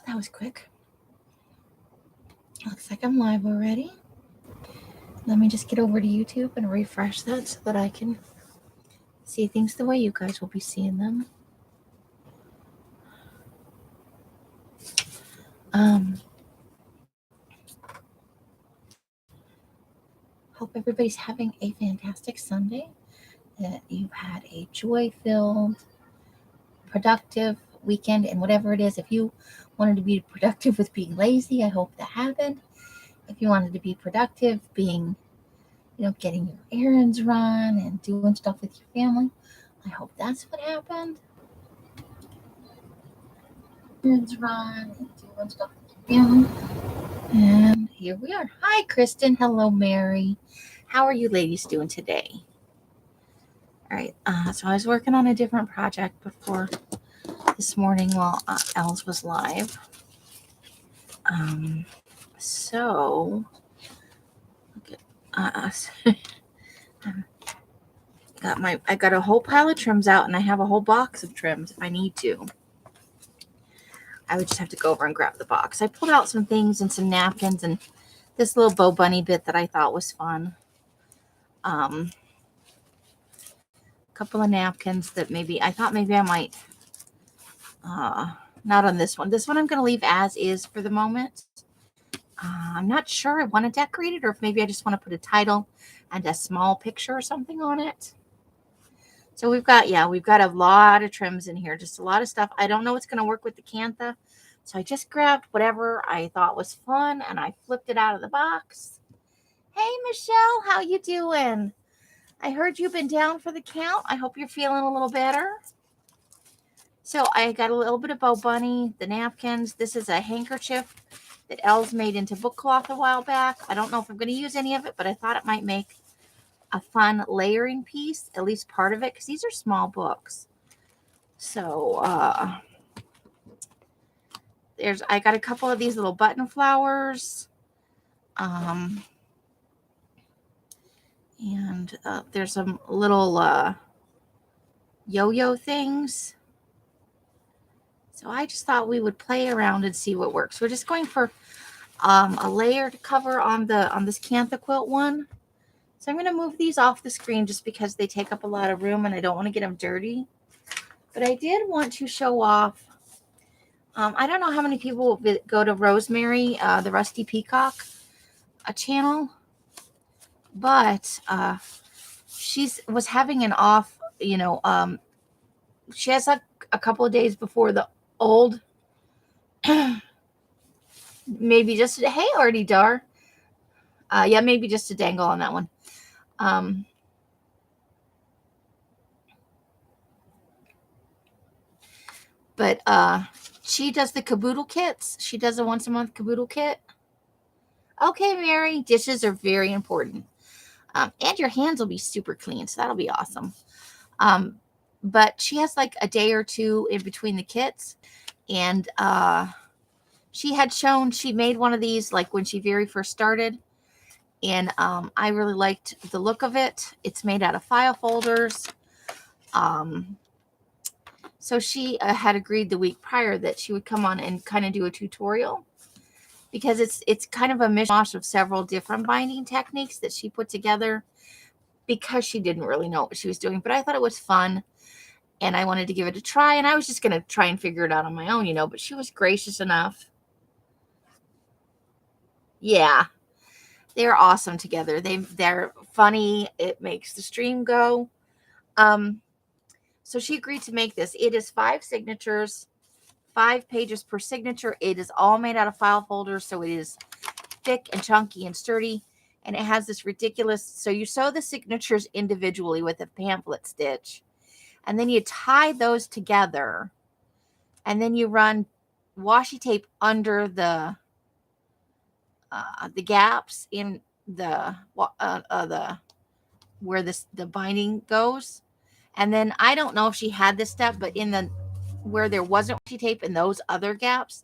that was quick. Looks like I'm live already. Let me just get over to YouTube and refresh that so that I can see things the way you guys will be seeing them. Hope everybody's having a fantastic Sunday, that you've had a joy-filled, productive weekend, and whatever it is. If you wanted to be productive with being lazy, I hope that happened. If you wanted to be productive being, getting your errands run and doing stuff with your family, I hope that's what happened. Errands run and doing stuff with your family. And here we are. Hi, Kristen. Hello, Mary. How are you ladies doing today? All right. So I was working on a different project before this morning while Els was live. So look at us. I got a whole pile of trims out, and I have a whole box of trims if I need to. I would just have to go over and grab the box. I pulled out some things and some napkins and this little bow bunny bit that I thought was fun. A couple of napkins that maybe I might not on this one. This one I'm going to leave as is for the moment. I'm not sure I want to decorate it, or if maybe I just want to put a title and a small picture or something on it. So we've got a lot of trims in here, just a lot of stuff. I don't know what's going to work with the Kantha, so I just grabbed whatever I thought was fun and I flipped it out of the box. Hey, Michelle, how you doing? I heard you've been down for the count. I hope you're feeling a little better. So I got a little bit of bow bunny, the napkins. This is a handkerchief that Els made into book cloth a while back. I don't know if I'm going to use any of it, but I thought it might make a fun layering piece, at least part of it, because these are small books. So I got a couple of these little button flowers. And there's some little yo-yo things. So I just thought we would play around and see what works. We're just going for a layered cover on this Kantha quilt one. So I'm going to move these off the screen just because they take up a lot of room and I don't want to get them dirty. But I did want to show off. I don't know how many people go to Rosemary, the Rusty Peacock channel, but she was having an off, she has a couple of days before the old, maybe just, hey, Artie Dar. Yeah, maybe just a dangle on that one. But she does the caboodle kits. She does a once a month caboodle kit. Okay, Mary, dishes are very important. And your hands will be super clean, so that'll be awesome. But she has like a day or two in between the kits. And she made one of these like when she very first started. And I really liked the look of it. It's made out of file folders. So she had agreed the week prior that she would come on and kind of do a tutorial, because it's kind of a mishmash of several different binding techniques that she put together, because she didn't really know what she was doing. But I thought it was fun and I wanted to give it a try, and I was just going to try and figure it out on my own, but she was gracious enough. Yeah, they're awesome together. They're funny. It makes the stream go. So she agreed to make this. It is 5 signatures, 5 pages per signature. It is all made out of file folders, so it is thick and chunky and sturdy. And it has this ridiculous, so you sew the signatures individually with a pamphlet stitch, and then you tie those together, and then you run washi tape under the gaps in the where the binding goes. And then I don't know if she had this step, but where there wasn't washi tape in those other gaps,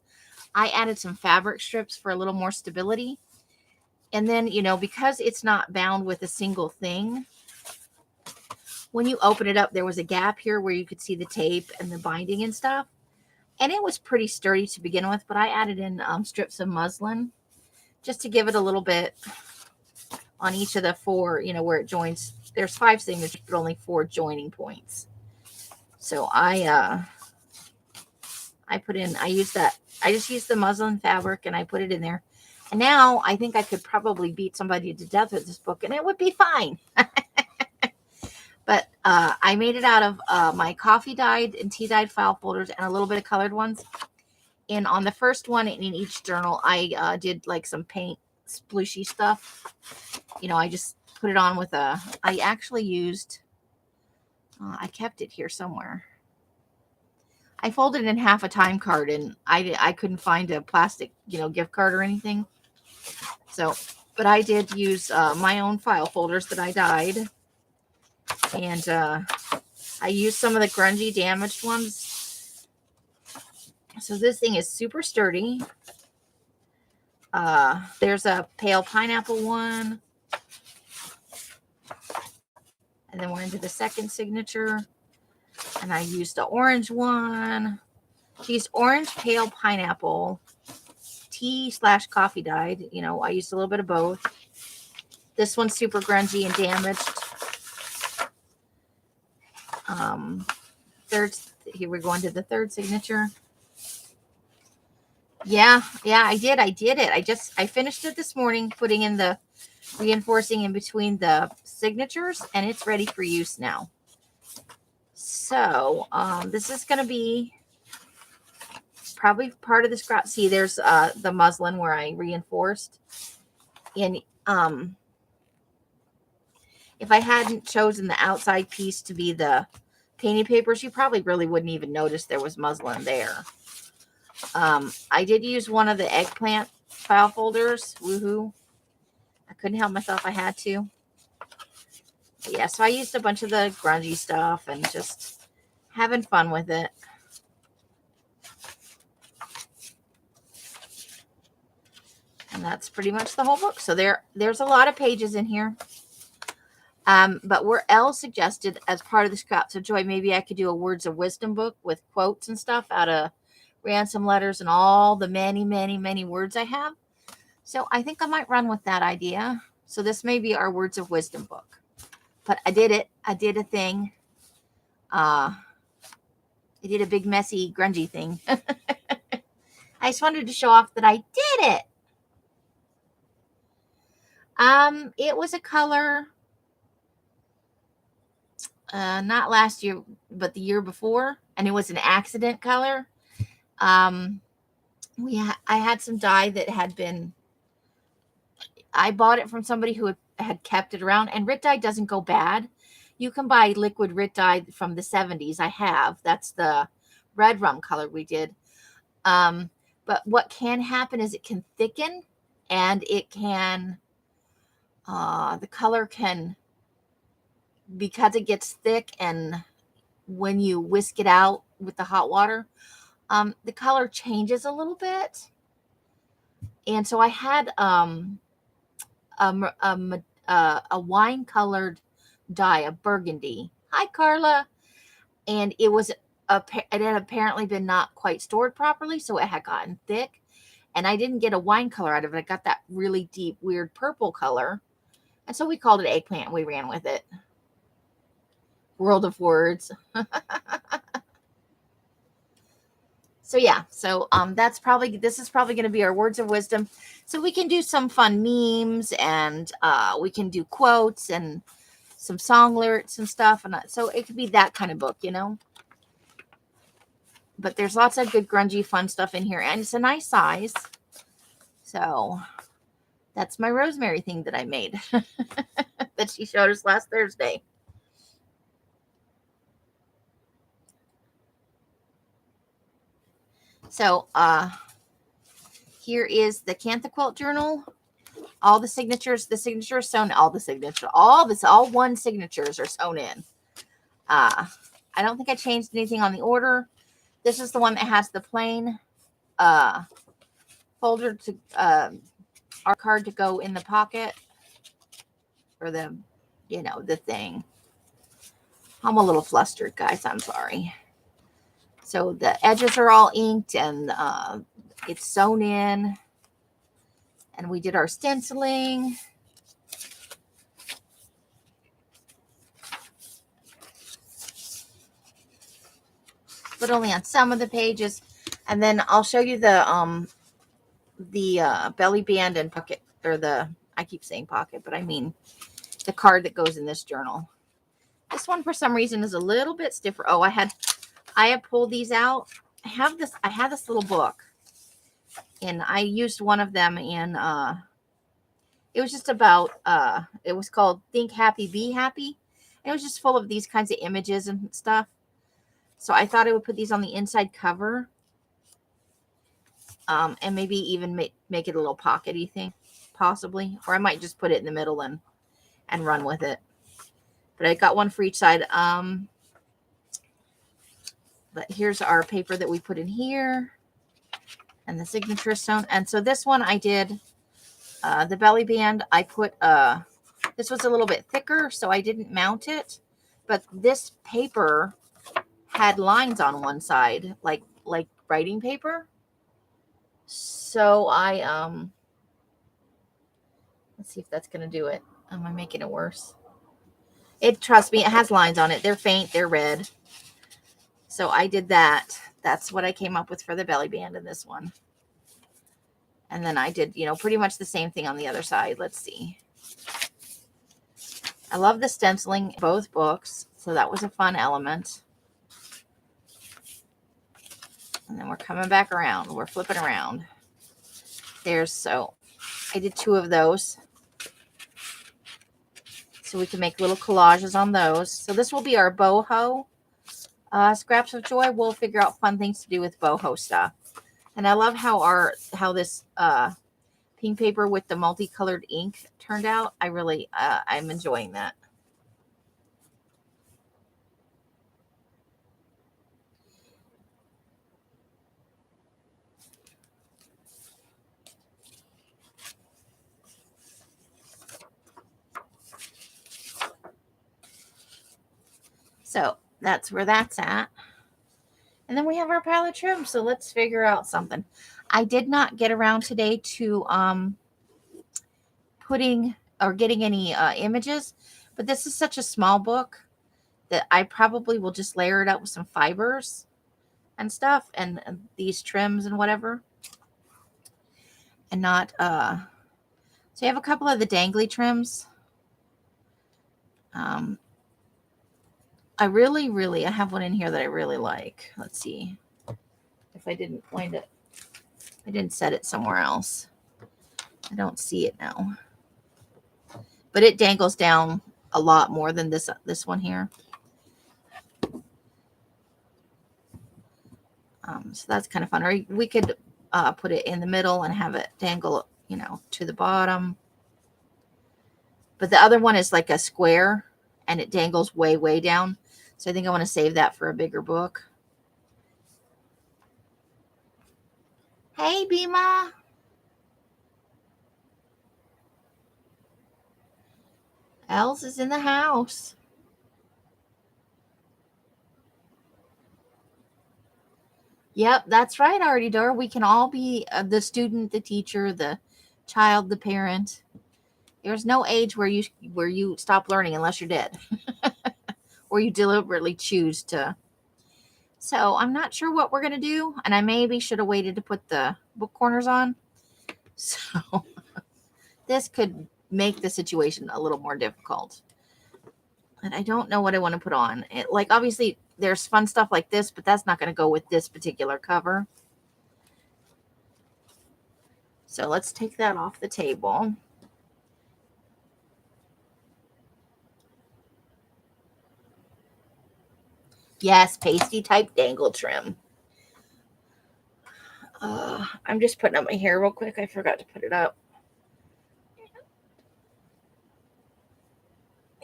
I added some fabric strips for a little more stability. And then, because it's not bound with a single thing, when you open it up, there was a gap here where you could see the tape and the binding and stuff. And it was pretty sturdy to begin with, but I added in strips of muslin just to give it a little bit on each of the 4, where it joins. There's 5 signatures, but only 4 joining points. So I just used the muslin fabric and I put it in there. And now I think I could probably beat somebody to death with this book and it would be fine. But I made it out of my coffee dyed and tea dyed file folders and a little bit of colored ones. And on the first one in each journal, I did like some paint splooshy stuff. I just put it on with I actually used, I kept it here somewhere. I folded in half a time card and I couldn't find a plastic, gift card or anything. So, but I did use my own file folders that I dyed. And I used some of the grungy damaged ones. So this thing is super sturdy. There's a pale pineapple one. And then we're into the second signature. And I used the orange one. She used orange pale pineapple, tea/coffee dyed. I used a little bit of both. This one's super grungy and damaged. Here we're going to the third signature. Yeah, I did it. I finished it this morning, putting in the reinforcing in between the signatures, and it's ready for use now. So this is going to be probably part of the scrap. See, there's the muslin where I reinforced. And if I hadn't chosen the outside piece to be the painting papers, you probably really wouldn't even notice there was muslin there. I did use one of the eggplant file folders. Woohoo. I couldn't help myself. I had to. But yeah, so I used a bunch of the grungy stuff and just having fun with it. And that's pretty much the whole book. So there's a lot of pages in here. But where Elle suggested as part of the Scraps of Joy, maybe I could do a Words of Wisdom book with quotes and stuff out of ransom letters and all the many, many, many words I have. So I think I might run with that idea. So this may be our Words of Wisdom book. But I did it. I did a thing. I did a big, messy, grungy thing. I just wanted to show off that I did it. It was a color... not last year, but the year before, and it was an accident color. I had some dye that had been, I bought it from somebody who had kept it around, and Rit dye doesn't go bad. You can buy liquid Rit dye from the 70s. I have. That's the red rum color we did. But what can happen is it can thicken, and it can, the color can, because it gets thick and when you whisk it out with the hot water, the color changes a little bit. And so I had a wine colored dye, a burgundy. Hi, Carla. And it had apparently been not quite stored properly, so it had gotten thick. And I didn't get a wine color out of it. I got that really deep, weird purple color. And so we called it eggplant. We ran with it. World of words. So yeah, so this is probably going to be our Words of Wisdom. So we can do some fun memes, and we can do quotes and some song lyrics and stuff, and so it could be that kind of book, But there's lots of good grungy fun stuff in here, and it's a nice size. So that's my rosemary thing that I made that she showed us last Thursday. So here is the Kantha quilt journal. All the signatures are sewn. All one signatures are sewn in. I don't think I changed anything on the order. This is the one that has the plain folder to our card to go in the pocket, or the thing. I'm a little flustered, guys. I'm sorry. So the edges are all inked and it's sewn in. And we did our stenciling. But only on some of the pages. And then I'll show you the belly band and pocket, or I keep saying pocket, but I mean the card that goes in this journal. This one for some reason is a little bit stiffer. Oh, I had pulled these out. I had this little book, and I used one of them in it was just about it was called Think Happy, Be Happy. It was just full of these kinds of images and stuff. So I thought I would put these on the inside cover. And maybe even make it a little pockety thing, possibly. Or I might just put it in the middle and run with it. But I got one for each side. But here's our paper that we put in here. And the signature stone. And so this one I did the belly band. I put this was a little bit thicker, so I didn't mount it. But this paper had lines on one side, like writing paper. So I let's see if that's gonna do it. Am I making it worse? Trust me, it has lines on it. They're faint, they're red. So I did that. That's what I came up with for the belly band in this one. And then I did, pretty much the same thing on the other side. Let's see. I love the stenciling in both books. So that was a fun element. And then we're coming back around. We're flipping around. So I did 2 of those. So we can make little collages on those. So this will be our boho scraps of joy. We'll figure out fun things to do with boho stuff. And I love how this pink paper with the multicolored ink turned out. I'm enjoying that. So that's where that's at. And then we have our pile of trim. So let's figure out something. I did not get around today to putting or getting any images, but this is such a small book that I probably will just layer it up with some fibers and stuff and these trims and whatever. And not so you have a couple of the dangly trims. I have one in here that I really like. Let's see if I didn't find it. I didn't set it somewhere else. I don't see it now. But it dangles down a lot more than this one here. So that's kind of fun. Or we could put it in the middle and have it dangle, to the bottom. But the other one is like a square and it dangles way, way down. So I think I want to save that for a bigger book. Hey, Bima. Els is in the house. Yep, that's right, Artie Dar. We can all be the student, the teacher, the child, the parent. There's no age where you stop learning unless you're dead. Or you deliberately choose to. So I'm not sure what we're going to do. And I maybe should have waited to put the book corners on. So this could make the situation a little more difficult. And I don't know what I want to put on. Obviously, there's fun stuff like this, but that's not going to go with this particular cover. So let's take that off the table. Yes, pasty type dangle trim. I'm just putting up my hair real quick. I forgot to put it up.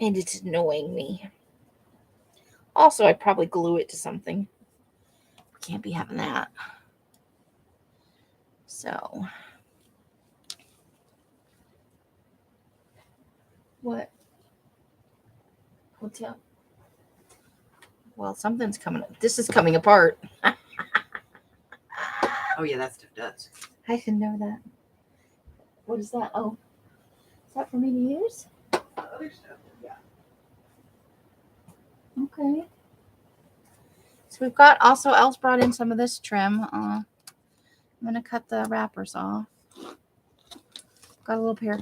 And it's annoying me. Also, I'd probably glue it to something. Can't be having that. So, what? Hotel. Well, something's coming. This is coming apart. Oh yeah, that stuff does. I didn't know that. What is that? Oh, is that for me to use? Other stuff, yeah. Okay. So we've got also Els brought in some of this trim. I'm gonna cut the wrappers off. Got a little pair.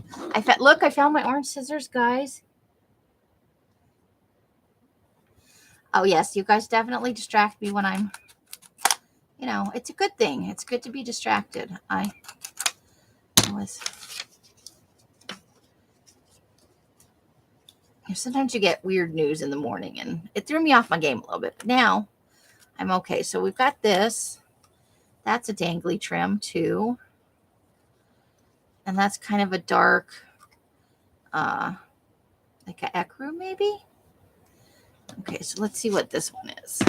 Look, I found my orange scissors, guys. Oh yes, you guys definitely distract me when I'm, you know, it's a good thing. It's good to be distracted. I was. Sometimes you get weird news in the morning, and it threw me off my game a little bit. But now I'm okay. So we've got this. That's a dangly trim too. And that's kind of a dark, like an ecru maybe. Okay, so let's see what this one is.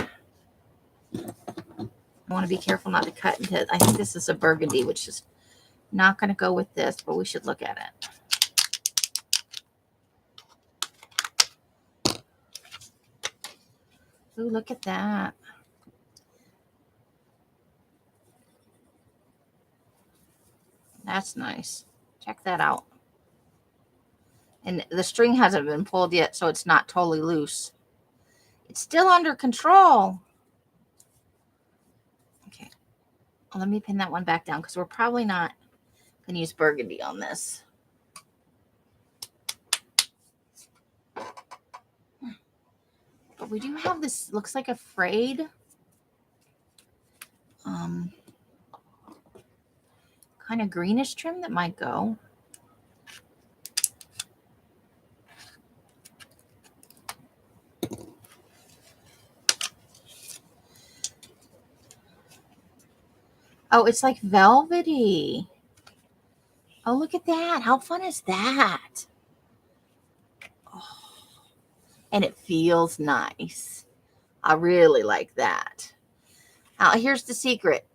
I want to be careful not to cut into, I think this is a burgundy, which is not going to go with this, but we should look at it. Ooh, look at that. That's nice. Check that out. And the string hasn't been pulled yet, so it's not totally loose. It's still under control. Okay. Well, let me pin that one back down because we're probably not going to use burgundy on this. But we do have this, looks like a frayed. Kind of greenish trim that might go. Oh, it's like velvety. Oh, look at that. How fun is that? Oh, and it feels nice. I really like that. Now, here's the secret.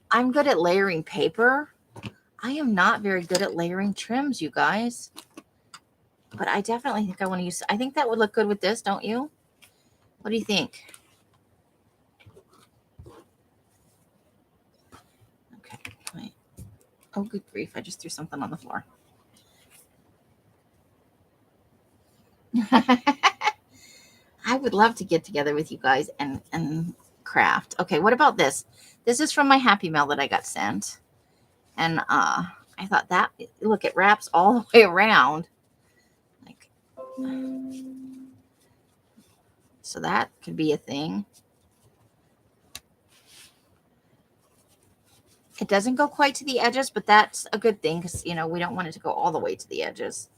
I'm good at layering paper. I am not very good at layering trims, you guys. But I definitely think I want to use, I think that would look good with this, don't you? What do you think? Okay, wait. Oh, good grief. I just threw something on the floor. I would love to get together with you guys and craft. Okay, what about this? This is from my Happy Mail that I got sent. And I thought that, look, it wraps all the way around. Like, so that could be a thing. It doesn't go quite to the edges, but that's a good thing because, you know, we don't want it to go all the way to the edges.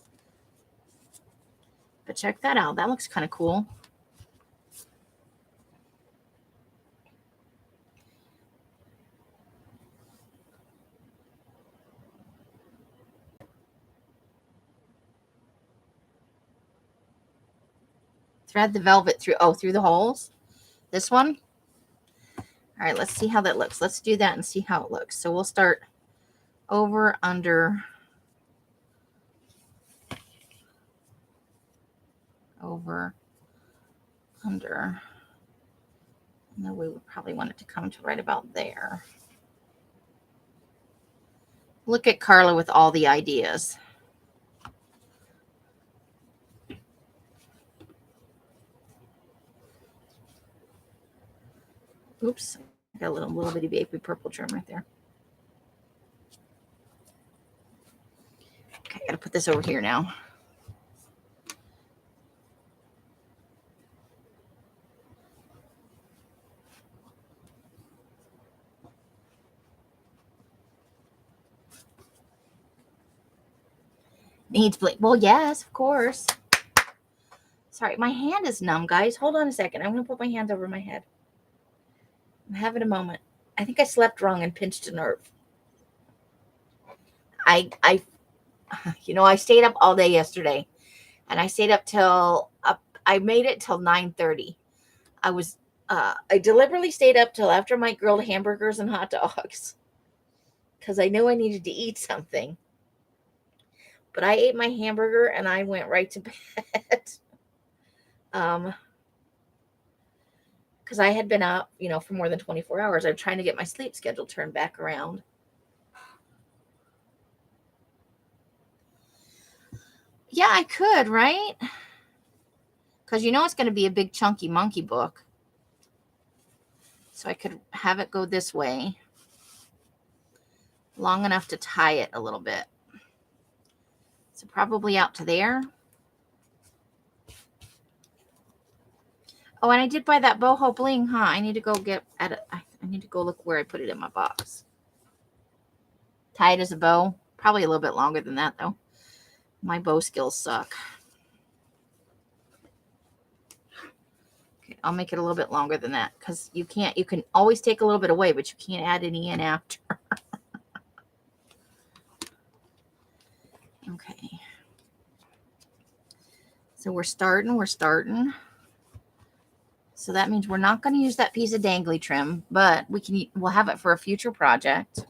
But check that out. That looks kind of cool. Thread the velvet through, through the holes. This one. All right, let's see how that looks. Let's do that and see how it looks. So we'll start over, under, over, under. And then we would probably want it to come to right about there. Look at Carla with all the ideas. Oops, I got a little bitty baby purple trim right there. Okay, I gotta put this over here now. Needs blade. Well, yes, of course. Sorry, my hand is numb, guys. Hold on a second. I'm gonna put my hands over my head. I'm having a moment. I think I slept wrong and pinched a nerve. I stayed up all day yesterday, and I stayed up till I made it till 9:30. I deliberately stayed up till after Mike grilled hamburgers and hot dogs because I knew I needed to eat something. But I ate my hamburger and I went right to bed. because I had been up, for more than 24 hours. I'm trying to get my sleep schedule turned back around. Yeah, I could, right? Because it's going to be a big chunky monkey book. So I could have it go this way. Long enough to tie it a little bit. So probably out to there. Oh, and I did buy that boho bling, huh? I need to go get at it. I need to go look where I put it in my box. Tie it as a bow. Probably a little bit longer than that, though. My bow skills suck. Okay, I'll make it a little bit longer than that because you can always take a little bit away, but you can't add any in after. Okay. So we're starting. So that means we're not going to use that piece of dangly trim, but we'll have it for a future project.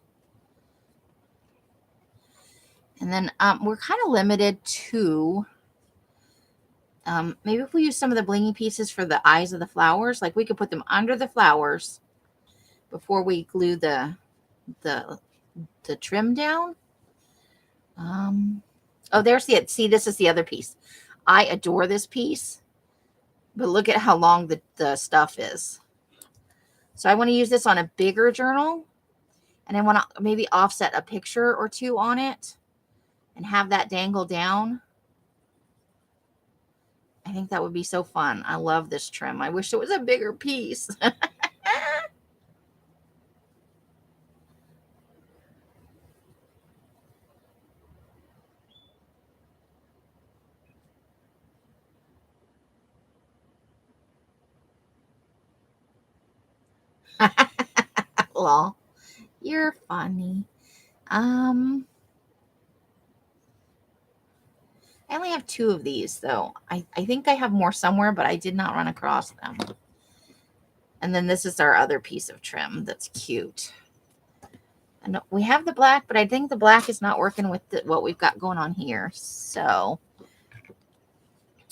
And then we're kind of limited to maybe if we use some of the blingy pieces for the eyes of the flowers, like we could put them under the flowers before we glue the trim down. Oh, there's see, this is the other piece. I adore this piece, but look at how long the stuff is. So I want to use this on a bigger journal, and I want to maybe offset a picture or two on it and have that dangle down. I think that would be so fun. I love this trim. I wish it was a bigger piece. Lol. You're funny. I only have 2 of these, though. I think I have more somewhere, but I did not run across them. And then this is our other piece of trim that's cute. And we have the black, but I think the black is not working with what we've got going on here. So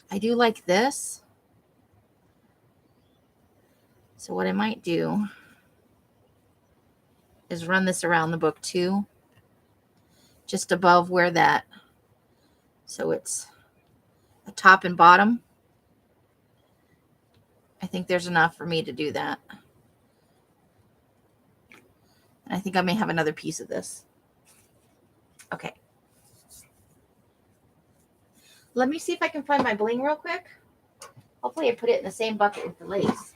I do like this. So what I might do is run this around the book too, just above where that, so it's a top and bottom. I think there's enough for me to do that. And I think I may have another piece of this. Okay. Let me see if I can find my bling real quick. Hopefully I put it in the same bucket with the lace.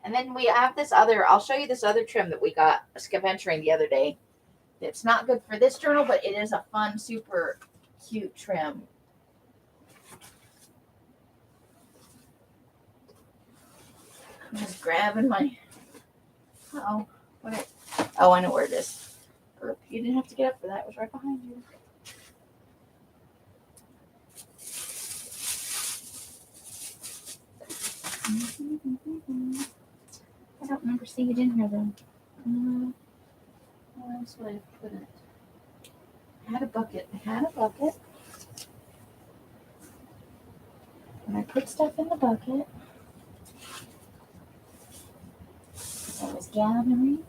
And then we have this other, I'll show you this other trim that we got scavengering the other day. It's not good for this journal, but it is a fun, super cute trim. I'm just grabbing my, oh, I know where it is. You didn't have to get up for that. It was right behind you. I don't remember seeing it in here though. Where else would I put it? I had a bucket. When I put stuff in the bucket, I was gathering.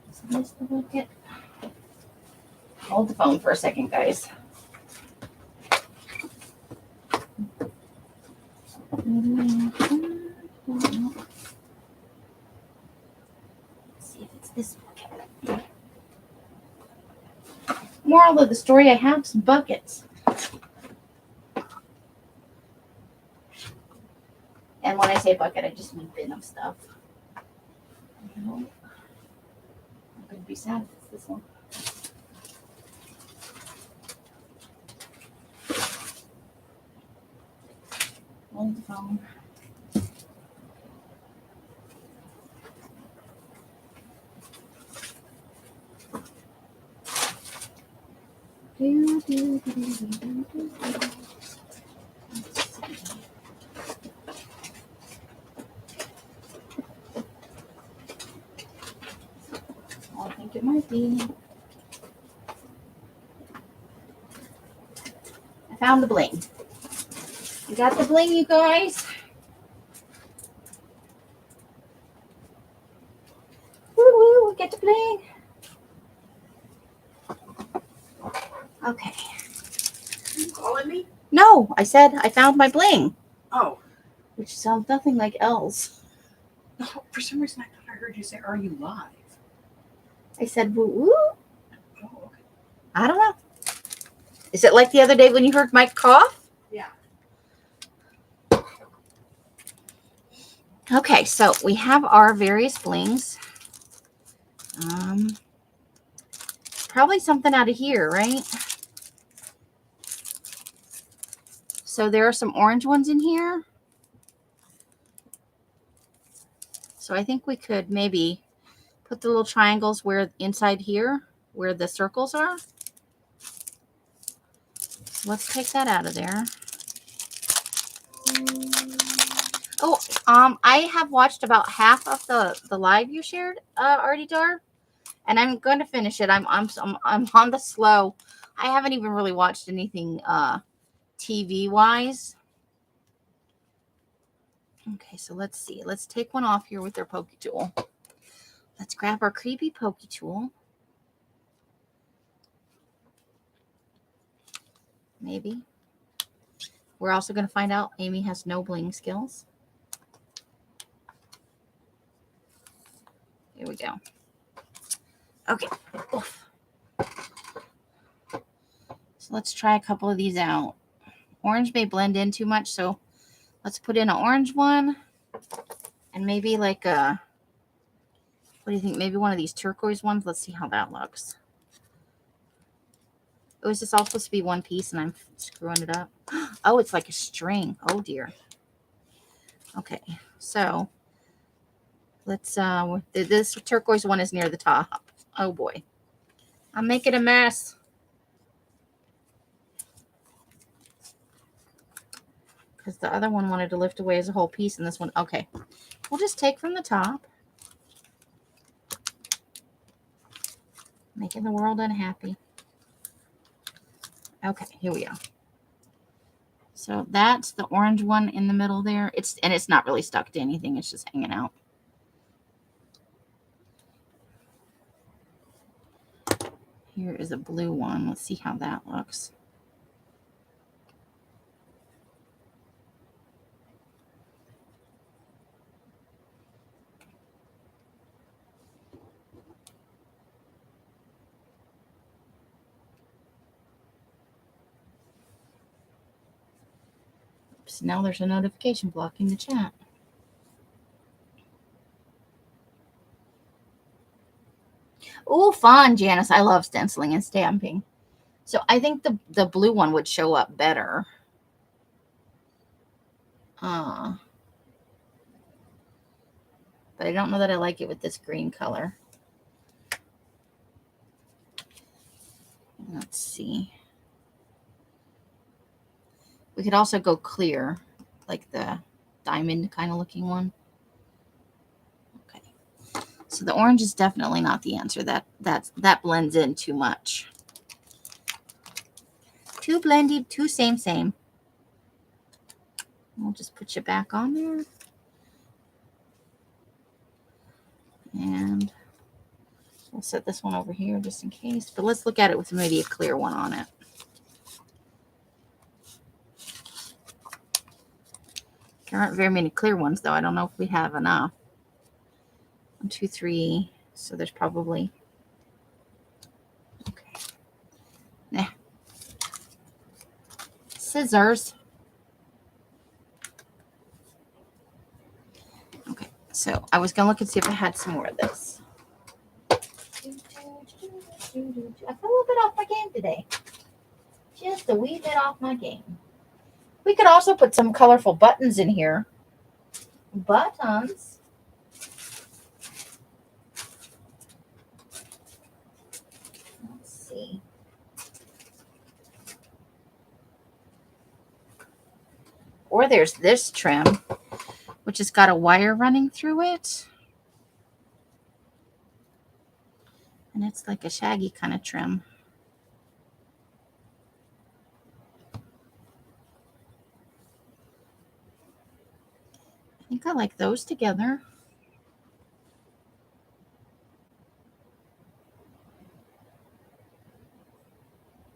Is this the bucket? Hold the phone for a second, guys. Let's see if it's this bucket. Moral of the story, I have some buckets. And when I say bucket, I just mean bin of stuff. I'm going to be sad if it's this one. Hold the phone. I think it might be. I found the bling. We got the bling, you guys. Woo-woo, we get the bling. Okay. You calling me? No, I said I found my bling, Oh. which sounds nothing like else. No, for some reason I thought I heard you say, "Are you live?" I said woo-woo. Oh, okay. I don't know. Is it like the other day when you heard Mike cough? Yeah. Okay, so we have our various blings. Probably something out of here, right? So there are some orange ones in here. So I think we could maybe put the little triangles where inside here, where the circles are. So let's take that out of there. Oh, I have watched about half of the live you shared, Artie Dar, and I'm going to finish it. I'm on the slow. I haven't even really watched anything TV wise. Okay, so let's see. Let's take one off here with our pokey tool. Let's grab our creepy pokey tool. Maybe. We're also going to find out Amy has no bling skills. Here we go. Okay. Oof. So let's try a couple of these out. Orange may blend in too much, so let's put in an orange one. And maybe like a, what do you think? Maybe one of these turquoise ones. Let's see how that looks. Oh, is this all supposed to be one piece and I'm screwing it up? Oh, it's like a string. Oh dear. Okay, so let's, this turquoise one is near the top. Oh boy. I'm making a mess. Because the other one wanted to lift away as a whole piece, and this one, okay. We'll just take from the top. Making the world unhappy. Okay, here we go. So that's the orange one in the middle there. It's not really stuck to anything. It's just hanging out. Here is a blue one. Let's see how that looks. Oops, now there's a notification blocking the chat. Oh, fun, Janice. I love stenciling and stamping. So I think the blue one would show up better. But I don't know that I like it with this green color. Let's see. We could also go clear, like the diamond kind of looking one. Okay. So the orange is definitely not the answer. That blends in too much. Too blended, too same. We'll just put you back on there. And we'll set this one over here just in case. But let's look at it with maybe a clear one on it. There aren't very many clear ones, though. I don't know if we have enough. 1, 2, 3. So there's probably... Okay. Nah. Scissors. Okay. So I was going to look and see if I had some more of this. I fell a little bit off my game today. Just a wee bit off my game. We could also put some colorful buttons in here. Buttons. Let's see. Or there's this trim, which has got a wire running through it. And it's like a shaggy kind of trim. I think I like those together.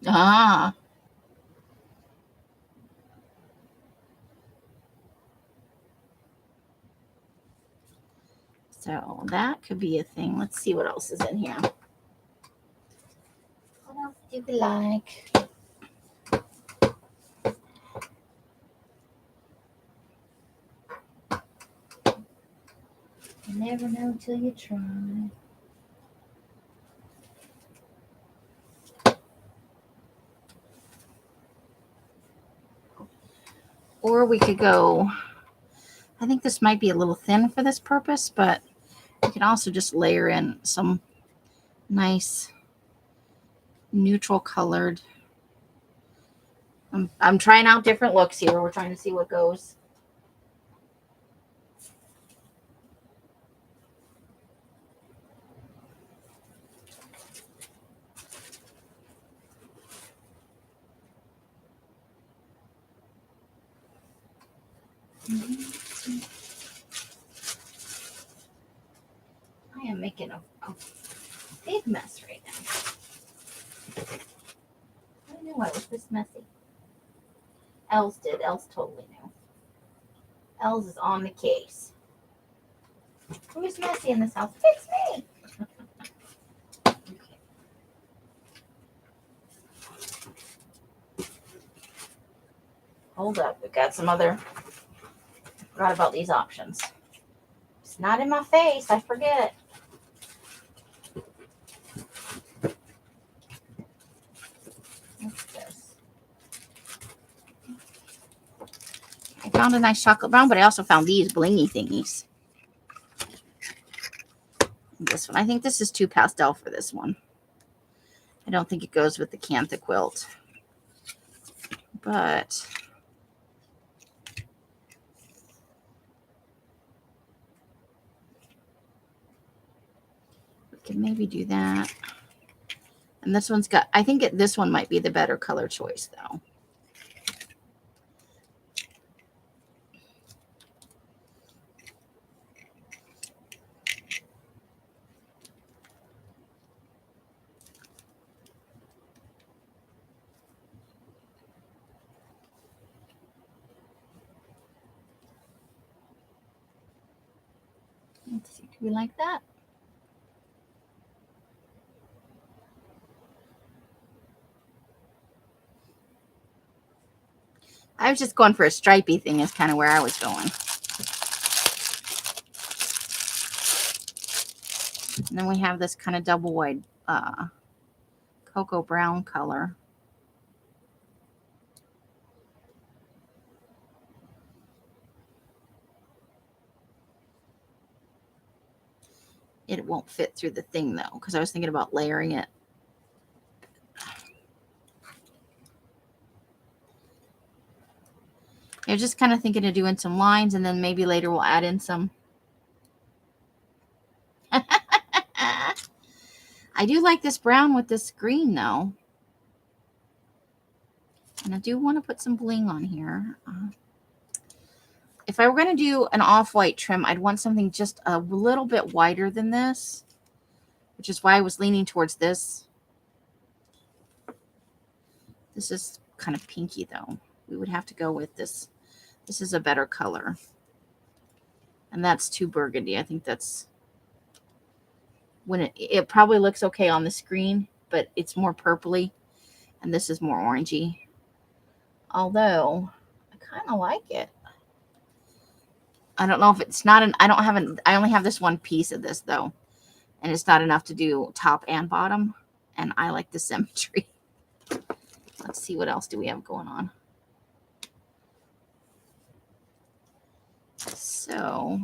Ah. So that could be a thing. Let's see what else is in here. What else do we like? You never know till you try. Or we could go, I think this might be a little thin for this purpose, but we can also just layer in some nice neutral colored. I'm trying out different looks here. We're trying to see what goes. I am making a big mess right now. I knew I was this messy. Els did. Els totally knew. Els is on the case. Who's messy in this house? It's me. Okay. Hold up. We've got some other. Forgot about these options. It's not in my face. I forget. What's this? I found a nice chocolate brown, but I also found these blingy thingies. This one. I think this is too pastel for this one. I don't think it goes with the Kantha quilt. But we can maybe do that. And this one's got, I think this one might be the better color choice though. Let's see, do we like that? I was just going for a stripy thing is kind of where I was going. And then we have this kind of double wide cocoa brown color. It won't fit through the thing though, because I was thinking about layering it. I was just kind of thinking of doing some lines, and then maybe later we'll add in some. I do like this brown with this green though. And I do want to put some bling on here. If I were going to do an off-white trim, I'd want something just a little bit wider than this, which is why I was leaning towards this. This is kind of pinky though. We would have to go with this. This is a better color. And that's too burgundy. I think that's when it probably looks okay on the screen, but it's more purpley. And this is more orangey. Although I kind of like it. I don't know if it's not an, I only have this one piece of this though. And it's not enough to do top and bottom. And I like the symmetry. Let's see what else do we have going on. So,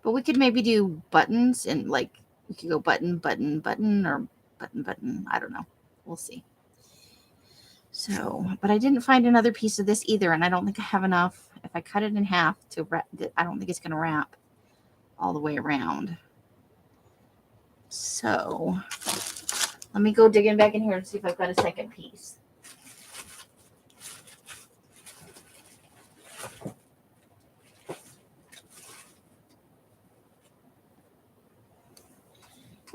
but we could maybe do buttons and like, we could go button, button, button, or button, button. I don't know. We'll see. So, but I didn't find another piece of this either. And I don't think I have enough. If I cut it in half to wrap, I don't think it's going to wrap all the way around. So let me go digging back in here and see if I've got a second piece.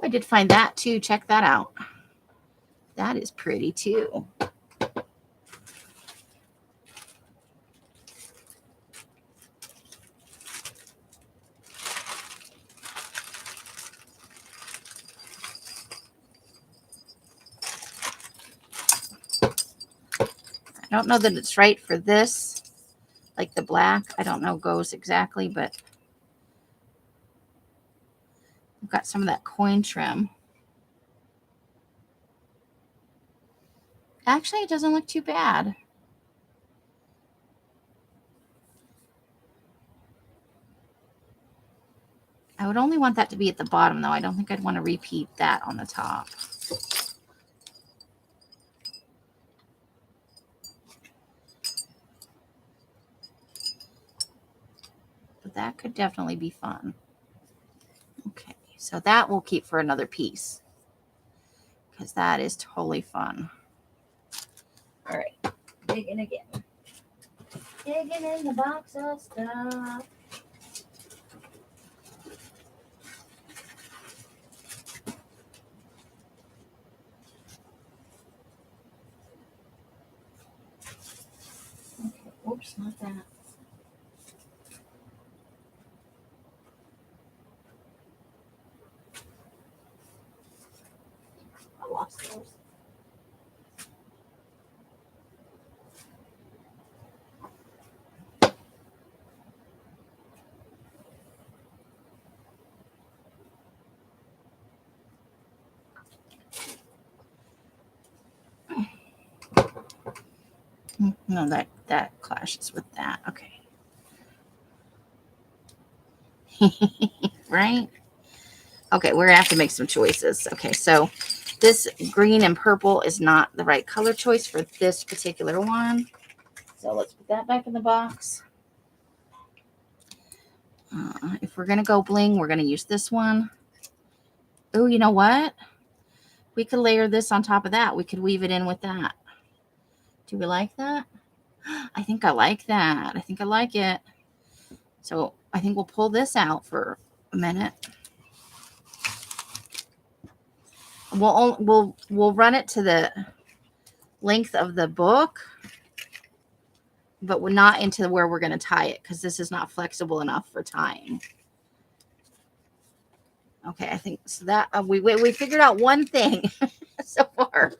I did find that too. Check that out. That is pretty too. I don't know that it's right for this, like the black. I don't know goes exactly, but I've got some of that coin trim. Actually, it doesn't look too bad. I would only want that to be at the bottom, though. I don't think I'd want to repeat that on the top. But that could definitely be fun. Okay, so that we'll keep for another piece, because that is totally fun. All right, digging again. Digging in the box of stuff. Okay, oops, not that. I lost those. No, that clashes with that. Okay. Right? Okay, we're gonna have to make some choices. Okay, so this green and purple is not the right color choice for this particular one. So let's put that back in the box. If we're gonna go bling, we're gonna use this one. Oh, you know what? We could layer this on top of that. We could weave it in with that. Do we like that? I think I like that. I think I like it. So I think we'll pull this out for a minute. We'll run it to the length of the book, but we're not into where we're going to tie it, because this is not flexible enough for tying. Okay, I think so that we figured out one thing so far.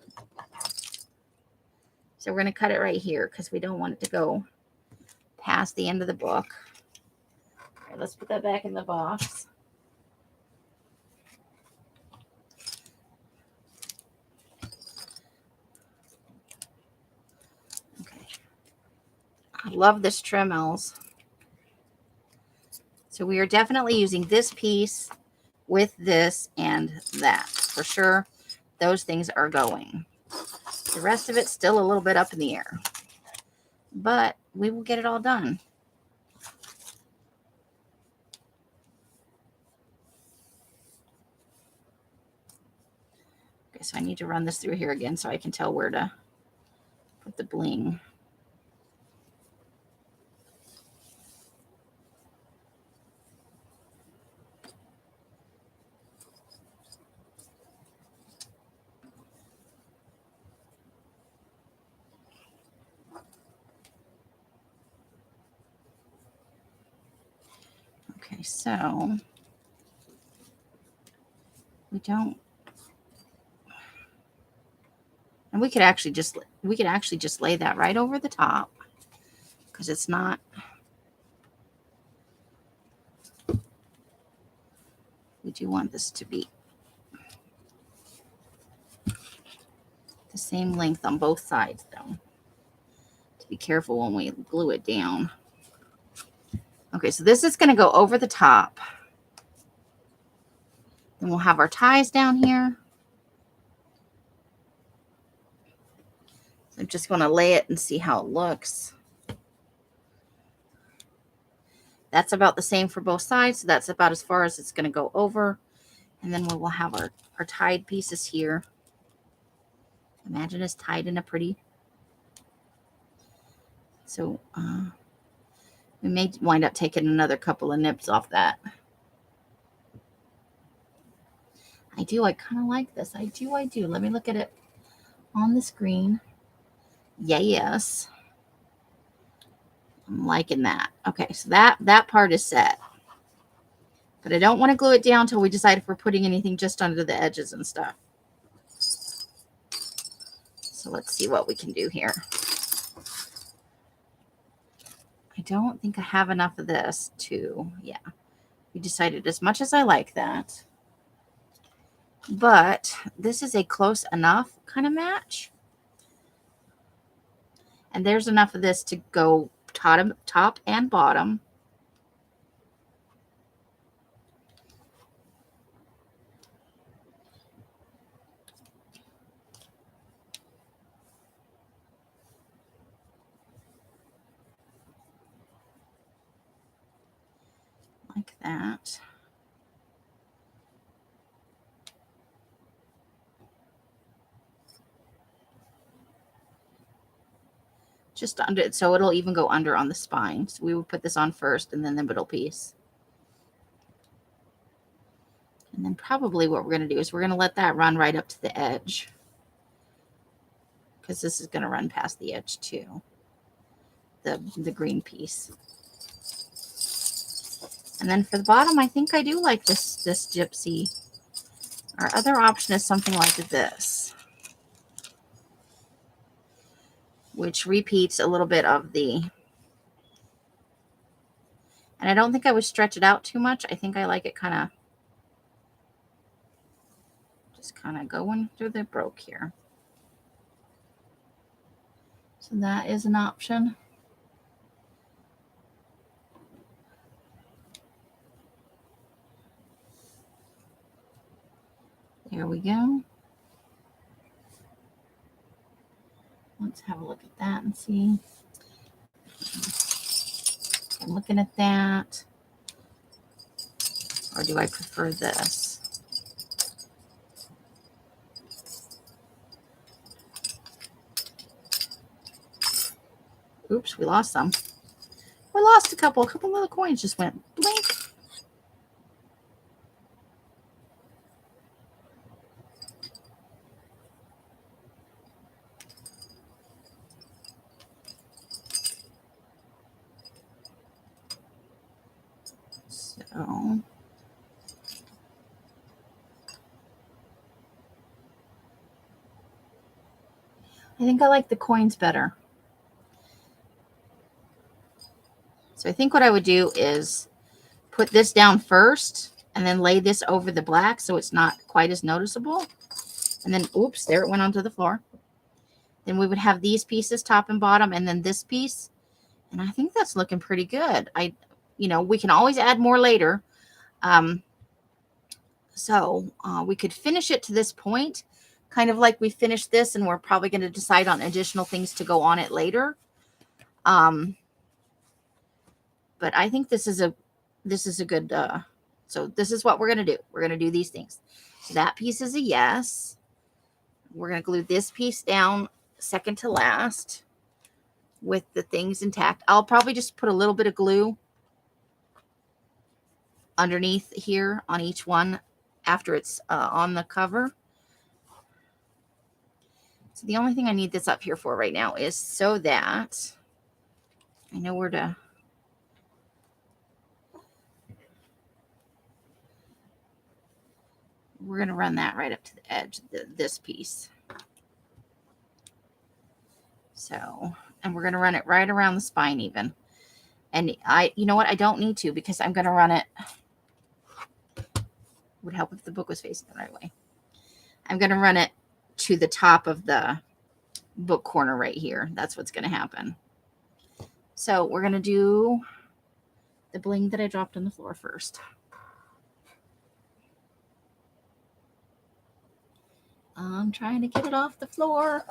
So we're going to cut it right here, because we don't want it to go past the end of the book. All right, let's put that back in the box. Okay. I love this Tremels. So we are definitely using this piece with this and that for sure. Those things are going. The rest of it's still a little bit up in the air, but we will get it all done. Okay, so I need to run this through here again so I can tell where to put the bling. Okay, so we don't, and we could actually just lay that right over the top, because it's not, we do want this to be the same length on both sides, though. To be careful when we glue it down. Okay, so this is going to go over the top. Then we'll have our ties down here. I'm just going to lay it and see how it looks. That's about the same for both sides. So that's about as far as it's going to go over. And then we will have our tied pieces here. Imagine it's tied in a pretty. So we may wind up taking another couple of nips off that. I do. I kind of like this. I do. Let me look at it on the screen. Yes. I'm liking that. Okay, so that part is set. But I don't want to glue it down until we decide if we're putting anything just under the edges and stuff. So let's see what we can do here. I don't think I have enough of this to, yeah. We decided as much as I like that. But this is a close enough kind of match. And there's enough of this to go top and bottom. Like that. Just under it, so it'll even go under on the spine. So we would put this on first and then the middle piece. And then probably what we're going to do is we're going to let that run right up to the edge. Because this is going to run past the edge too. The green piece. And then for the bottom, I think I do like this gypsy. Our other option is something like this, which repeats a little bit of the, and I don't think I would stretch it out too much. I think I like it kind of, just kind of going through the broke here. So that is an option. There we go. Let's have a look at that and see. I'm looking at that. Or do I prefer this? Oops, we lost some. We lost a couple of little coins just went blink. So I think I like the coins better. So I think what I would do is put this down first and then lay this over the black so it's not quite as noticeable. And then, oops, there it went onto the floor. Then we would have these pieces top and bottom and then this piece. And I think that's looking pretty good. We can always add more later. So we could finish it to this point, kind of like we finished this, and we're probably going to decide on additional things to go on it later. But I think this is a good, so this is what we're going to do. We're going to do these things. So that piece is a yes. We're going to glue this piece down second to last with the things intact. I'll probably just put a little bit of glue underneath here on each one after it's on the cover. So the only thing I need this up here for right now is so that I know where to. We're going to run that right up to the edge, this piece. So, and we're going to run it right around the spine even. And you know what? I don't need to because I'm going to run it. Would help if the book was facing the right way. I'm going to run it to the top of the book corner right here. That's what's going to happen. So we're going to do the bling that I dropped on the floor first. I'm trying to get it off the floor.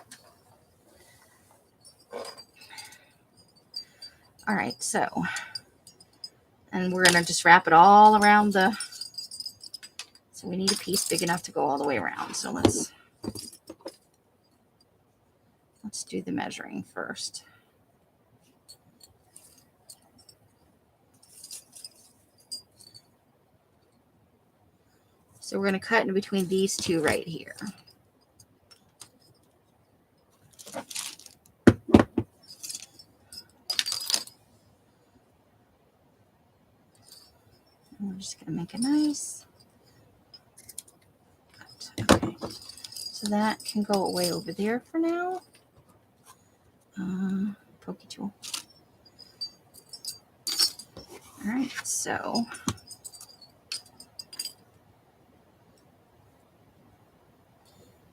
All right, so, and we're going to just wrap it all around so we need a piece big enough to go all the way around. So let's do the measuring first. So we're going to cut in between these two right here. And we're just going to make a nice cut. Okay. So that can go away over there for now. Pokey tool. All right, so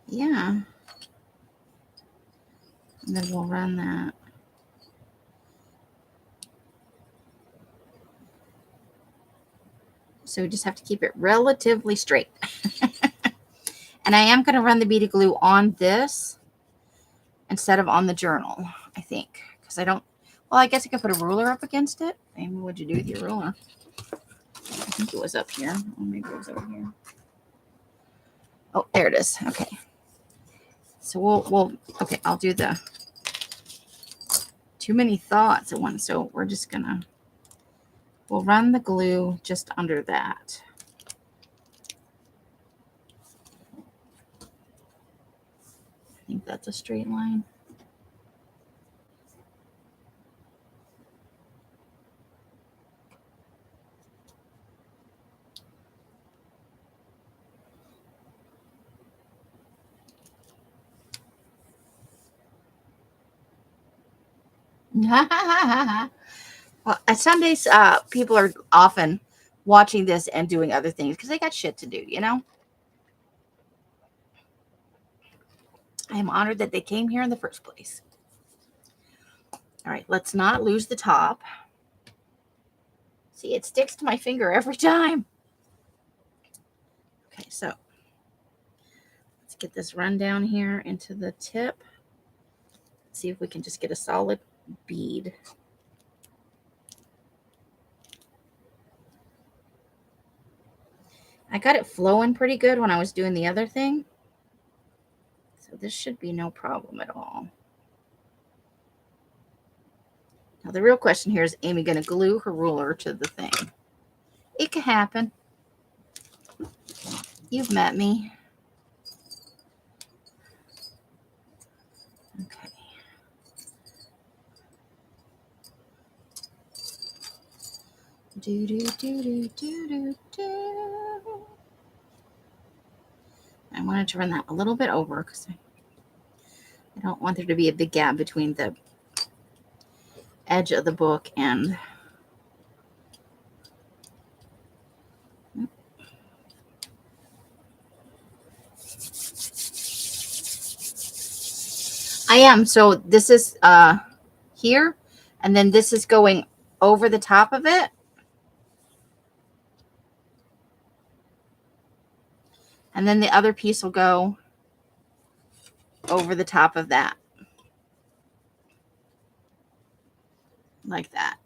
yeah. And then we'll run that. So we just have to keep it relatively straight. And I am going to run the beaded glue on this instead of on the journal, I think. Because I don't, well, I guess I could put a ruler up against it. Amy, what'd you do with your ruler? I think it was up here. Or maybe it was over here. Oh, there it is. Okay. So okay, I'll do the too many thoughts at once. So we're just gonna, we'll run the glue just under that. I think that's a straight line. Well, some days people are often watching this and doing other things because they got shit to do, you know? I am honored that they came here in the first place. All right, let's not lose the top. See, it sticks to my finger every time. Okay, so let's get this run down here into the tip. See if we can just get a solid bead. I got it flowing pretty good when I was doing the other thing. So this should be no problem at all. Now the real question here is Amy going to glue her ruler to the thing? It can happen. You've met me. Okay. Do do do do do do do. I wanted to run that a little bit over because I don't want there to be a big gap between the edge of the book and I am. So this is here, and then this is going over the top of it. And then the other piece will go over the top of that. Like that.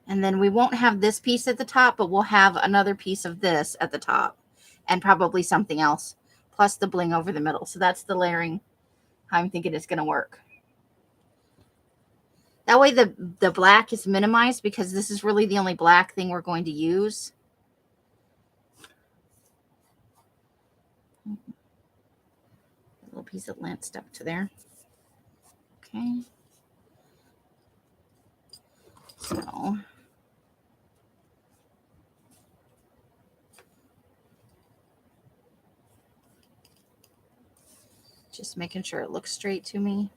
And then we won't have this piece at the top, but we'll have another piece of this at the top. And probably something else. Plus the bling over the middle. So that's the layering how I'm thinking it's going to work. That way the black is minimized because this is really the only black thing we're going to use. A little piece of lint stuck to there. Okay. So just making sure it looks straight to me.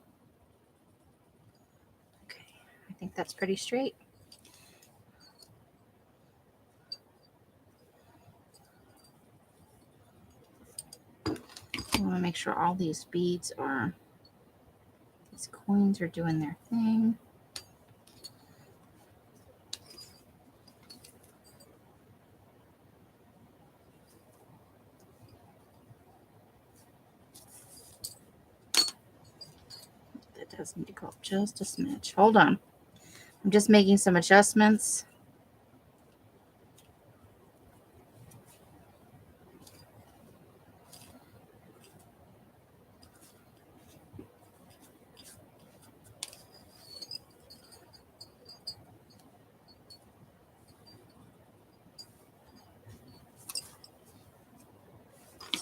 Okay, I think that's pretty straight. I want to make sure all these beads are, these coins are doing their thing. That does need to go up just a smidge. Hold on. I'm just making some adjustments.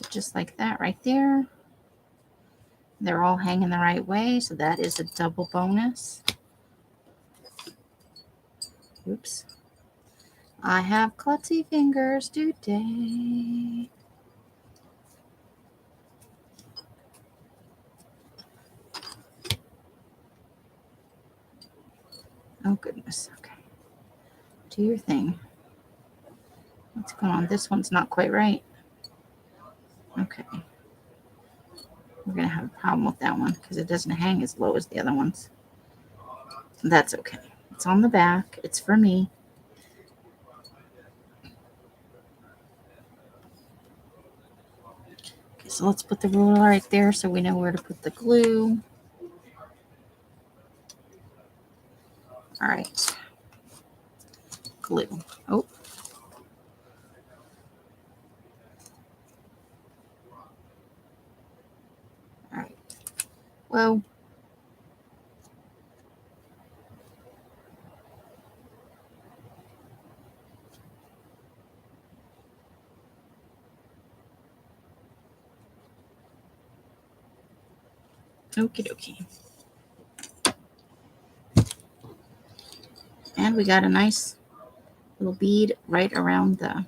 just like that right there. They're all hanging the right way, so that is a double bonus. Oops. I have klutzy fingers today. Oh, goodness. Okay. Do your thing. What's going on? This one's not quite right. Okay. We're going to have a problem with that one because it doesn't hang as low as the other ones. That's okay. It's on the back. It's for me. Okay, so let's put the ruler right there so we know where to put the glue. All right. Glue. Oh. All right. Whoa. Okie dokie. And we got a nice little bead right around the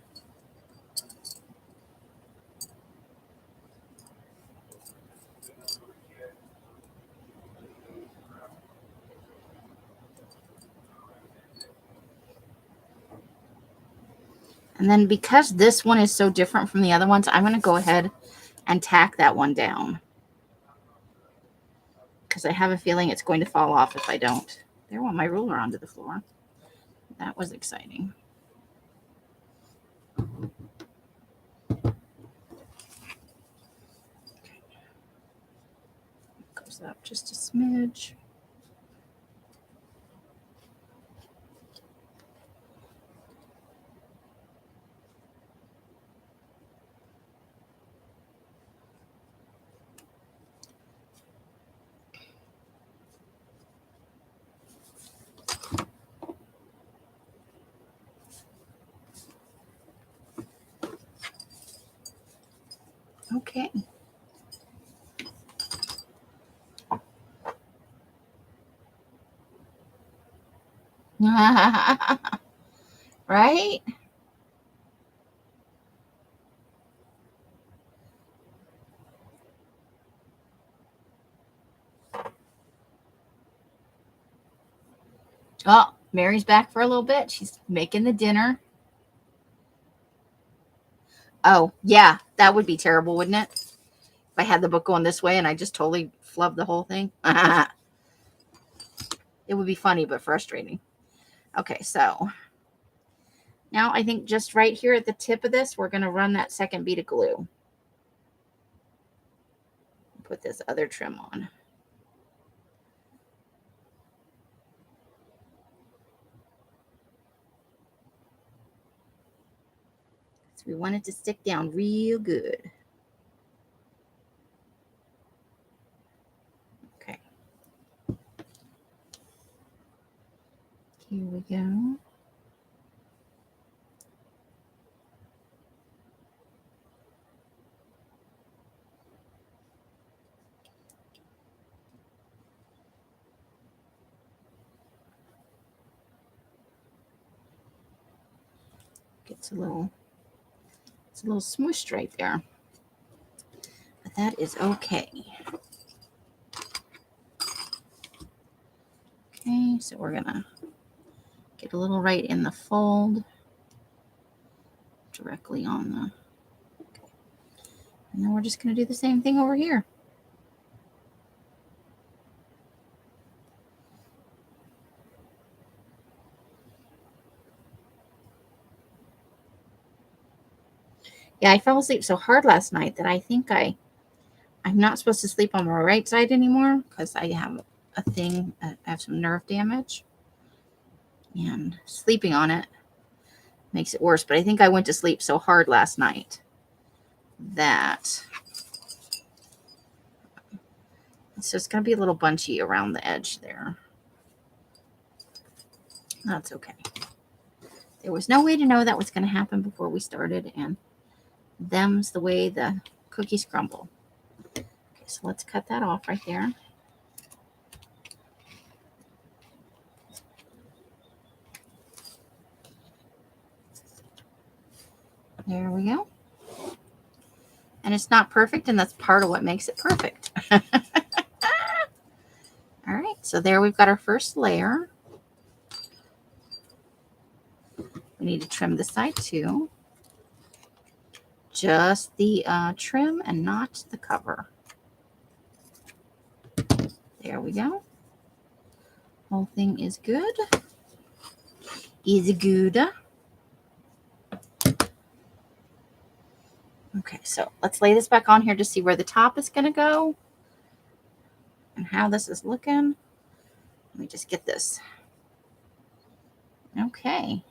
and then because this one is so different from the other ones, I'm going to go ahead and tack that one down because I have a feeling it's going to fall off if I don't. There went my ruler onto the floor. That was exciting. Goes up just a smidge. Okay. Right? Oh, Mary's back for a little bit. She's making the dinner. Oh, yeah, that would be terrible, wouldn't it? If I had the book going this way and I just totally flubbed the whole thing. It would be funny, but frustrating. Okay, so now I think just right here at the tip of this, we're going to run that second bead of glue. Put this other trim on. So we want it to stick down real good. Okay. Here we go. It's a little smooshed right there. But that is okay. Okay, so we're gonna get a little right in the fold, directly on the, okay. And then we're just gonna do the same thing over here. Yeah, I fell asleep so hard last night that I think I'm not supposed to sleep on my right side anymore because I have a thing, I have some nerve damage. And sleeping on it makes it worse. But I think I went to sleep so hard last night that it's just going to be a little bunchy around the edge there. That's okay. There was no way to know that was going to happen before we started. And them's the way the cookies crumble. Okay, so let's cut that off right there. There we go. And it's not perfect, and that's part of what makes it perfect. All right, so there we've got our first layer. We need to trim this side too. Just the trim and not the cover. There we go. Whole thing is good. Easy good. Okay, so let's lay this back on here to see where the top is going to go and how this is looking. Let me just get this. Okay.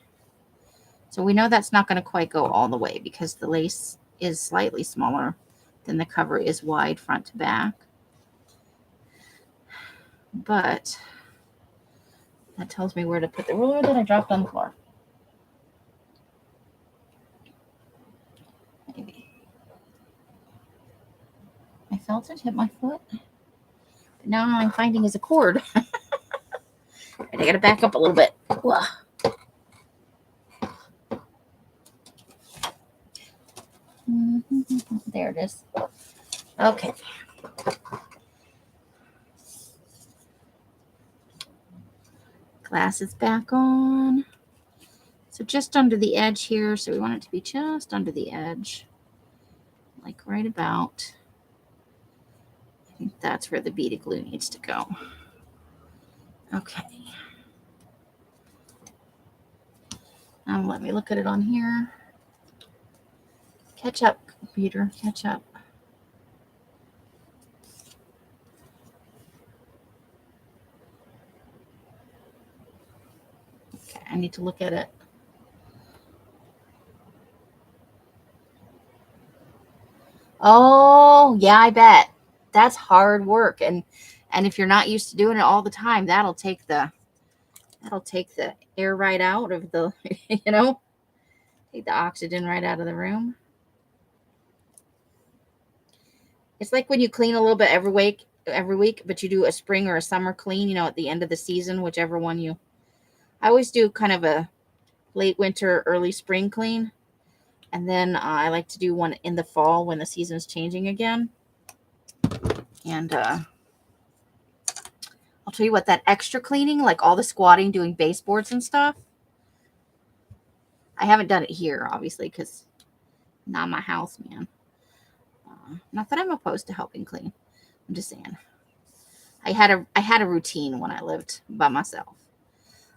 So we know that's not going to quite go all the way because the lace is slightly smaller than the cover is wide front to back. But that tells me where to put the ruler that I dropped on the floor. Maybe. I felt it hit my foot. But now all I'm finding is a cord. I got to back up a little bit. Whoa. There it is. Okay. Glass is back on. So just under the edge here. So we want it to be just under the edge. Like right about. I think that's where the beaded glue needs to go. Okay. Let me look at it on here. Catch up, computer. Catch up. Okay, I need to look at it. Oh, yeah, I bet. That's hard work. And if you're not used to doing it all the time, that'll take the air right out of the, take the oxygen right out of the room. It's like when you clean a little bit every week, but you do a spring or a summer clean, at the end of the season, whichever one I always do kind of a late winter, early spring clean. And then I like to do one in the fall when the season's changing again. And I'll tell you what, that extra cleaning, like all the squatting, doing baseboards and stuff, I haven't done it here, obviously, because not my house, man. Not that I'm opposed to helping clean. I'm just saying. I had a routine when I lived by myself.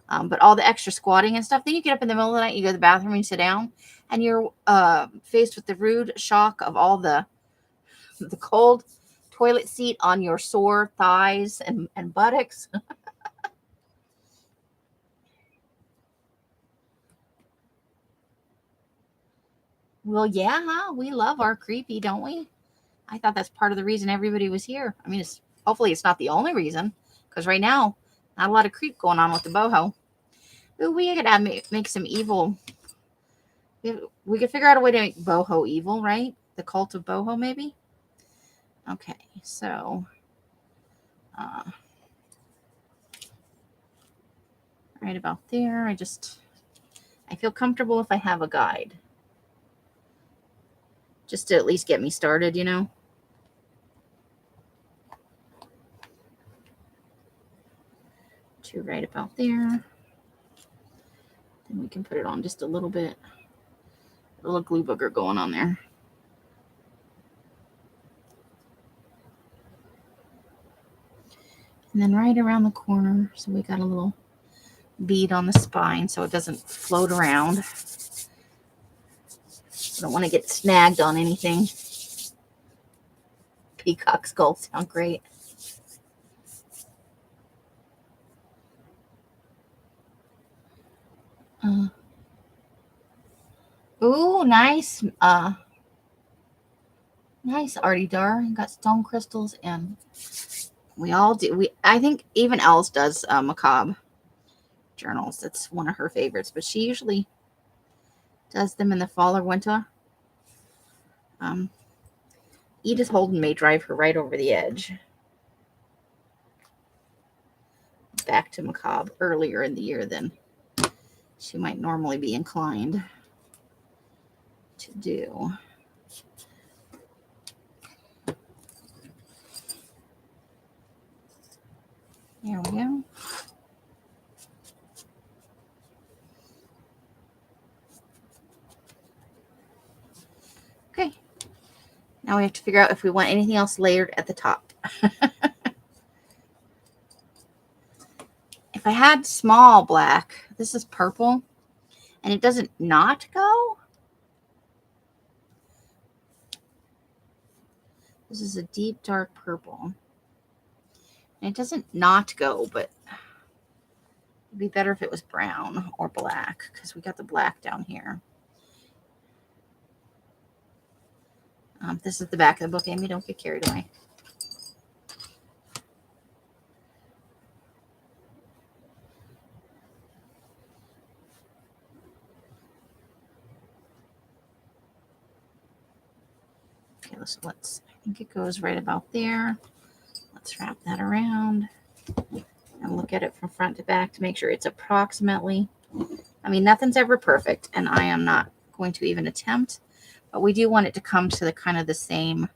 But all the extra squatting and stuff, then you get up in the middle of the night, you go to the bathroom, and you sit down, and you're faced with the rude shock of all the cold toilet seat on your sore thighs and buttocks. Well, yeah, huh? We love our creepy, don't we? I thought that's part of the reason everybody was here. I mean, hopefully it's not the only reason, because right now, not a lot of creep going on with the boho. Ooh, we could make some evil. We could figure out a way to make boho evil, right? The cult of boho, maybe? Okay, so right about there. I feel comfortable if I have a guide. Just to at least get me started, To right about there. Then we can put it on just a little bit. A little glue booger going on there. And then right around the corner, so we got a little bead on the spine so it doesn't float around. I don't want to get snagged on anything. Peacock skulls sound great. Ooh, nice. Nice, Artie Dar. Got stone crystals, and we all do. I think even Els does macabre journals. That's one of her favorites, but she usually does them in the fall or winter. Edith Holden may drive her right over the edge. Back to macabre earlier in the year than she might normally be inclined to do. There we go. Okay. Now we have to figure out if we want anything else layered at the top. If I had small black, this is purple, and it doesn't not go. This is a deep dark purple. And it doesn't not go, but it'd be better if it was brown or black because we got the black down here. This is the back of the book, Amy. Don't get carried away. Okay, let's I think it goes right about there. Let's wrap that around and look at it from front to back to make sure it's approximately. I mean, nothing's ever perfect, and I am not going to even attempt, but we do want it to come to the kind of the same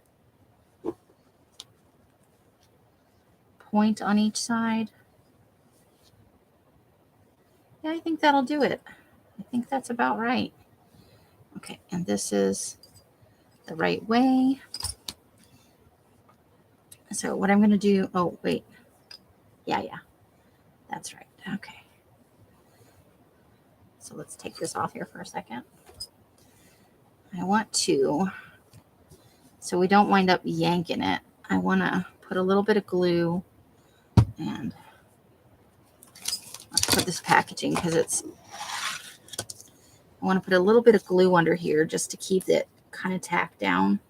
point on each side. Yeah, I think that'll do it. I think that's about right. Okay, and this is the right way. So what I'm going to do, oh, wait. Yeah, that's right. Okay. So let's take this off here for a second. I want to, so we don't wind up yanking it, I want to put a little bit of glue, and let's put this packaging because I want to put a little bit of glue under here just to keep it kind of tacked down.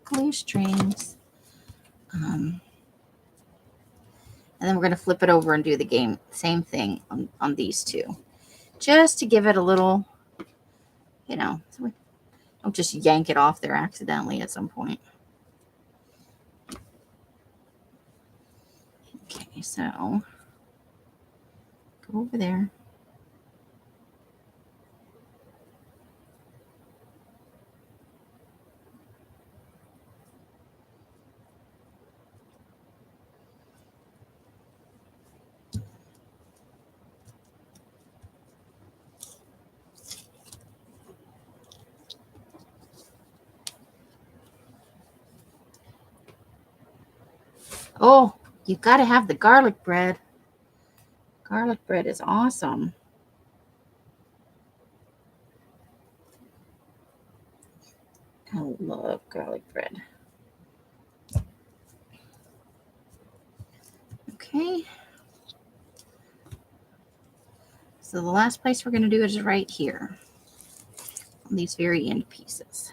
Glue strings. And then we're going to flip it over and do the same thing on these two. Just to give it a little, so we don't just yank it off there accidentally at some point. Okay, so go over there. Oh, you got to have the garlic bread. Garlic bread is awesome. I love garlic bread. Okay. So the last place we're going to do is right here on these very end pieces.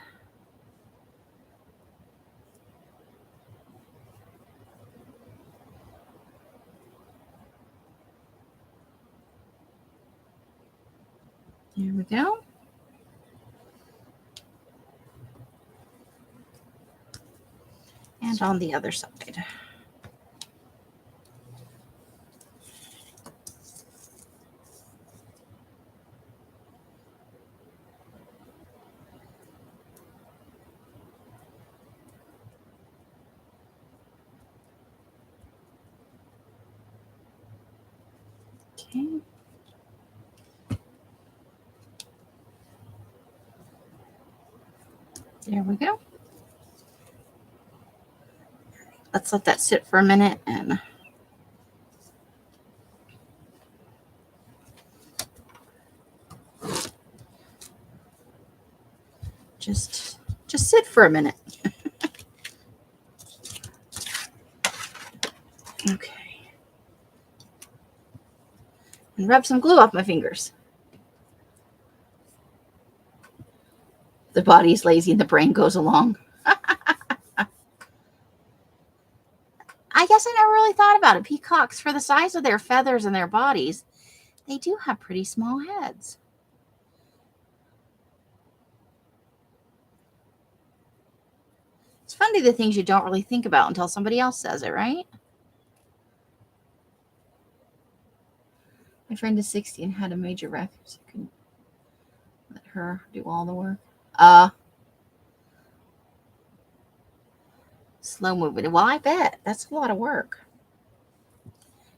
There we go. And on the other side. Okay. There we go. Let's let that sit for a minute and just sit for a minute. Okay. And rub some glue off my fingers. The body's lazy and the brain goes along. I guess I never really really thought about it. Peacocks, for the size of their feathers and their bodies, they do have pretty small heads. It's funny the things you don't really think about until somebody else says it, right? My friend is 60 and had a major wreck, so you can let her do all the work. Slow moving. Well, I bet that's a lot of work.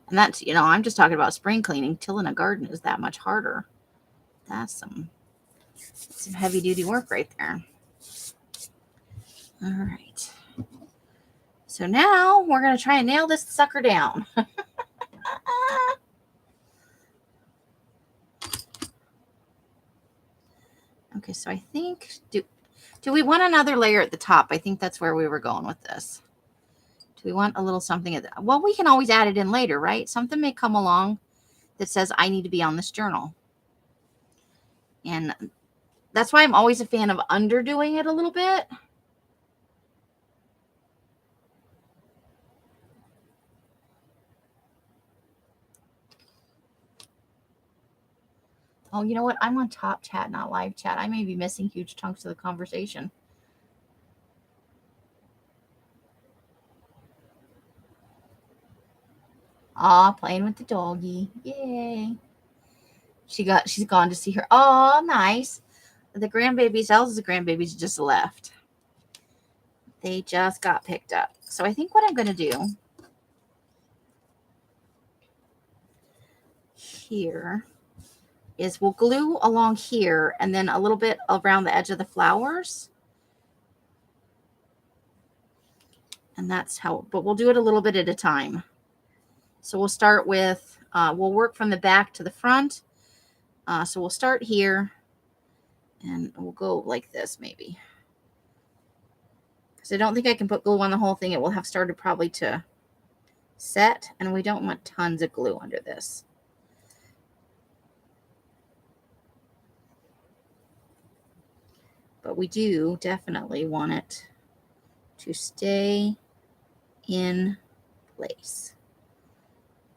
And that's, I'm just talking about spring cleaning. Tilling a garden is that much harder. That's some heavy duty work right there. All right. So now we're going to try and nail this sucker down. Okay, so I think, do we want another layer at the top? I think that's where we were going with this. Do we want a little something at the, well, we can always add it in later, right? Something may come along that says, I need to be on this journal. And that's why I'm always a fan of underdoing it a little bit. Oh, you know what? I'm on top chat, not live chat. I may be missing huge chunks of the conversation. Aw, playing with the doggy. Yay. She's gone to see her. Oh, nice. The grandbabies, Elsa's grandbabies just left. They just got picked up. So I think what I'm going to do here is we'll glue along here and then a little bit around the edge of the flowers. And that's how, but we'll do it a little bit at a time. So we'll start with, we'll work from the back to the front. So we'll start here and we'll go like this maybe. Because I don't think I can put glue on the whole thing. It will have started probably to set, and we don't want tons of glue under this. But we do definitely want it to stay in place.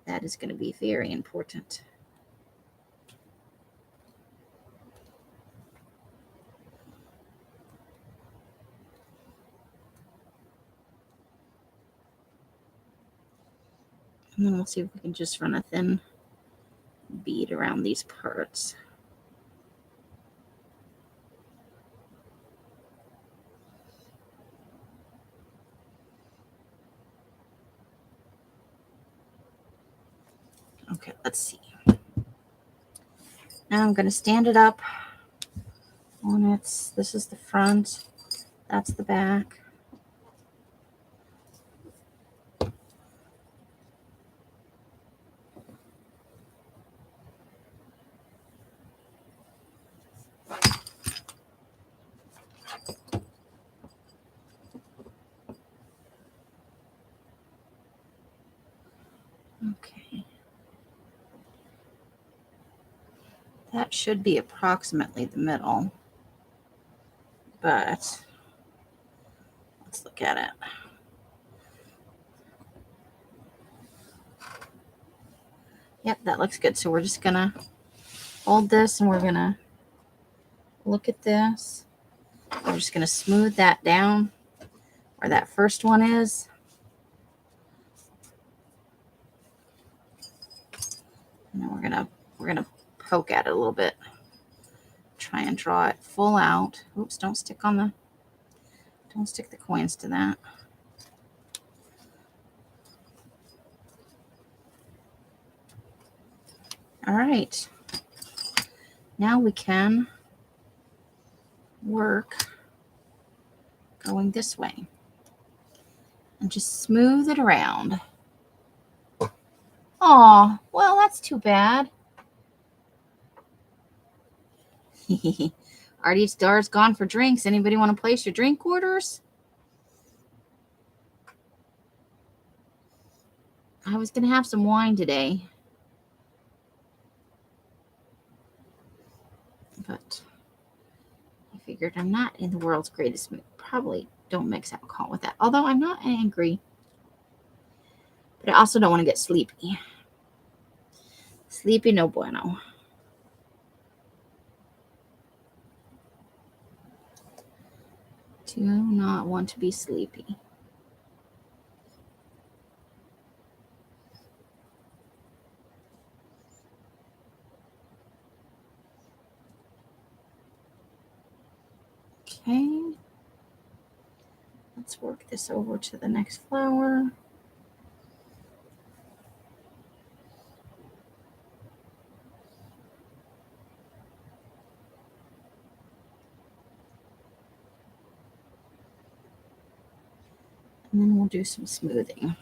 That is going to be very important. And then we'll see if we can just run a thin bead around these parts. Okay, let's see. Now I'm going to stand it up on its, this is the front, that's the back. Okay. That should be approximately the middle, but let's look at it. Yep, that looks good. So we're just going to hold this and we're going to look at this. We're just going to smooth that down where that first one is. And then we're going to poke at it a little bit. Try and draw it full out. Oops, don't stick the coins to that. All right. Now we can work going this way and just smooth it around. Oh, well, that's too bad. Artie's Star's gone for drinks. Anybody want to place your drink orders? I was going to have some wine today, but I figured I'm not in the world's greatest mood. Probably don't mix alcohol with that, although I'm not angry. But I also don't want to get sleepy. Sleepy no bueno. Do not want to be sleepy. Okay. Let's work this over to the next flower. And then we'll do some smoothing.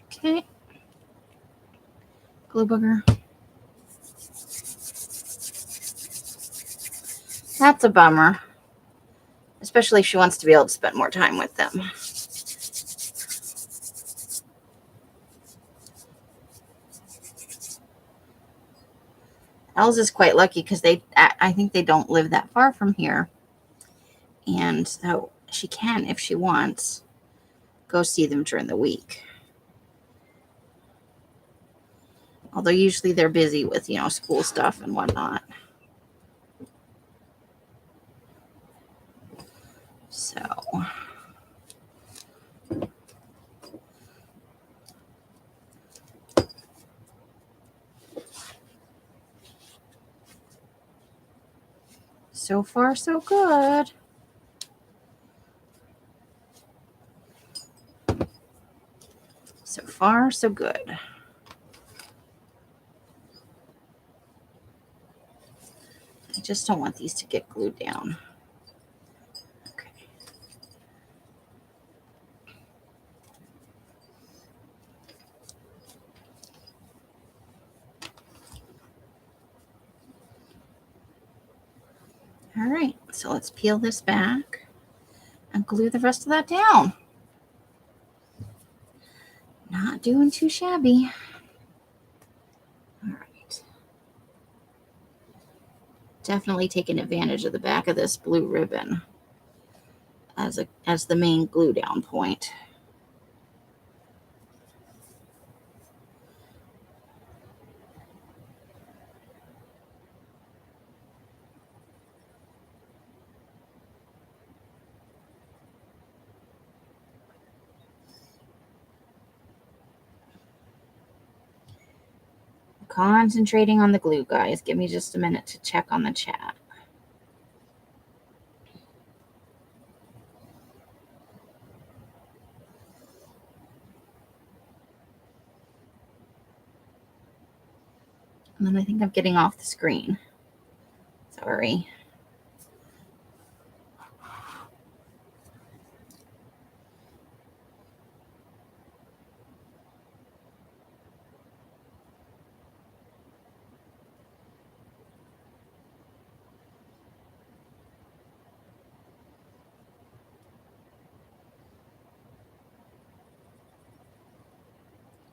Okay. Glue booger. That's a bummer. Especially if she wants to be able to spend more time with them. Els is quite lucky because I think they don't live that far from here. And so she can, if she wants, go see them during the week. Although usually they're busy with, school stuff and whatnot. So. So far, so good. So far, so good. I just don't want these to get glued down. Okay. All right, so let's peel this back and glue the rest of that down. Not doing too shabby. All right. Definitely taking advantage of the back of this blue ribbon as the main glue down point. Concentrating on the glue, guys. Give me just a minute to check on the chat. And then I think I'm getting off the screen. Sorry.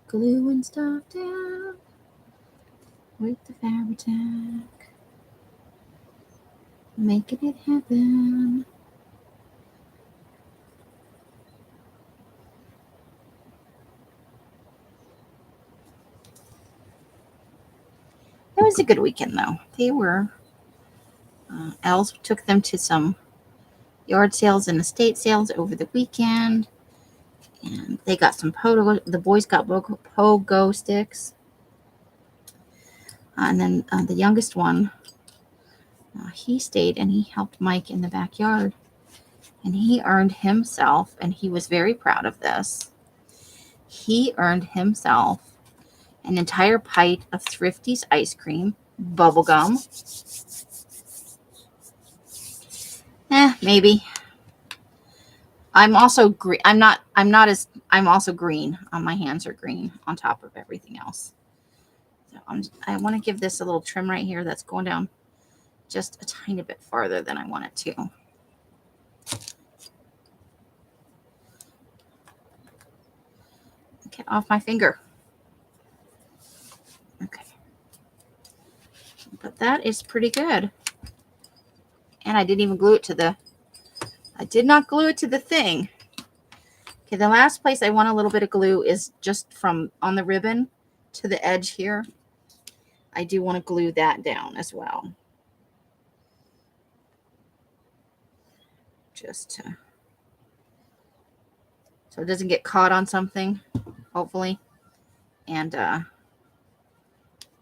Gluing stuff down with the Fabri-Tac. Making it happen. It was a good weekend, though. They were. Els took them to some yard sales and estate sales over the weekend. And they got some pogo. The boys got pogo sticks. And then the youngest one, he stayed and he helped Mike in the backyard. And he earned himself, and he was very proud of this, he earned himself an entire pint of Thrifty's ice cream, bubble gum. Maybe. I'm also green. I'm also green. My hands are green on top of everything else. So I want to give this a little trim right here. That's going down just a tiny bit farther than I want it to. Get off my finger. Okay. But that is pretty good. And I didn't even glue it to the, I did not glue it to the thing. Okay, the last place I want a little bit of glue is just from on the ribbon to the edge here. I do want to glue that down as well. Just to, so it doesn't get caught on something, hopefully. And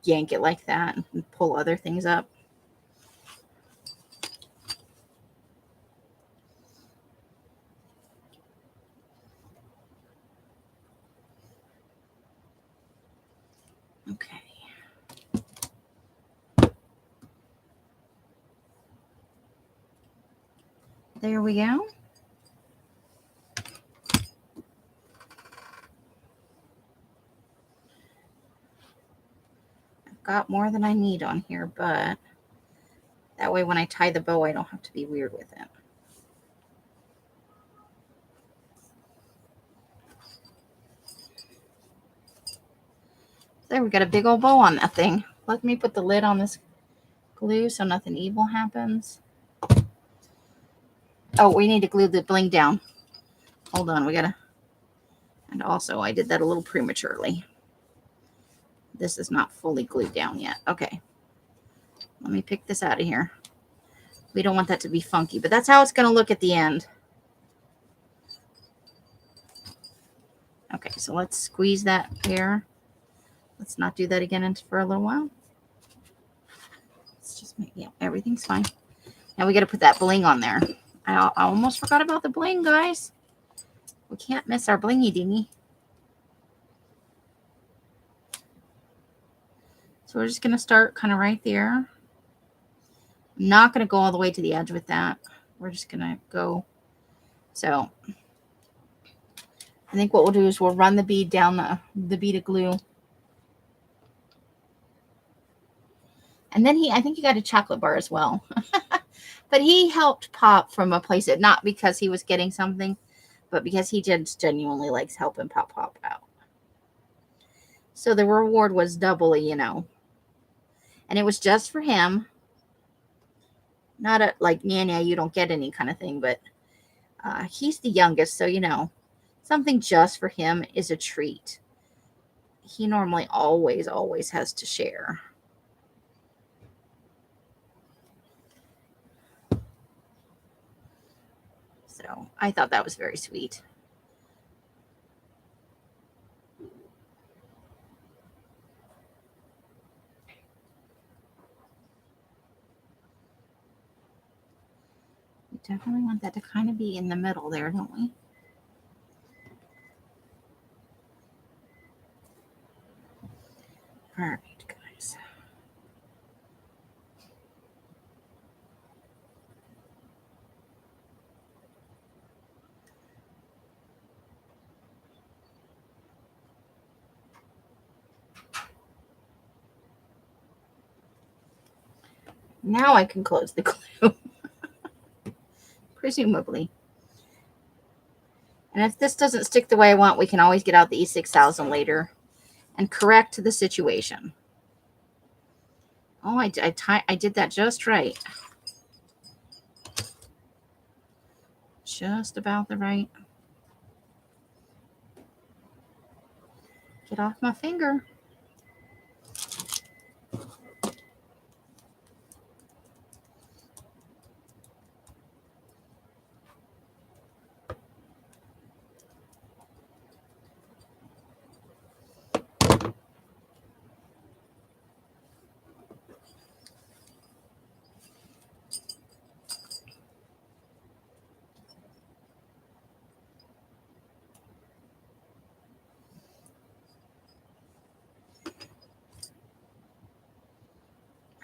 yank it like that and pull other things up. Okay. There we go. I've got more than I need on here, but that way when I tie the bow, I don't have to be weird with it. There, we got a big old bow on that thing. Let me put the lid on this glue so nothing evil happens. Oh, we need to glue the bling down. Hold on, we gotta. And also, I did that a little prematurely. This is not fully glued down yet. Okay. Let me pick this out of here. We don't want that to be funky, but that's how it's going to look at the end. Okay, so let's squeeze that pair. Let's not do that again for a little while. Let's just make, yeah, everything's fine. Now we got to put that bling on there. I almost forgot about the bling, guys. We can't miss our blingy dingy. So we're just going to start kind of right there. I'm not going to go all the way to the edge with that. We're just going to go. So I think what we'll do is we'll run the bead down the bead of glue. And then I think he got a chocolate bar as well. But he helped Pop from a place that, not because he was getting something, but because he just genuinely likes helping Pop out. So the reward was double, you know. And it was just for him. Not a, like, Nanya, you don't get any kind of thing, but he's the youngest, so, you know, something just for him is a treat. He normally always has to share. So I thought that was very sweet. We definitely want that to kind of be in the middle there, don't we? All right, guys. Now I can close the glue. Presumably. And if this doesn't stick the way I want, we can always get out the E6000 later and correct the situation. Oh, I did that just right. Just about the right. Get off my finger.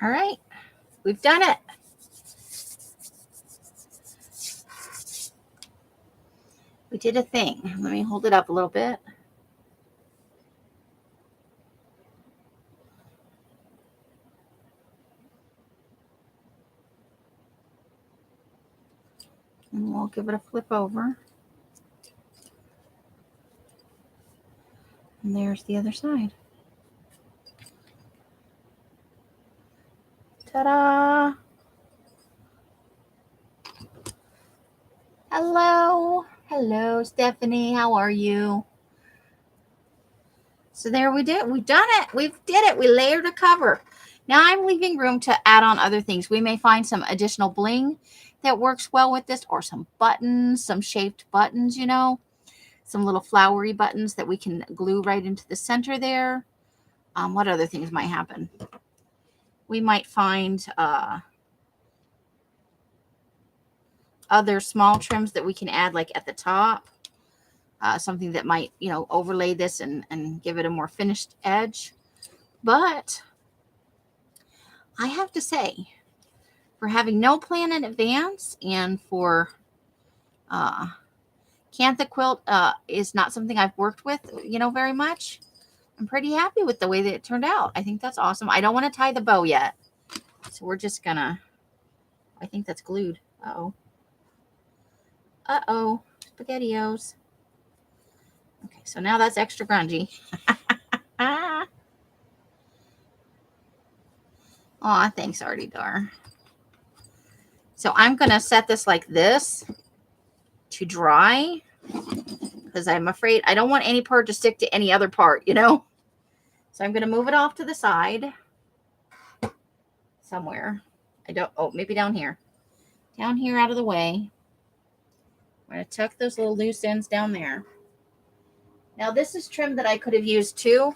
All right, we've done it. We did a thing. Let me hold it up a little bit. And we'll give it a flip over. And there's the other side. Ta-da! Hello. Hello, Stephanie. How are you? So there we did. We've done it. We did it. We layered a cover. Now I'm leaving room to add on other things. We may find some additional bling that works well with this, or some buttons, some shaped buttons, you know, some little flowery buttons that we can glue right into the center there. What other things might happen? We might find other small trims that we can add like at the top. Something that might, you know, overlay this and give it a more finished edge. But I have to say, for having no plan in advance and for Kantha quilt is not something I've worked with, you know, very much. I'm pretty happy with the way that it turned out. I think that's awesome. I don't want to tie the bow yet. So we're just gonna, I think that's glued. Uh-oh. Uh-oh. SpaghettiOs. Okay, so now that's extra grungy. Aw, thanks, Artie Dar. So I'm going to set this like this to dry because I'm afraid I don't want any part to stick to any other part, you know? So I'm going to move it off to the side somewhere. Maybe down here. Down here out of the way. I'm going to tuck those little loose ends down there. Now this is trim that I could have used too,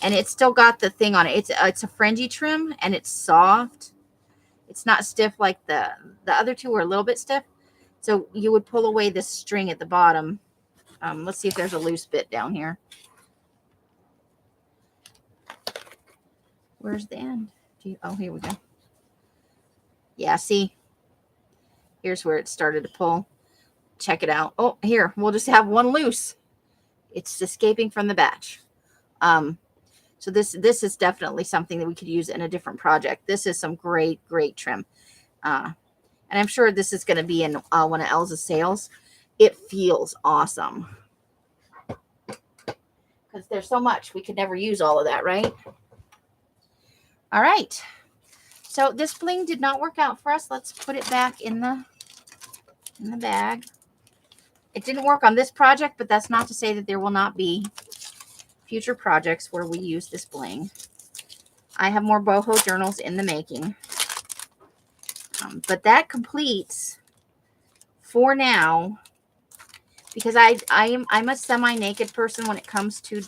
and it's still got the thing on it. It's a fringy trim, and it's soft. It's not stiff like the other two were a little bit stiff. So you would pull away this string at the bottom. Let's see if there's a loose bit down here. Where's the end? Oh, here we go. Yeah, see? Here's where it started to pull. Check it out. Oh, here. We'll just have one loose. It's escaping from the batch. So this is definitely something that we could use in a different project. This is some great, great trim. And I'm sure this is going to be in one of Elza's sales. It feels awesome. Because there's so much. We could never use all of that, right? All right. So this bling did not work out for us. Let's put it back in the bag. It didn't work on this project, but that's not to say that there will not be future projects where we use this bling. I have more boho journals in the making. But that completes for now, because I'm a semi-naked person when it comes to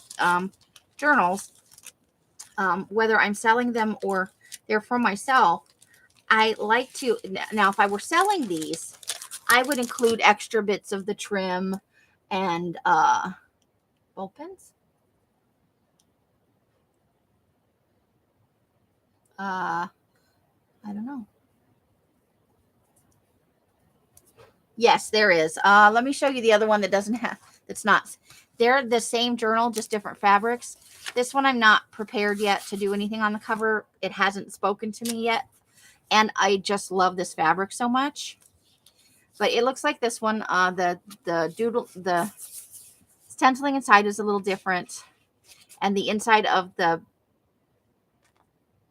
journals. Whether I'm selling them or they're for myself, I like to, now if I were selling these, I would include extra bits of the trim and ball pens. I don't know. Yes, there is. Let me show you the other one that doesn't have, that's not. They're the same journal, just different fabrics. This one I'm not prepared yet to do anything on the cover. It hasn't spoken to me yet. And I just love this fabric so much. But it looks like this one. The stenciling inside is a little different. And the inside of the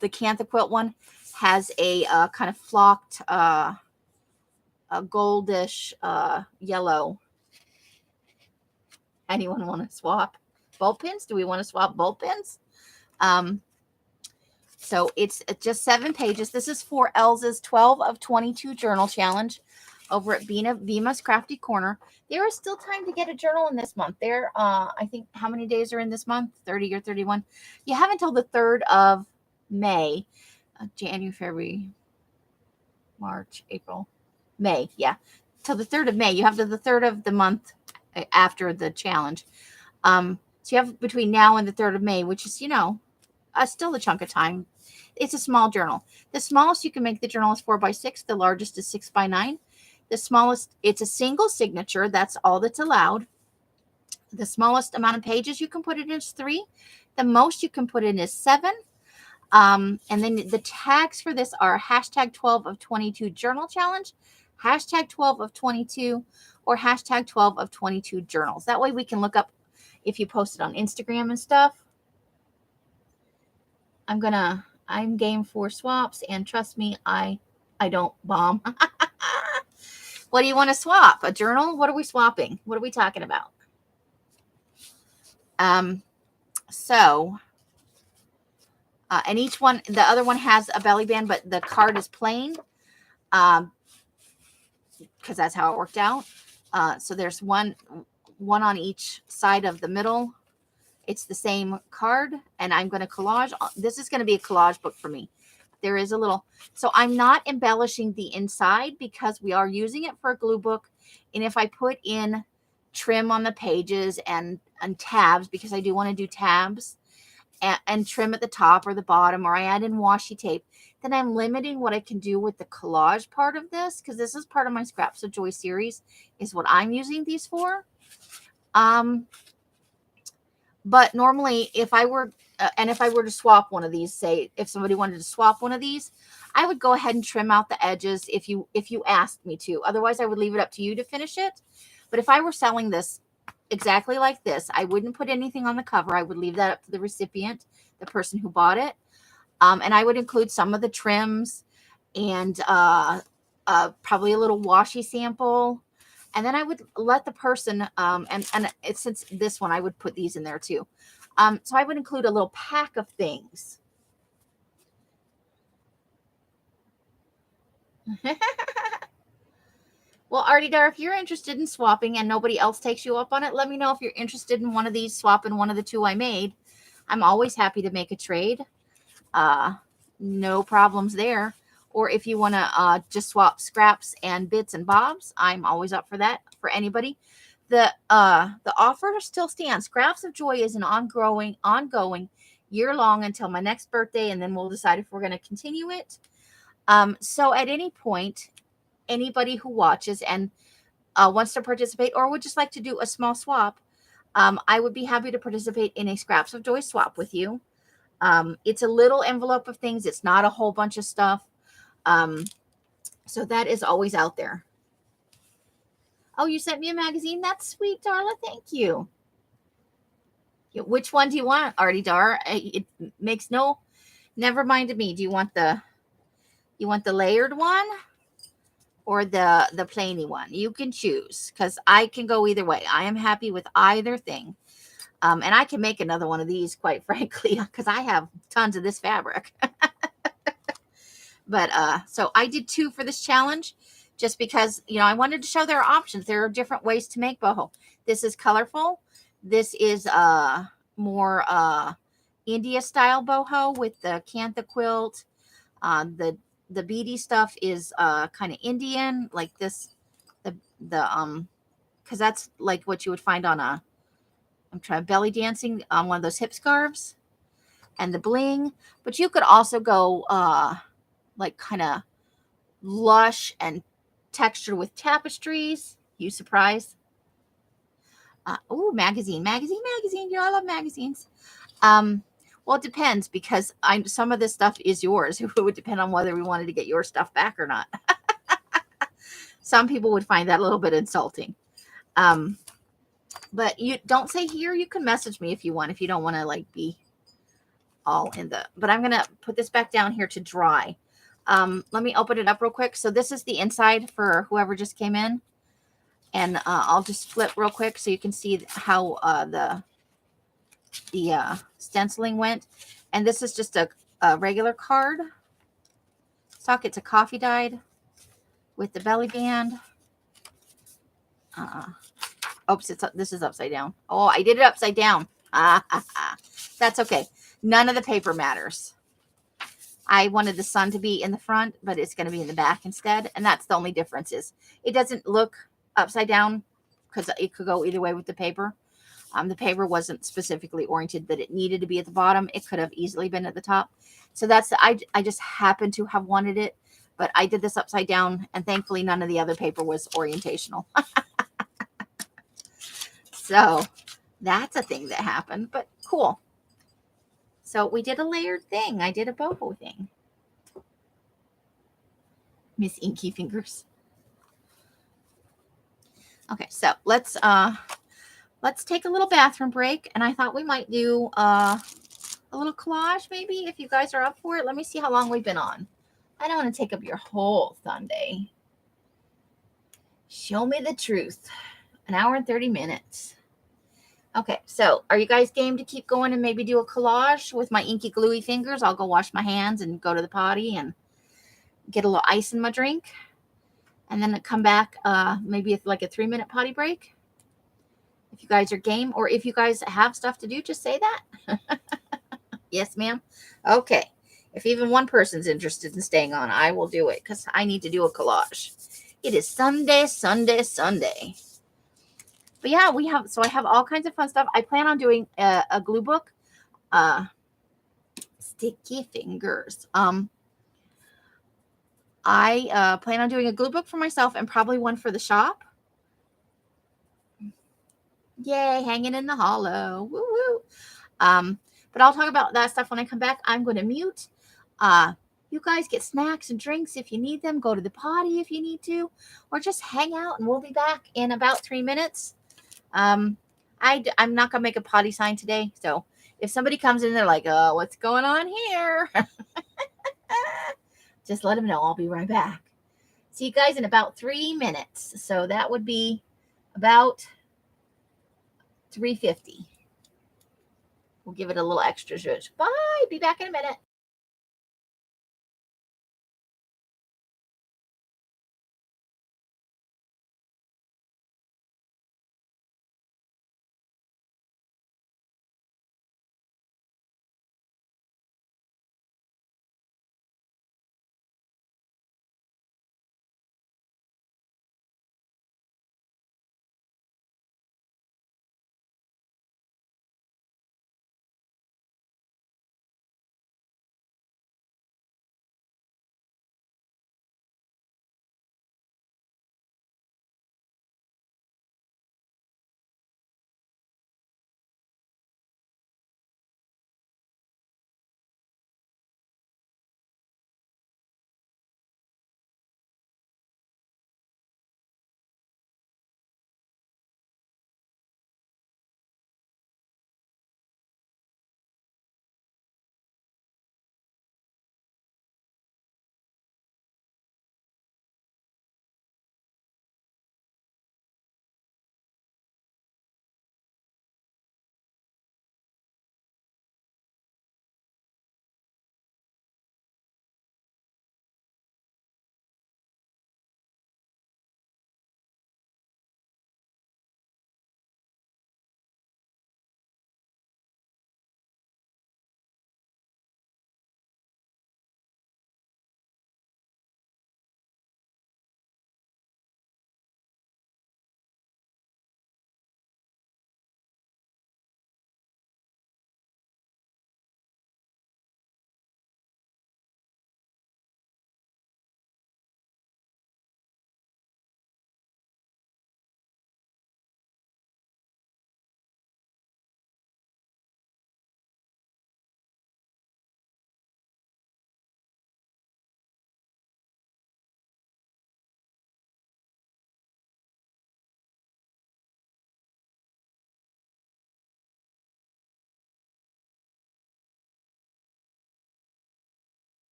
Kantha quilt one has a kind of flocked, a goldish yellow. Anyone want to swap ball pins? Do we want to swap ball pins? So it's just 7 pages. This is for Elza's 12 of 22 journal challenge over at Bima's Crafty Corner. There is still time to get a journal in this month. There, I think, how many days are in this month? 30 or 31. You have until the 3rd of May. January, February, March, April, May. Yeah, till the 3rd of May. You have to the 3rd of the month after the challenge. So you have between now and the 3rd of May, which is, you know, still a chunk of time. It's a small journal. The smallest you can make the journal is 4x6. The largest is 6x9. The smallest, it's a single signature. That's all that's allowed. The smallest amount of pages you can put in is 3. The most you can put in is 7. And then the tags for this are hashtag 12 of 22 journal challenge, hashtag 12 of 22, or hashtag 12 of 22 journals. That way we can look up if you post it on Instagram and stuff. I'm game for swaps, and trust me, I don't bomb. What do you want to swap? A journal? What are we swapping? What are we talking about? So, and each one, the other one has a belly band, but the card is plain, because that's how it worked out. So there's one on each side of the middle. It's the same card, and I'm going to collage. This is going to be a collage book for me. There is a little, so I'm not embellishing the inside because we are using it for a glue book. And if I put in trim on the pages and tabs, because I do want to do tabs, and trim at the top or the bottom, or I add in washi tape, then I'm limiting what I can do with the collage part of this, because this is part of my Scraps of Joy series, is what I'm using these for. But normally, if I were to swap one of these, say if somebody wanted to swap one of these, I would go ahead and trim out the edges if you asked me to. Otherwise, I would leave it up to you to finish it. But if I were selling this exactly like this, I wouldn't put anything on the cover. I would leave that up to the recipient, the person who bought it. And I would include some of the trims and probably a little washi sample. And then I would let the person, since this one, I would put these in there too. So I would include a little pack of things. Well, Artie Dar, if you're interested in swapping and nobody else takes you up on it, let me know if you're interested in one of these, swapping one of the two I made. I'm always happy to make a trade. No problems there. Or if you want to just swap scraps and bits and bobs, I'm always up for that for anybody. The offer still stands. Scraps of Joy is an ongoing year long until my next birthday, and then we'll decide if we're going to continue it. So at any point, anybody who watches and wants to participate or would just like to do a small swap, I would be happy to participate in a Scraps of Joy swap with you. It's a little envelope of things. It's not a whole bunch of stuff. So that is always out there. Oh, you sent me a magazine? That's sweet, Darla. Thank you. Which one do you want, Artie Dar? It makes never mind to me. Do you want the layered one or the plainy one? You can choose, because I can go either way. I am happy with either thing. And I can make another one of these, quite frankly, because I have tons of this fabric. But so I did 2 for this challenge, just because, I wanted to show there are options. There are different ways to make boho. This is colorful. This is more India style boho with the Kantha quilt. The beady stuff is kind of Indian, like this. Because that's like what you would find on I'm trying belly dancing on one of those hip scarves, and the bling. But you could also go like kind of lush and textured with tapestries. You surprised? Oh, magazine. You know, I love magazines. Well, it depends, because some of this stuff is yours. It would depend on whether we wanted to get your stuff back or not. Some people would find that a little bit insulting. But you don't say here. You can message me if you want, if you don't want to like be all in the, but I'm going to put this back down here to dry. Let me open it up real quick. So this is the inside for whoever just came in. And I'll just flip real quick so you can see how the stenciling went. And this is just a regular card stock. It's a coffee dyed with the belly band. Oops, this is upside down. Oh, I did it upside down. That's okay. None of the paper matters. I wanted the sun to be in the front, but it's going to be in the back instead. And that's the only difference. Is it doesn't look upside down, because it could go either way with the paper. The paper wasn't specifically oriented that it needed to be at the bottom. It could have easily been at the top. So that's I just happened to have wanted it, but I did this upside down, and thankfully none of the other paper was orientational. So that's a thing that happened, but cool. So we did a layered thing. I did a boho thing. Miss Inky Fingers. Okay, so let's take a little bathroom break, and I thought we might do a little collage, maybe, if you guys are up for it. Let me see how long we've been on. I don't want to take up your whole Sunday. Show me the truth. An hour and 30 minutes. Okay, so are you guys game to keep going and maybe do a collage with my inky gluey fingers? I'll go wash my hands and go to the potty and get a little ice in my drink. And then come back, maybe it's like a 3-minute potty break. If you guys are game, or if you guys have stuff to do, just say that. Yes, ma'am. Okay. If even one person's interested in staying on, I will do it because I need to do a collage. It is Sunday, Sunday, Sunday. But yeah, I have all kinds of fun stuff. I plan on doing a glue book. Sticky fingers. I plan on doing a glue book for myself and probably one for the shop. Yay, hanging in the hollow. Woo woo. But I'll talk about that stuff when I come back. I'm going to mute. You guys get snacks and drinks if you need them. Go to the potty if you need to, or just hang out, and we'll be back in about 3 minutes. I'm not gonna make a potty sign today, so if somebody comes in, they're like, what's going on here?" Just let them know. I'll be right back. See you guys in about 3 minutes. So that would be about 3:50. We'll give it a little extra zhuzh. Bye. Be back in a minute.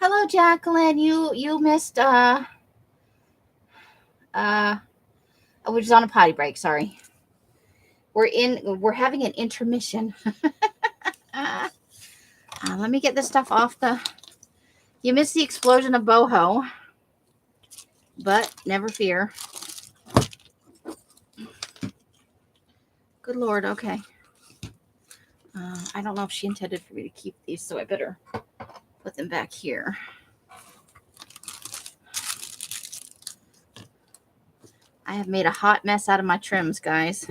Hello, Jacqueline. You missed I was on a potty break, sorry. We're having an intermission. Let me get this stuff off the. You missed the explosion of boho, but never fear. Good Lord, okay. I don't know if she intended for me to keep these, so I better put them back here. I have made a hot mess out of my trims, guys.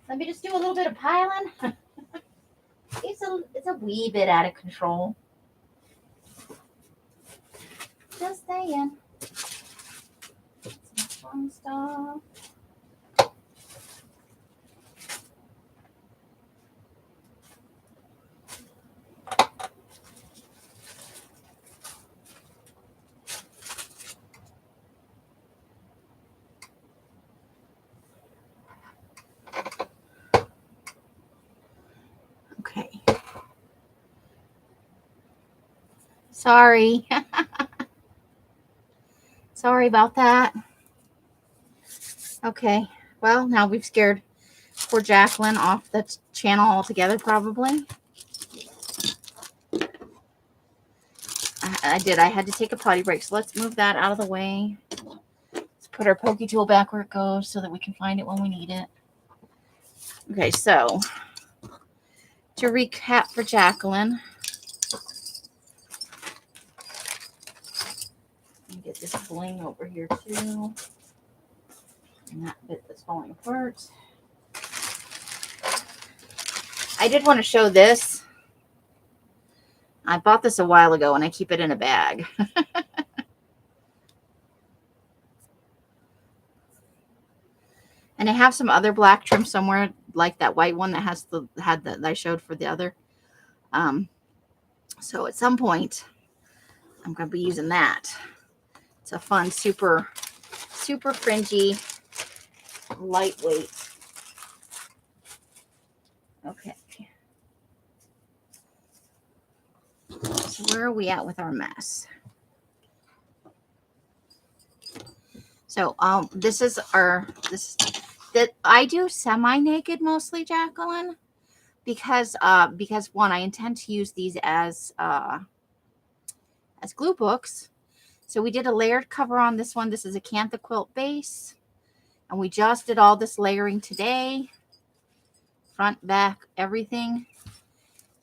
Let me just do a little bit of piling. It's a wee bit out of control. Just saying. Some fun stuff. Okay. Sorry. Sorry about that. Okay. Well, now we've scared poor Jacqueline off the channel altogether, probably. I did. I had to take a potty break, so let's move that out of the way. Let's put our pokey tool back where it goes so that we can find it when we need it. Okay, so to recap for Jacqueline, let me get this bling over here too. And that bit that's falling apart. I did want to show this. I bought this a while ago and I keep it in a bag. And I have some other black trim somewhere, like that white one that had that I showed for the other. So at some point, I'm going to be using that. It's a fun, super fringy, lightweight. Okay. So where are we at with our mess? So this is that I do semi-naked mostly, Jacqueline, because one, I intend to use these as glue books. So we did a layered cover on this one. This is a Kantha quilt base, and we just did all this layering today. Front, back, everything.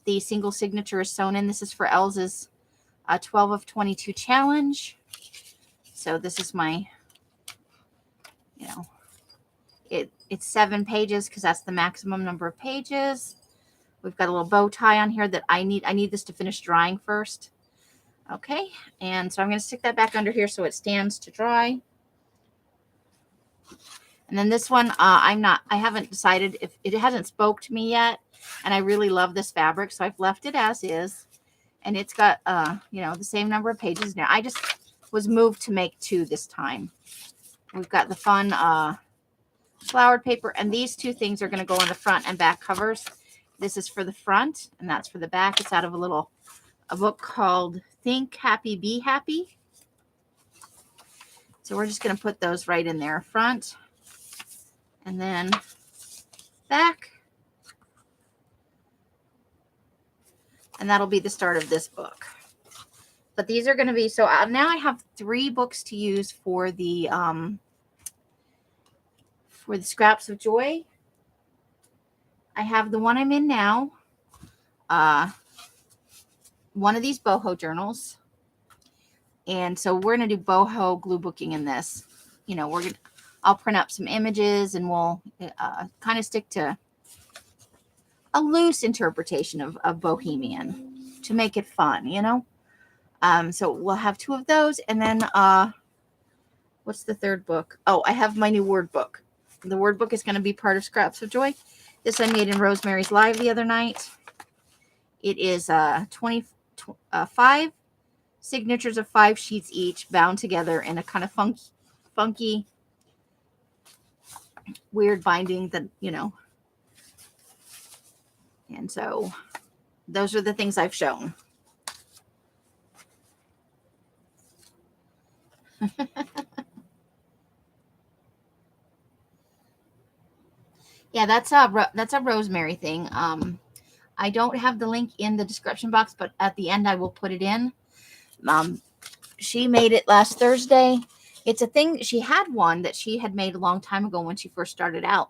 The single signature is sewn in. This is for Elsa's 12 of 22 challenge. So this is my, it's 7 pages because that's the maximum number of pages. We've got a little bow tie on here that I need this to finish drying first. Okay, and so I'm going to stick that back under here so it stands to dry. And then this one, I haven't decided if it hasn't spoke to me yet, and I really love this fabric, so I've left it as is, and it's got the same number of pages now. I just was moved to make 2 this time. We've got the fun flowered paper, and these 2 things are going to go on the front and back covers. This is for the front, and that's for the back. It's out of a book called Think Happy, Be Happy. So we're just going to put those right in there, front and then back. And that'll be the start of this book. But these are going to be, so now I have 3 books to use for the Scraps of Joy. I have the one I'm in now, one of these boho journals. And so we're going to do boho glue booking in this. I'll print up some images and we'll kind of stick to a loose interpretation of Bohemian to make it fun, So we'll have 2 of those. And then what's the 3rd book? Oh, I have my new word book. The word book is going to be part of Scraps of Joy. This I made in Rosemary's Live the other night. It is 25 signatures of 5 sheets each, bound together in a kind of funky, weird binding that, And so those are the things I've shown. Yeah, that's a rosemary thing. I don't have the link in the description box, but at the end I will put it in. She made it last Thursday. It's a thing. She had one that she had made a long time ago when she first started out.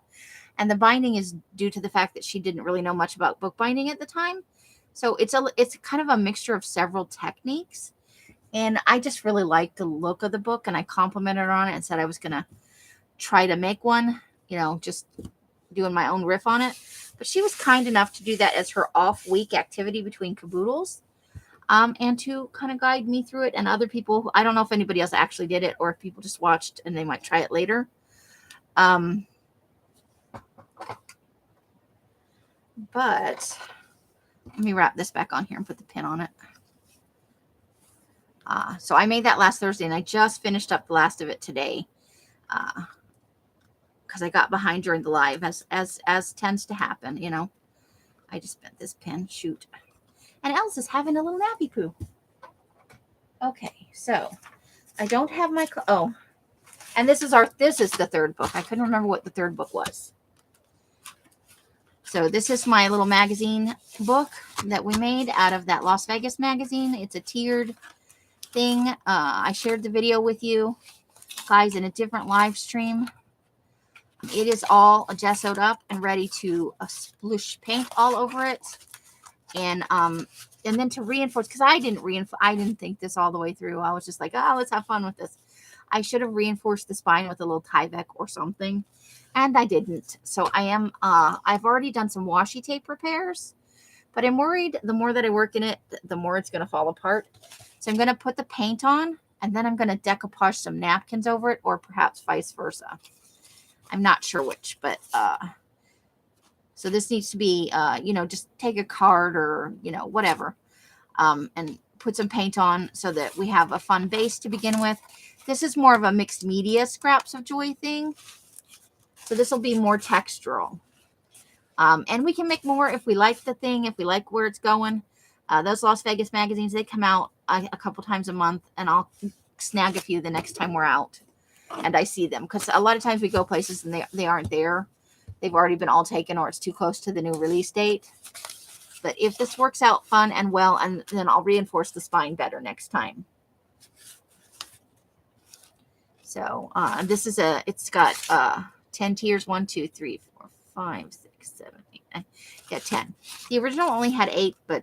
And the binding is due to the fact that she didn't really know much about bookbinding at the time. So it's kind of a mixture of several techniques. And I just really liked the look of the book, and I complimented her on it and said I was going to try to make one, just doing my own riff on it. But she was kind enough to do that as her off-week activity between caboodles, and to kind of guide me through it. And other people, I don't know if anybody else actually did it or if people just watched and they might try it later. But let me wrap this back on here and put the pin on it. So I made that last Thursday, and I just finished up the last of it today, because I got behind during the live, as tends to happen. I just bent this pin. Shoot. And Elsa's having a little nappy poo. Okay, so I don't have my and this is the third book. I couldn't remember what the third book was. So this is my little magazine book that we made out of that Las Vegas magazine. It's a tiered thing. I shared the video with you guys in a different live stream. It is all gessoed up and ready to sploosh paint all over it. And then to reinforce, because I didn't think this all the way through. I was just like, oh, let's have fun with this. I should have reinforced the spine with a little Tyvek or something, and I didn't. So I've already done some washi tape repairs, but I'm worried the more that I work in it, the more it's going to fall apart. So I'm going to put the paint on, and then I'm going to decoupage some napkins over it, or perhaps vice versa. I'm not sure which, but so this needs to be, just take a card or, whatever, and put some paint on so that we have a fun base to begin with. This is more of a mixed media Scraps of Joy thing. So this will be more textural. And we can make more if we like the thing, if we like where it's going. Those Las Vegas magazines, they come out a couple times a month, and I'll snag a few the next time we're out and I see them. Because a lot of times we go places and they aren't there. They've already been all taken, or it's too close to the new release date. But if this works out fun and well, and then I'll reinforce the spine better next time. So this is it's got 10 tiers, 1, 2, 3, 4, 5, 6, 7, 8, 9. Yeah, 10. The original only had 8, but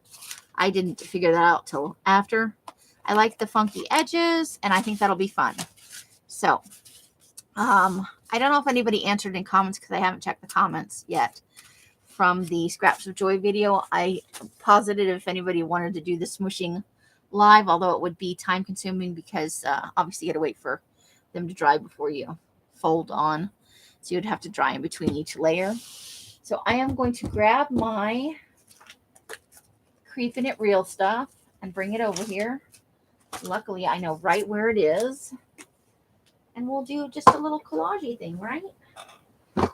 I didn't figure that out till after. I like the funky edges, and I think that'll be fun. So I don't know if anybody answered in comments, because I haven't checked the comments yet from the Scraps of Joy video. I posited if anybody wanted to do the smooshing live, although it would be time consuming, because obviously you got to wait for them to dry before you fold on. So you'd have to dry in between each layer. So I am going to grab my Creepin' It Real stuff and bring it over here. Luckily, I know right where it is. And we'll do just a little collage thing, right? I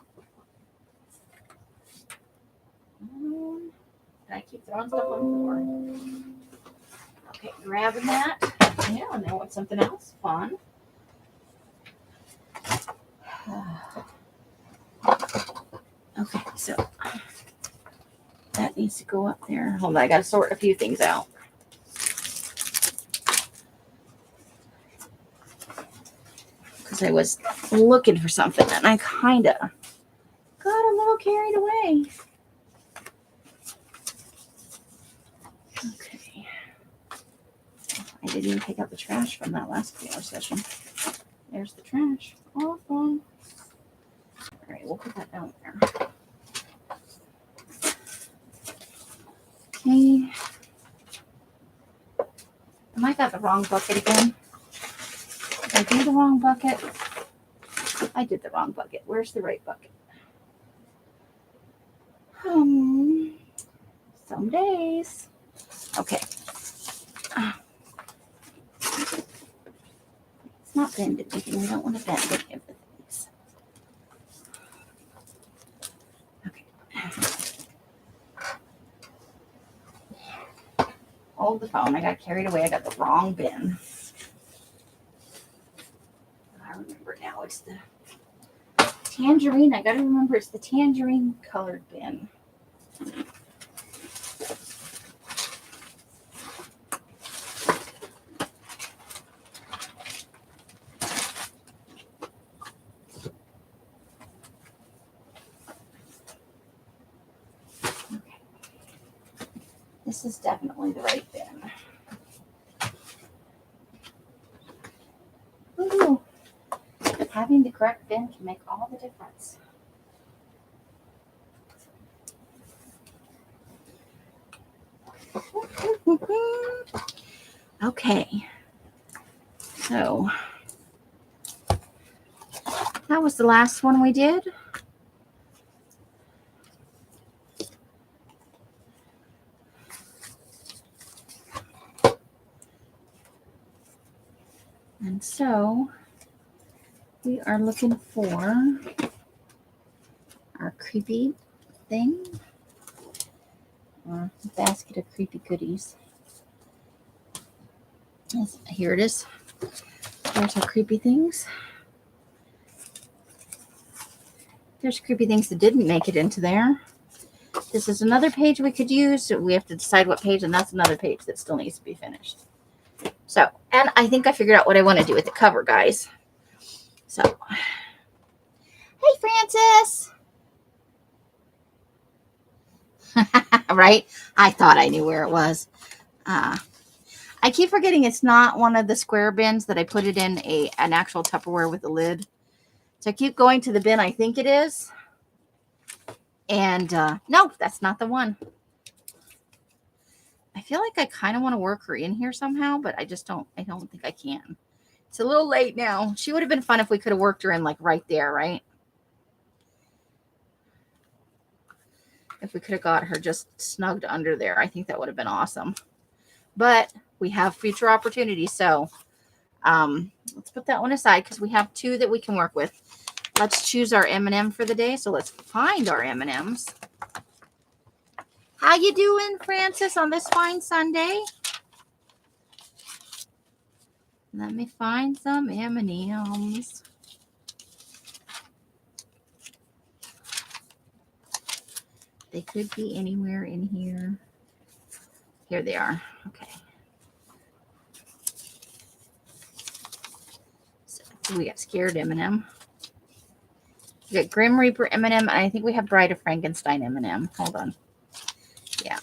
keep throwing stuff on the floor. Okay, grabbing that. Yeah, and now what's something else fun? Okay, so that needs to go up there. Hold on, I got to sort a few things out. Because I was looking for something and I kind of got a little carried away. Okay. I didn't even take out the trash from that last PR session. There's the trash. Awesome. All right, we'll put that down there. Okay. Am I got the wrong bucket again? Did I do the wrong bucket? I did the wrong bucket. Where's the right bucket? Some days. Okay. It's not bended anything. We don't want to bend any of the things. Okay. hold the phone. I got carried away. I got the wrong bin. I remember now. It's the tangerine. I got to remember it's the tangerine colored bin. Okay. This is definitely the right bin. Ooh. Having the correct bin can make all the difference. Okay, so that was the last one we did. And so we are looking for our creepy thing, or basket of creepy goodies. Here it is. There's our creepy things. There's creepy things that didn't make it into there. This is another page we could use. So we have to decide what page, and that's another page that still needs to be finished. So, and I think I figured out what I want to do with the cover, guys. So, hey, Francis. Right? I thought I knew where it was. I keep forgetting it's not one of the square bins that I put it in an actual Tupperware with a lid. So I keep going to the bin I think it is. And no, that's not the one. I feel like I kind of want to work her in here somehow, but I don't think I can. It's a little late now. She would have been fun if we could have worked her in like right there, right? If we could have got her just snugged under there, I think that would have been awesome. But we have future opportunities. So let's put that one aside because we have two that we can work with. Let's choose our M&M for the day. So let's find our M&Ms. How you doing, Francis, on this fine Sunday? Let me find some M&Ms. They could be anywhere in here. Here they are. Okay. So we got Scared M&M. We got Grim Reaper M&M, and I think we have Bride of Frankenstein M&M. Hold on. Yeah.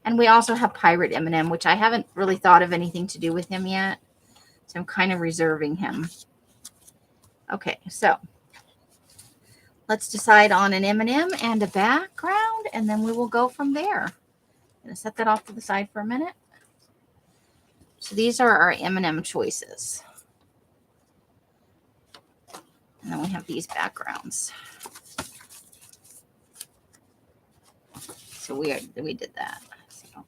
And we also have Pirate M&M, which I haven't really thought of anything to do with him yet. So I'm kind of reserving him. Okay, so let's decide on an M&M and a background, and then we will go from there. I'm going to set that off to the side for a minute. So these are our M&M choices. And then we have these backgrounds. So we did that. So.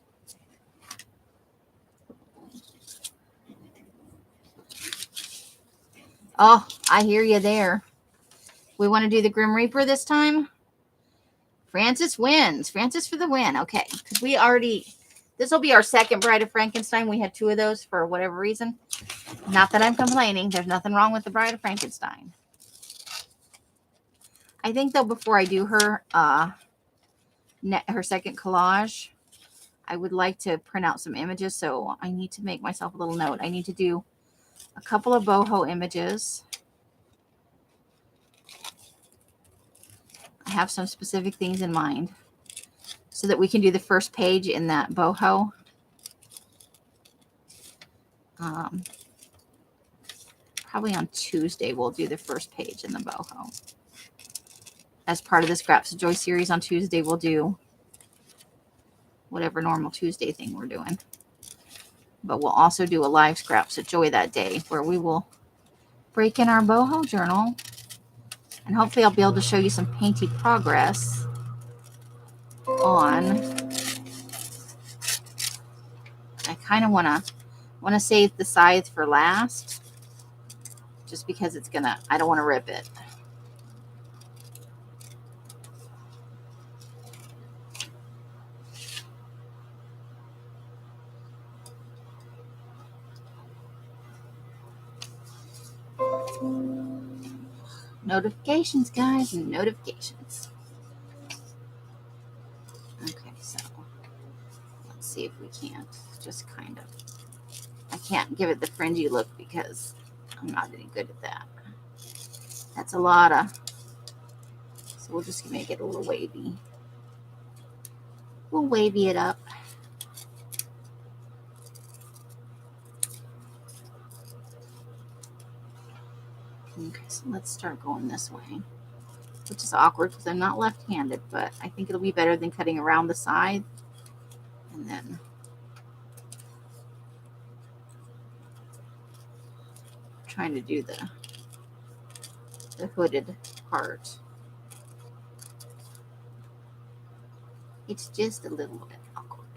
Oh, I hear you there. We want to do the Grim Reaper this time. Francis wins. Francis for the win. Okay. Because this will be our second Bride of Frankenstein. We had two of those for whatever reason. Not that I'm complaining. There's nothing wrong with the Bride of Frankenstein. I think, though, before I do her second collage, I would like to print out some images. So I need to make myself a little note. I need to do a couple of boho images. I have some specific things in mind so that we can do the first page in that boho. Probably on Tuesday, we'll do the first page in the boho. As part of the Scraps of Joy series on Tuesday, we'll do whatever normal Tuesday thing we're doing. But we'll also do a live Scraps of Joy that day where we will break in our boho journal. And hopefully I'll be able to show you some painty progress on. I kind of want to save the scythe for last, just because I don't want to rip it. Notifications, guys, notifications. Okay, so let's see if we can't just kind of, I can't give it the fringy look because I'm not any good at that. That's a lot of, so we'll just make it a little wavy. We'll wavy it up. Okay, so let's start going this way, which is awkward because I'm not left-handed, but I think it'll be better than cutting around the side and then trying to do the hooded part. It's just a little bit awkward.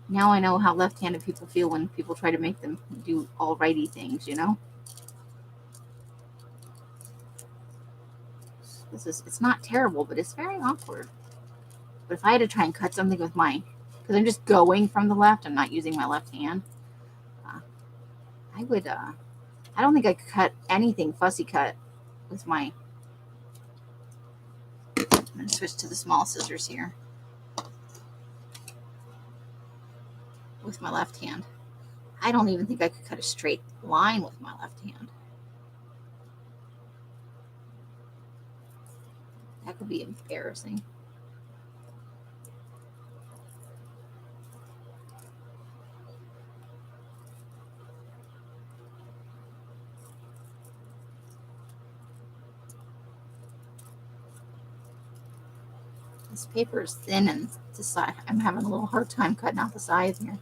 Now I know how left-handed people feel when people try to make them do all righty things, you know? It's not terrible, but it's very awkward. But if I had to try and cut something with because I'm just going from the left, I'm not using my left hand, I would, I don't think I could cut anything fussy cut with I'm going to switch to the small scissors here with my left hand. I don't even think I could cut a straight line with my left hand. That could be embarrassing. This paper is thin and the side. I'm having a little hard time cutting out the sides here.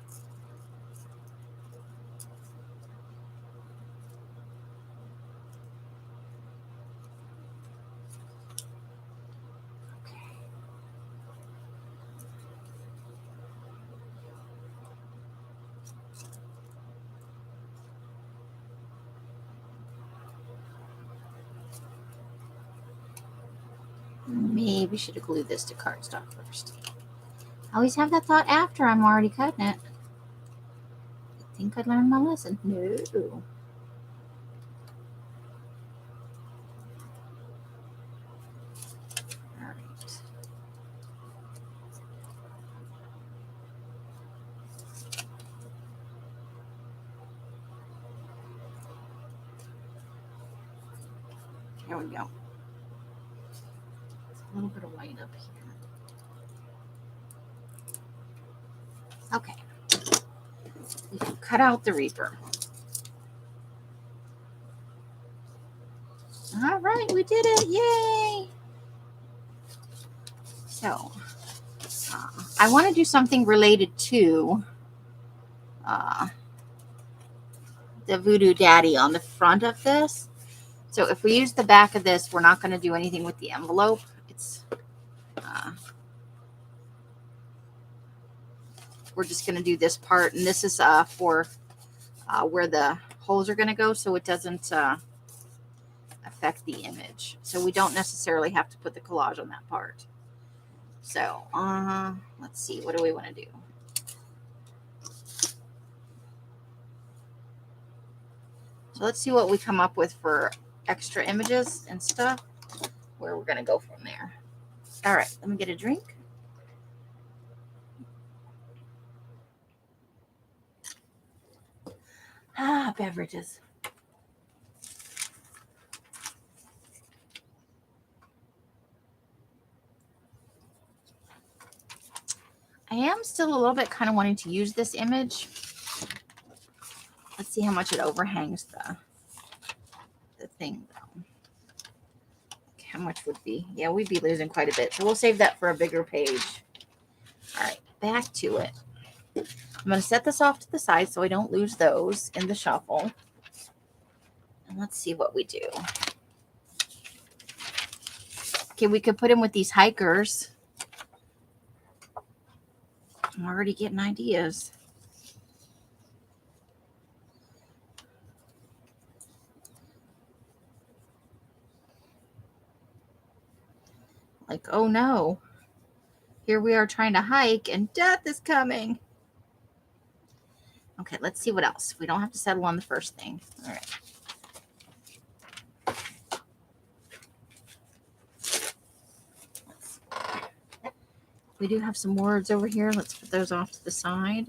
Maybe should have glued this to cardstock first. I always have that thought after I'm already cutting it. I think I learned my lesson. No. All right. There we go. A little bit of white up here. Okay. We can cut out the Reaper. All right, we did it. Yay! So, I want to do something related to the Voodoo Daddy on the front of this. So if we use the back of this, we're not going to do anything with the envelope. We're just going to do this part, and this is for where the holes are going to go, so it doesn't affect the image. So we don't necessarily have to put the collage on that part. So let's see, what do we want to do? So let's see what we come up with for extra images and stuff, where we're going to go from there. All right, let me get a drink. Beverages. I am still a little bit kind of wanting to use this image. Let's see how much it overhangs the thing, though. How much would be? Yeah, we'd be losing quite a bit. So we'll save that for a bigger page. All right, back to it. I'm going to set this off to the side so I don't lose those in the shuffle. And let's see what we do. Okay, we could put him with these hikers. I'm already getting ideas. Like, oh no. Here we are trying to hike and death is coming. Okay, let's see what else. We don't have to settle on the first thing. All right. We do have some words over here. Let's put those off to the side.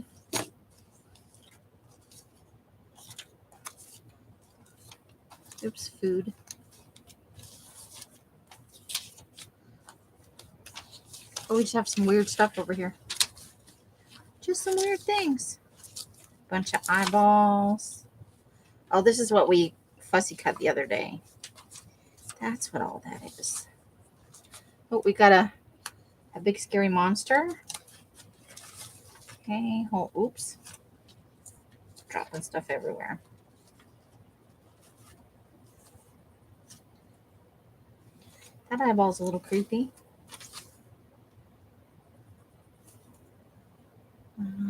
Oops, food. Oh, we just have some weird stuff over here. Just some weird things. Bunch of eyeballs. Oh, this is what we fussy cut the other day. That's what all that is. Oh, we got a big scary monster. Okay, oh, oops. Dropping stuff everywhere. That eyeball's a little creepy.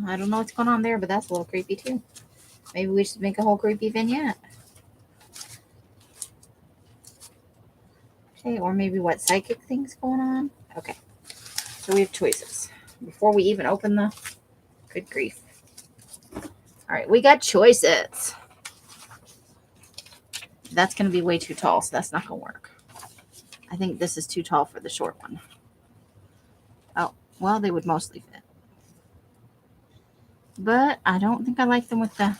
I don't know what's going on there, but that's a little creepy too. Maybe we should make a whole creepy vignette. Okay, or maybe what psychic thing's going on. Okay, so we have choices. Before we even open the... Good grief. All right, we got choices. That's going to be way too tall, so that's not going to work. I think this is too tall for the short one. Oh, well, they would mostly fit. But I don't think I like them with the...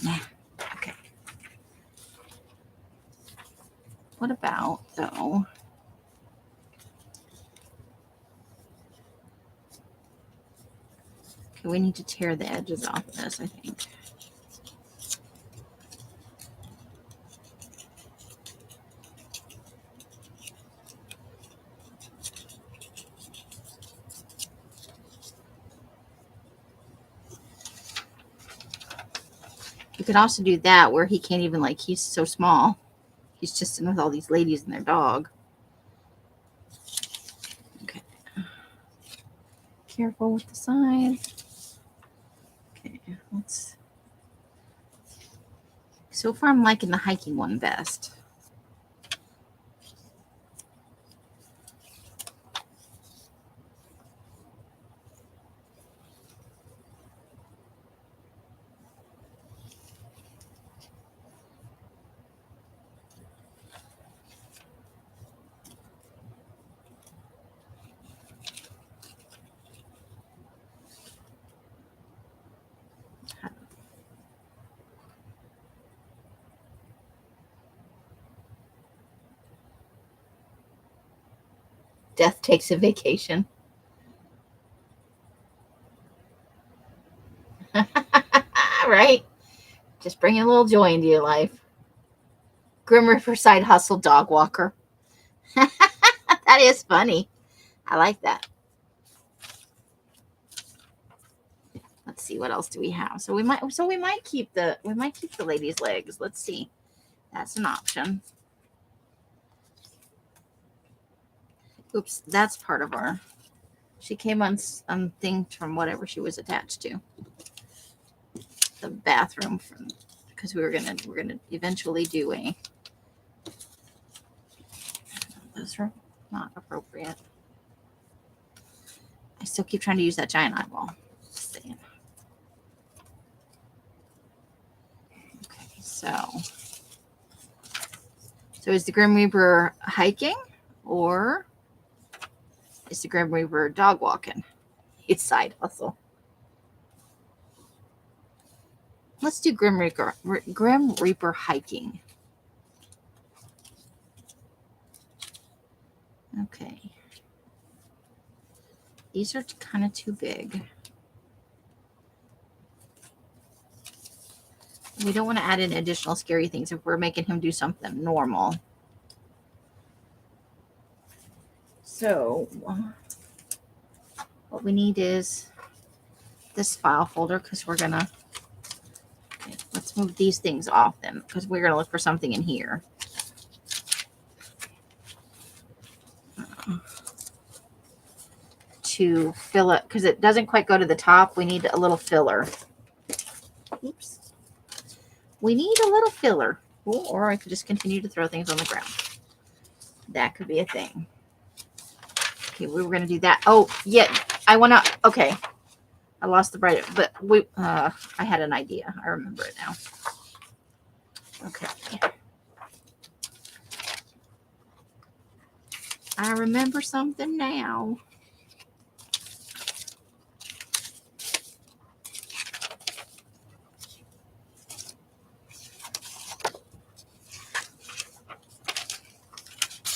Nah, okay. What about, though... Okay, we need to tear the edges off this, I think. You could also do that where he can't even, like, he's so small. He's just in with all these ladies and their dog. Okay. Careful with the sides. Okay, let's... So far, I'm liking the hiking one best. Death takes a vacation. Right? Just bringing a little joy into your life. Grim Reaper side hustle dog walker. That is funny. I like that. Let's see, what else do we have? So we might keep the lady's legs. Let's see. That's an option. Oops, that's part of our... She came on thing from whatever she was attached to. The bathroom, from because we're gonna eventually do a... Those are not appropriate. I still keep trying to use that giant eyeball. Just saying. Okay, so is the Grim Reaper hiking, or is the Grim Reaper dog walking? It's side hustle. Let's do Grim Reaper hiking. Okay. These are kind of too big. We don't want to add in additional scary things if we're making him do something normal. So what we need is this file folder, because we're gonna... Okay, let's move these things off them, because we're gonna look for something in here. To fill it, because it doesn't quite go to the top. We need a little filler. Oops. We need a little filler. Ooh, or I could just continue to throw things on the ground. That could be a thing. Okay, we were gonna do that. Oh, yeah. I wanna. Okay, I lost the bright, but I had an idea. I remember it now. Okay. I remember something now.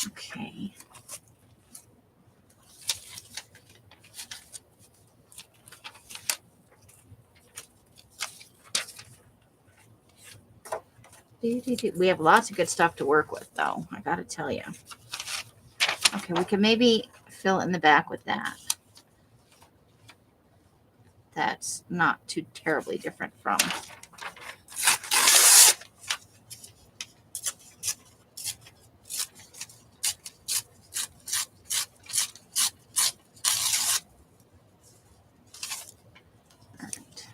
Okay. We have lots of good stuff to work with, though. I gotta tell you. Okay, we can maybe fill in the back with that. That's not too terribly different from. All right.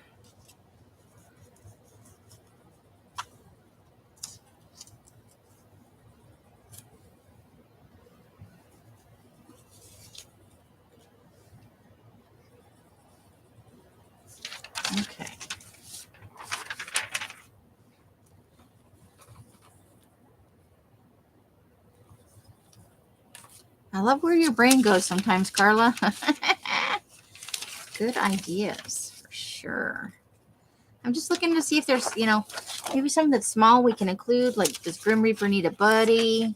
Okay. I love where your brain goes sometimes, Carla. Good ideas, for sure. I'm just looking to see if there's, maybe something that's small we can include. Like, does Grim Reaper need a buddy? I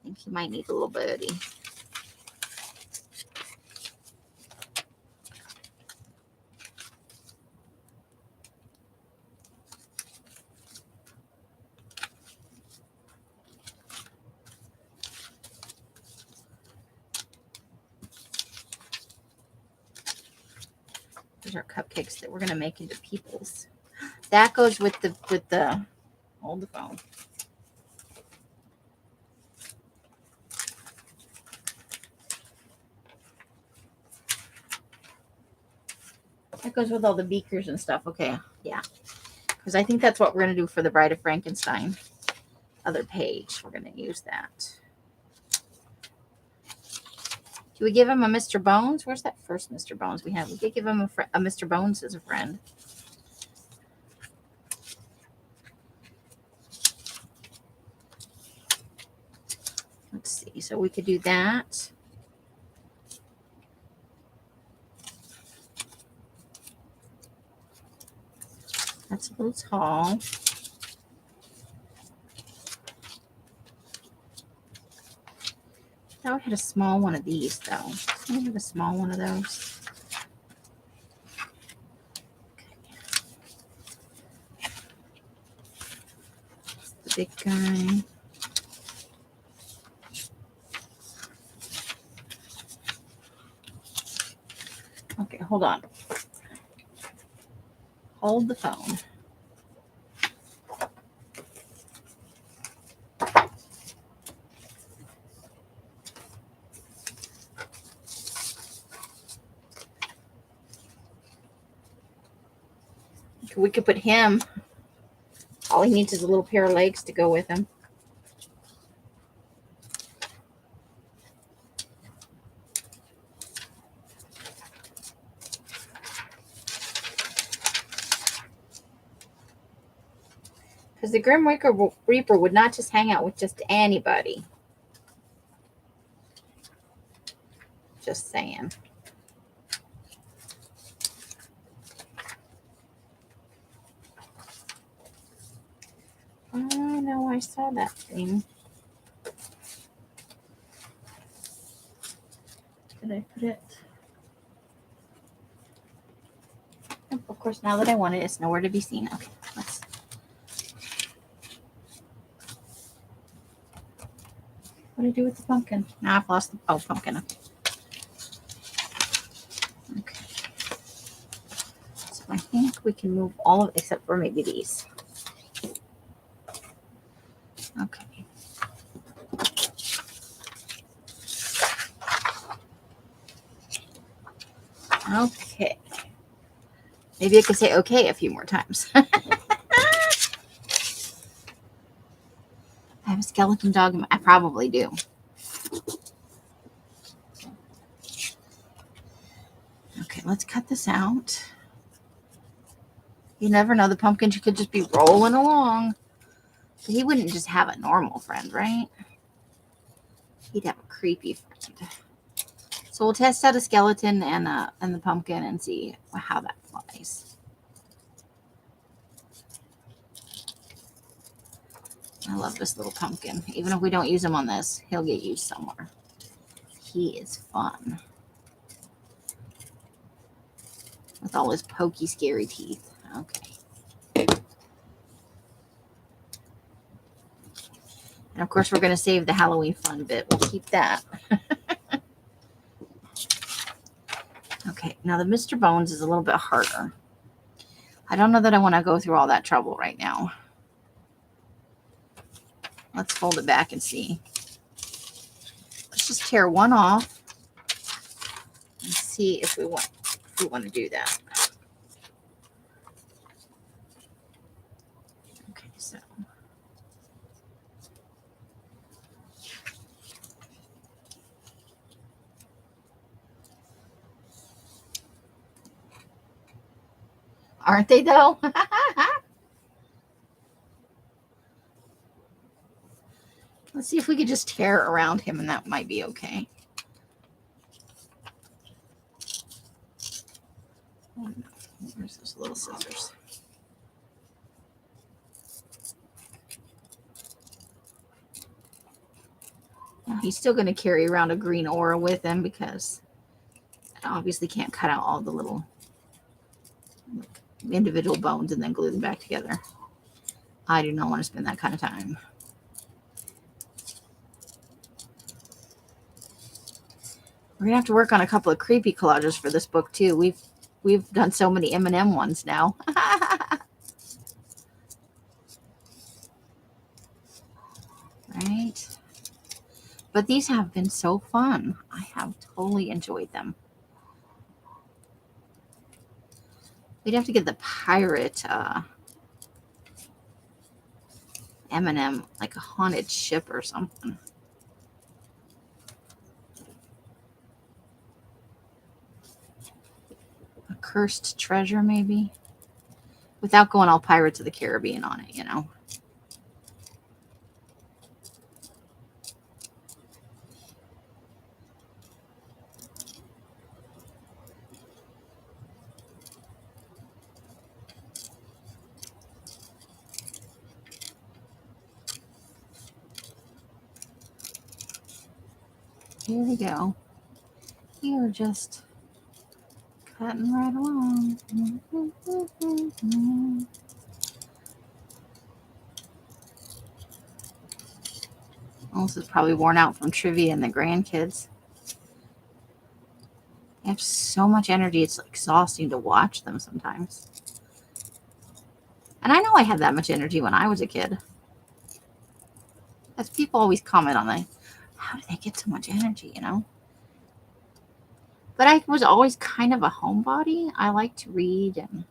think he might need a little buddy. These are cupcakes that we're gonna make into peoples. That goes with the hold the phone. That goes with all the beakers and stuff. Okay, yeah. Because I think that's what we're gonna do for the Bride of Frankenstein. Other page. We're gonna use that. Do we give him a Mr. Bones? Where's that first Mr. Bones we have? We could give him a Mr. Bones as a friend. Let's see. So we could do that. That's a little tall. I would have a small one of these, though. Can we have a small one of those? The big guy. Okay, hold on. Hold the phone. We could put him. All he needs is a little pair of legs to go with him. Because the Grim Reaper would not just hang out with just anybody. Just saying. Oh, no, I saw that thing. Did I put it? Oh, of course, now that I want it, it's nowhere to be seen. Okay, let's. What do I do with the pumpkin? Now I've lost the pumpkin. Okay. So I think we can move all of except for maybe these. Okay. Okay. Maybe I could say okay a few more times. I have a skeleton dog. I probably do. let's cut this out. You never know. The pumpkin could just be rolling along. But he wouldn't just have a normal friend, right? He'd have a creepy friend. So we'll test out a skeleton and the pumpkin and see how that flies. I love this little pumpkin. Even if we don't use him on this, he'll get used somewhere. He is fun. With all his pokey, scary teeth. Okay. And of course, we're going to save the Halloween fun bit. We'll keep that. Okay, now the Mr. Bones is a little bit harder. I don't know that I want to go through all that trouble right now. Let's fold it back and see. Let's just tear one off and see if we want to do that. Okay, so aren't they though? Let's see if we could just tear around him and that might be okay. Oh, no. Where's those little scissors? Now, he's still going to carry around a green aura with him because I obviously can't cut out all the little individual bones and then glue them back together. I do not want to spend that kind of time. We're gonna have to work on a couple of creepy collages for this book too. We've done so many M&M ones now. Right? But these have been so fun. I have totally enjoyed them. We'd have to get the pirate M&M, like a haunted ship or something. A cursed treasure, maybe. Without going all Pirates of the Caribbean on it, you know. Here we go. You're just cutting right along. Oh, this is probably worn out from trivia and the grandkids. They have so much energy, it's exhausting to watch them sometimes. And I know I had that much energy when I was a kid. As people always comment on, how do they get so much energy, you know? But I was always kind of a homebody. I like to read and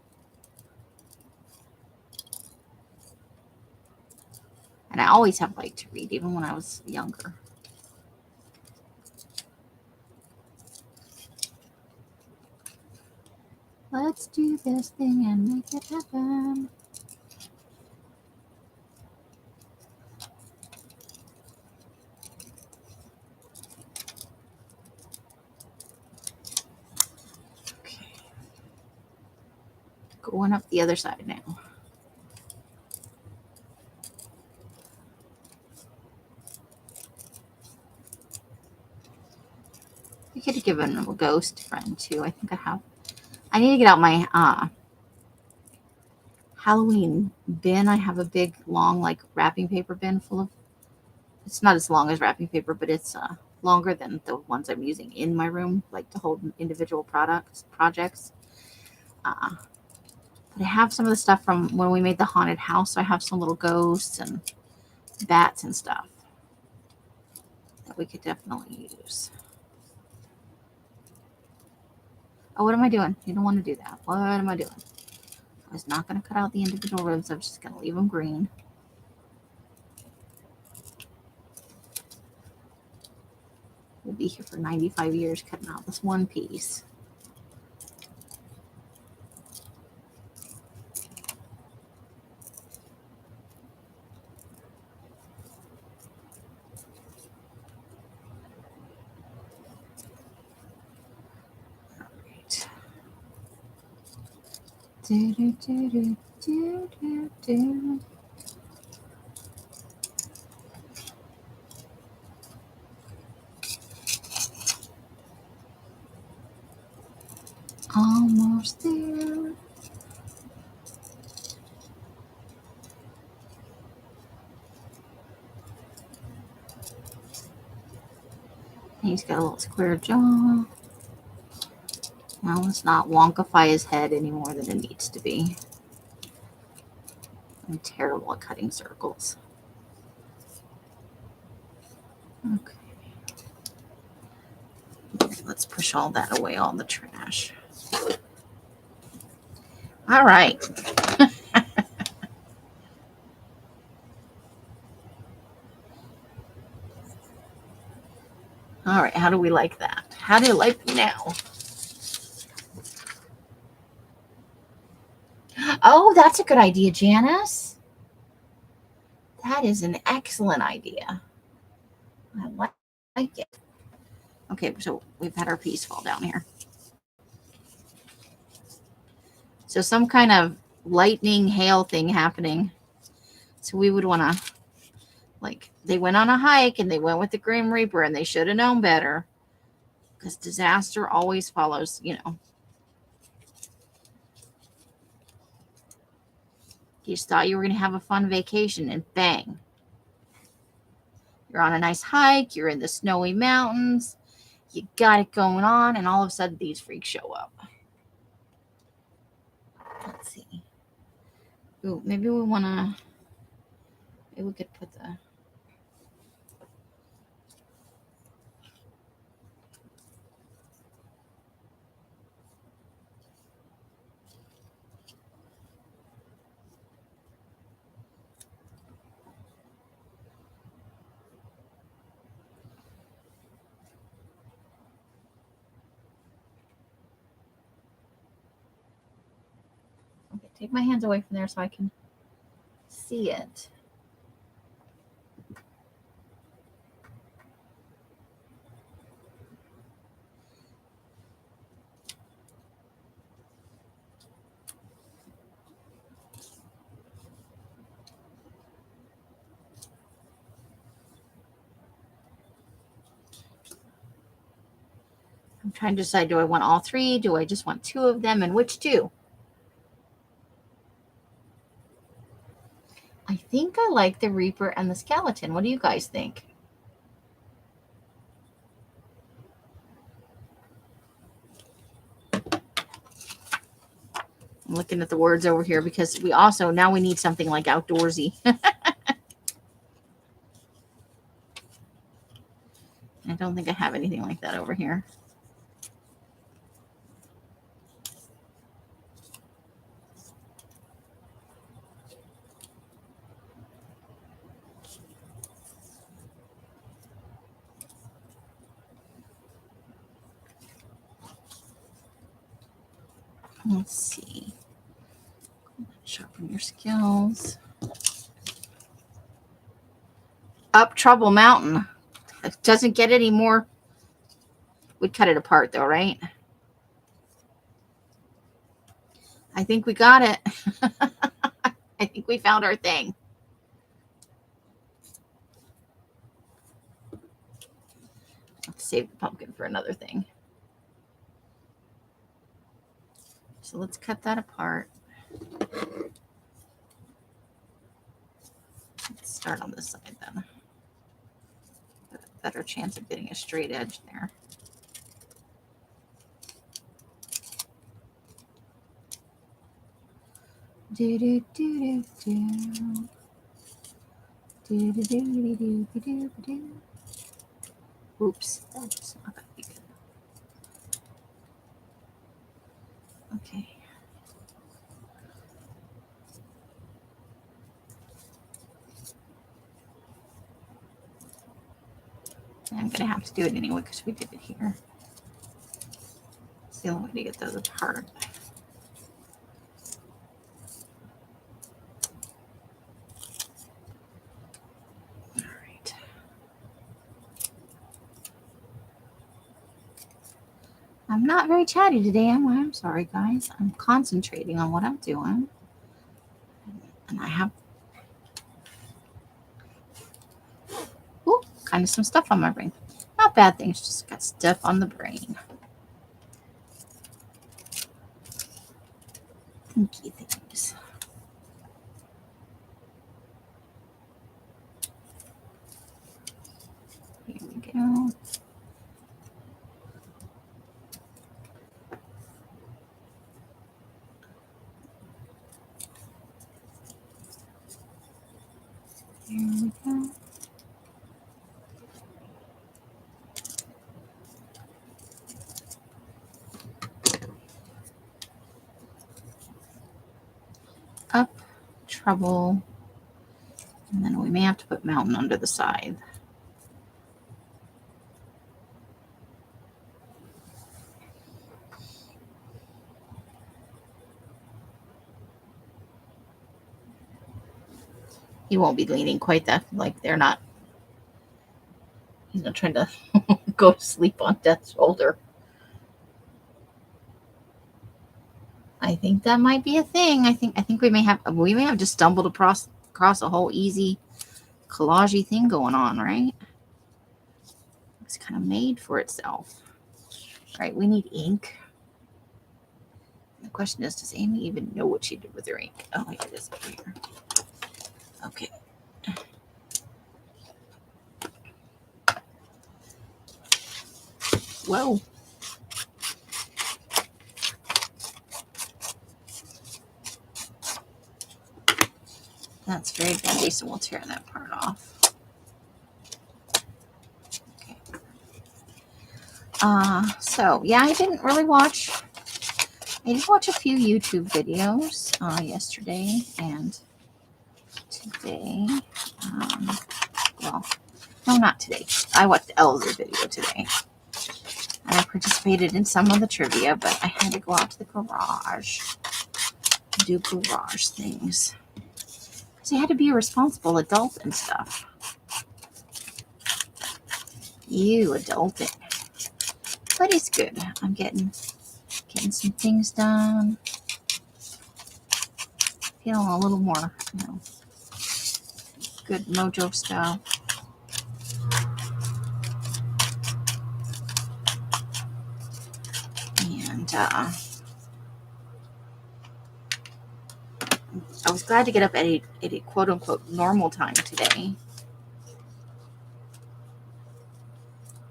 I always have liked to read, even when I was younger. Let's do this thing and make it happen. Okay. Going up the other side now. I could have given him a ghost friend too. I think I have. I need to get out my Halloween bin. I have a big, long, like wrapping paper bin full of. It's not as long as wrapping paper, but it's longer than the ones I'm using in my room, like to hold individual projects. But I have some of the stuff from when we made the haunted house. So I have some little ghosts and bats and stuff that we could definitely use. Oh, what am I doing? You don't want to do that. What am I doing? I was not going to cut out the individual ribs. I'm just going to leave them green. We'll be here for 95 years cutting out this one piece. Do, do, do, do, do, do, do. Almost there. He's got a little square jaw. Now let's not wonkify his head any more than it needs to be. I'm terrible at cutting circles. Okay. Let's push all that away, all the trash. All right. All right, how do we like that? How do you like me now? Oh, that's a good idea, Janice. That is an excellent idea. I like it. Okay, so we've had our piece fall down here. So some kind of lightning, hail thing happening. So we would want to, like, they went on a hike and they went with the Grim Reaper and they should have known better. Because disaster always follows, you know. You just thought you were going to have a fun vacation and bang. You're on a nice hike. You're in the snowy mountains. You got it going on. And all of a sudden these freaks show up. Let's see. Ooh, maybe we want to, maybe we could put the, okay, take my hands away from there so I can see it. I'm trying to decide, do I want all three? Do I just want two of them? And which two? I think I like the Reaper and the Skeleton. What do you guys think? I'm looking at the words over here because we also, now we need something like outdoorsy. I don't think I have anything like that over here. Let's see. Sharpen your skills. Up Trouble Mountain. It doesn't get any more. We'd cut it apart though, right? I think we got it. I think we found our thing. Let's save the pumpkin for another thing. So let's cut that apart. Let's start on this side then. Better chance of getting a straight edge there. Do do do do do. Do do do do do do do. Oops, that's not gonna be good. Okay. I'm gonna have to do it anyway because we did it here. It's the only way to get those apart. All right. I'm not very chatty today, am I? I'm sorry, guys. I'm concentrating on what I'm doing. And I have kind of some stuff on my brain. Not bad things, just got stuff on the brain. Thinky things. Here we go. Here we go. Up, trouble, and then we may have to put mountain under the side. He won't be leaning quite that, like they're not. He's not trying to go to sleep on Death's shoulder. I think that might be a thing. I think we may have just stumbled across a whole easy collage thing going on, right? It's kind of made for itself. Right, we need ink. The question is, does Amy even know what she did with her ink? Oh, here it is up here. Okay. Whoa. That's very bendy, so we'll tear that part off. Okay. So yeah, I didn't really watch. I did watch a few YouTube videos yesterday and today. Well, no, not today. I watched Elle's video today. And I participated in some of the trivia, but I had to go out to the garage and do garage things. Because I had to be a responsible adult and stuff. You adulting. But it's good. I'm getting some things done. Feeling a little more, good mojo stuff. And I was glad to get up at a quote unquote normal time today.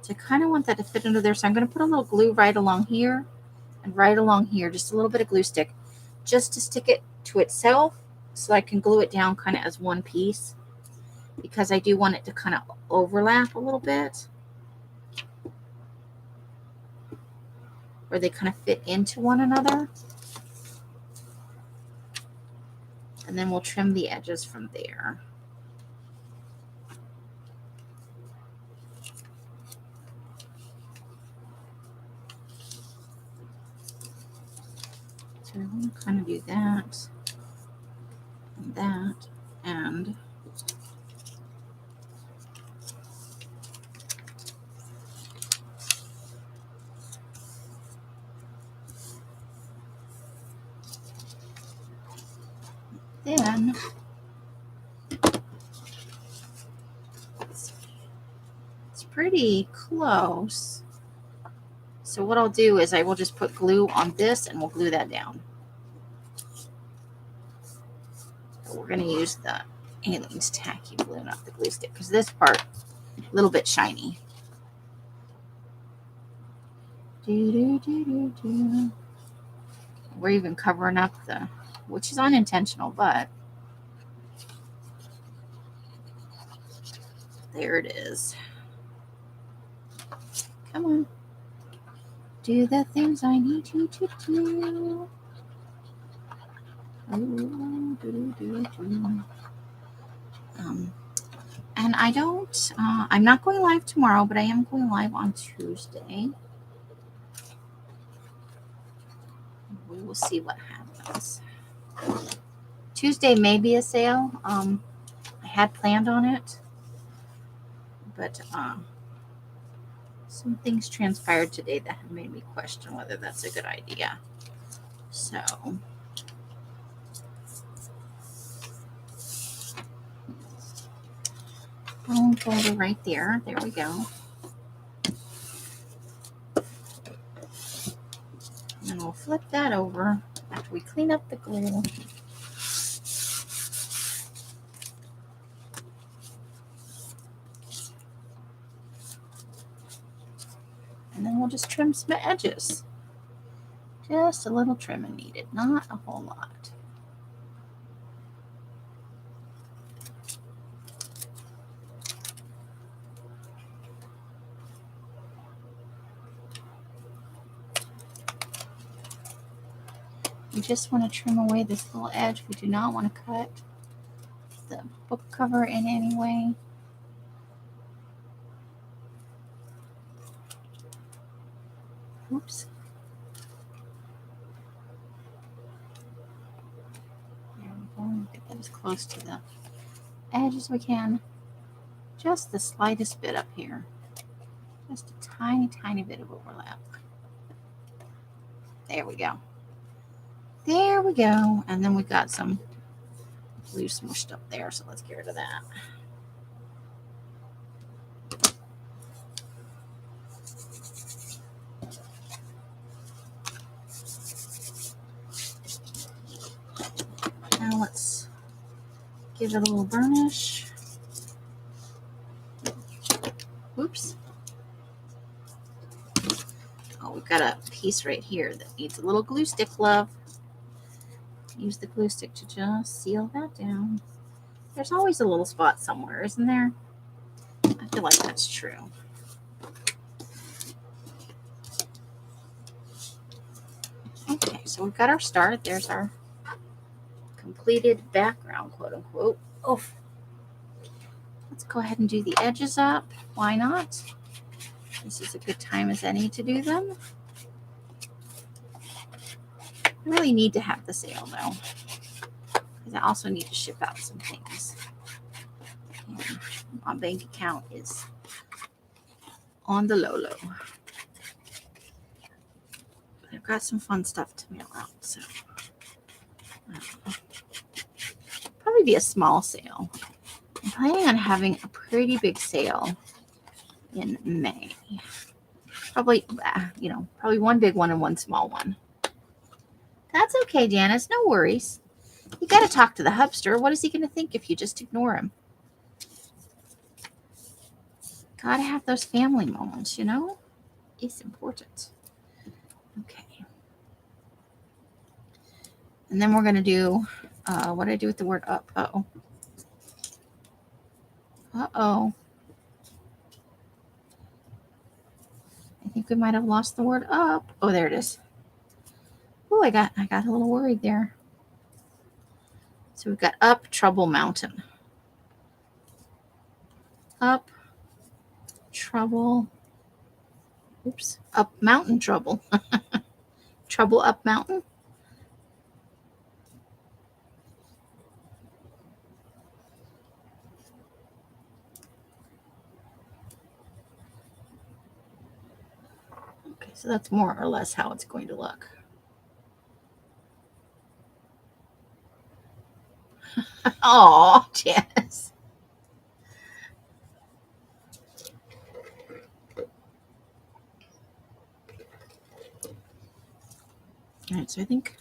So I kind of want that to fit under there. So I'm going to put a little glue right along here and right along here. Just a little bit of glue stick just to stick it to itself so I can glue it down kind of as one piece because I do want it to kind of overlap a little bit where they kind of fit into one another. And then we'll trim the edges from there. So I want to kind of do that, and then it's pretty close. So what I'll do is I will just put glue on this and we'll glue that down. So we're going to use the Aleene's tacky glue, not the glue stick, because this part a little bit shiny. We're even covering up which is unintentional, but there it is. Come on. Do the things I need you to do. And I don't, I'm not going live tomorrow, but I am going live on Tuesday. We will see what happens. Tuesday may be a sale. I had planned on it, but some things transpired today that have made me question whether that's a good idea. So bone folder right there. There we go. And then we'll flip that over after we clean up the glue. And then we'll just trim some edges. Just a little trimming needed, not a whole lot. We just want to trim away this little edge. We do not want to cut the book cover in any way. Oops. There we go. Get that as close to the edge as we can. Just the slightest bit up here. Just a tiny, tiny bit of overlap. There we go. There we go. And then we've got some glue smushed up there, so let's get rid of that. Now let's give it a little burnish. Oops. Oh, we've got a piece right here that needs a little glue stick, love. Use the glue stick to just seal that down. There's always a little spot somewhere, isn't there? I feel like that's true. Okay, so we've got our start. There's our completed background, quote unquote. Oof. Let's go ahead and do the edges up. Why not? This is a good time as any to do them. I really need to have the sale though, because I also need to ship out some things. And my bank account is on the low. But I've got some fun stuff to mail out, so probably be a small sale. I'm planning on having a pretty big sale in May. Probably, probably one big one and one small one. That's okay, Janice. No worries. You got to talk to the hubster. What is he going to think if you just ignore him? Got to have those family moments, you know? It's important. Okay. And then we're going to do, what did I do with the word up? Uh-oh. Uh-oh. I think we might have lost the word up. Oh, there it is. Oh, I got a little worried there. So we've got up, trouble, mountain. Up, trouble. Oops. Up, mountain, trouble. Trouble up mountain. Okay, so that's more or less how it's going to look. Oh, Janice. All right, so I think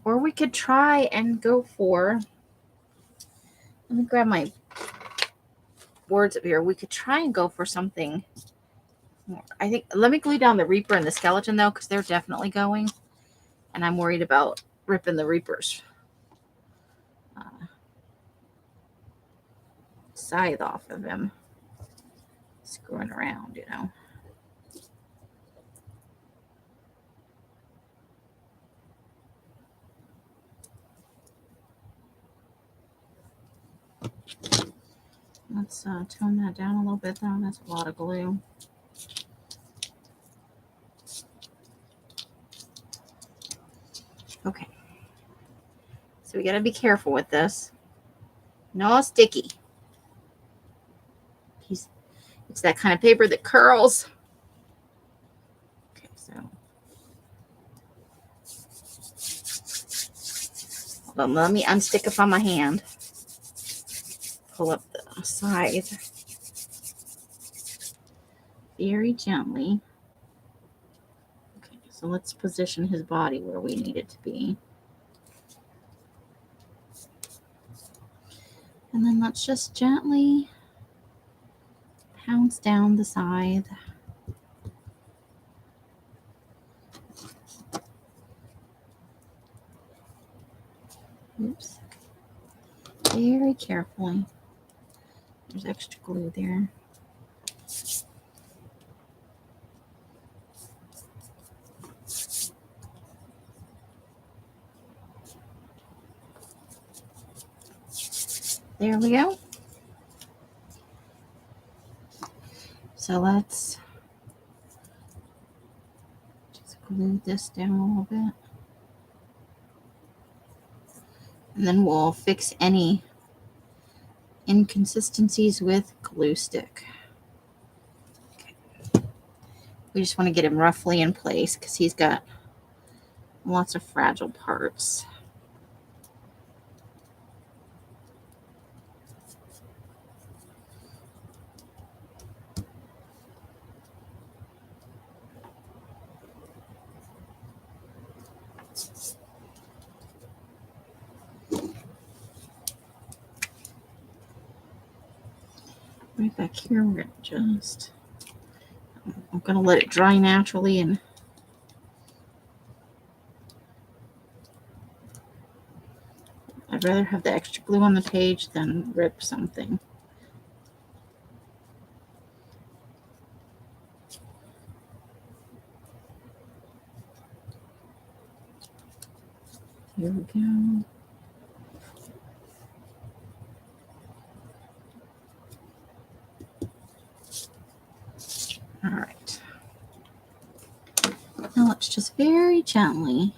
or we could try and go for, let me grab my words up here. We could try and go for something more. I think, let me glue down the Reaper and the skeleton though, because they're definitely going. And I'm worried about ripping the Reaper's scythe off of him. Screwing around, you know. Let's tone that down a little bit though. That's a lot of glue. Okay. So we got to be careful with this. No sticky. It's that kind of paper that curls. Okay, so hold on, let me unstick it on my hand. Pull up the side very gently. Okay, so let's position his body where we need it to be. And then let's just gently pounce down the side. Oops. Very carefully. There's extra glue there. There we go. So let's just glue this down a little bit. And then we'll fix any inconsistencies with glue stick. Okay. We just want to get him roughly in place because he's got lots of fragile parts. Right back here, we're just, I'm going to let it dry naturally, and I'd rather have the extra glue on the page than rip something. Here we go. All right. Now let's just very gently.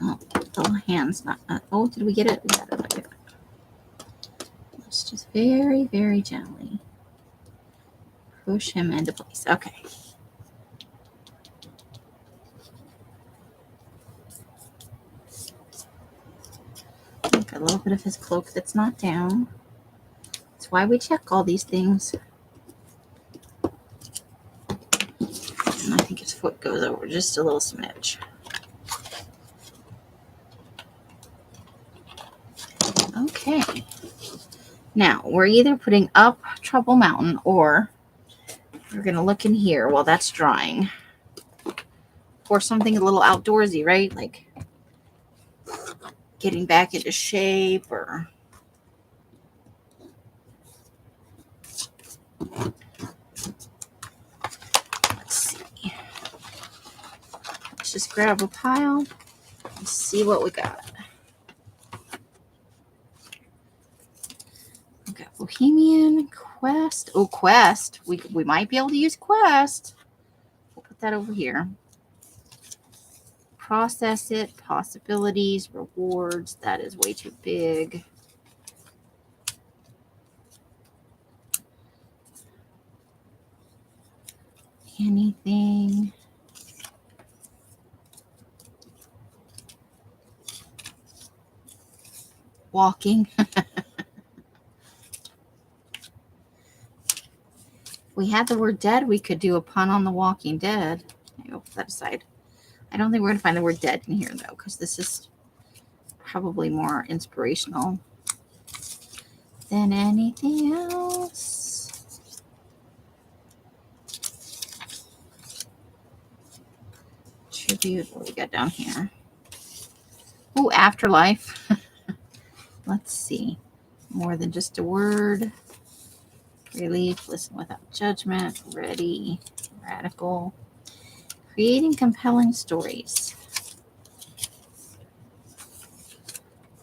Oh, the hand's not. Oh, did we get it? We got it. Okay. Let's just very, very gently push him into place. Okay. Got a little bit of his cloak that's not down. That's why we check all these things. And I think his foot goes over just a little smidge. Okay. Now, we're either putting up Trouble Mountain or we're going to look in here while that's drying for something a little outdoorsy, right? Like getting back into shape or... Let's see. Let's just grab a pile and see what we got. We got Bohemian, Quest. Oh, Quest. We might be able to use Quest. We'll put that over here. Process it, possibilities, rewards. That is way too big. Anything. Walking. If we had the word dead, we could do a pun on the Walking Dead. I'll put that aside. I don't think we're going to find the word dead in here, though, because this is probably more inspirational than anything else. Tribute. What do we got down here? Oh, afterlife. Let's see. More than just a word. Relief. Listen without judgment. Ready. Radical. Creating compelling stories.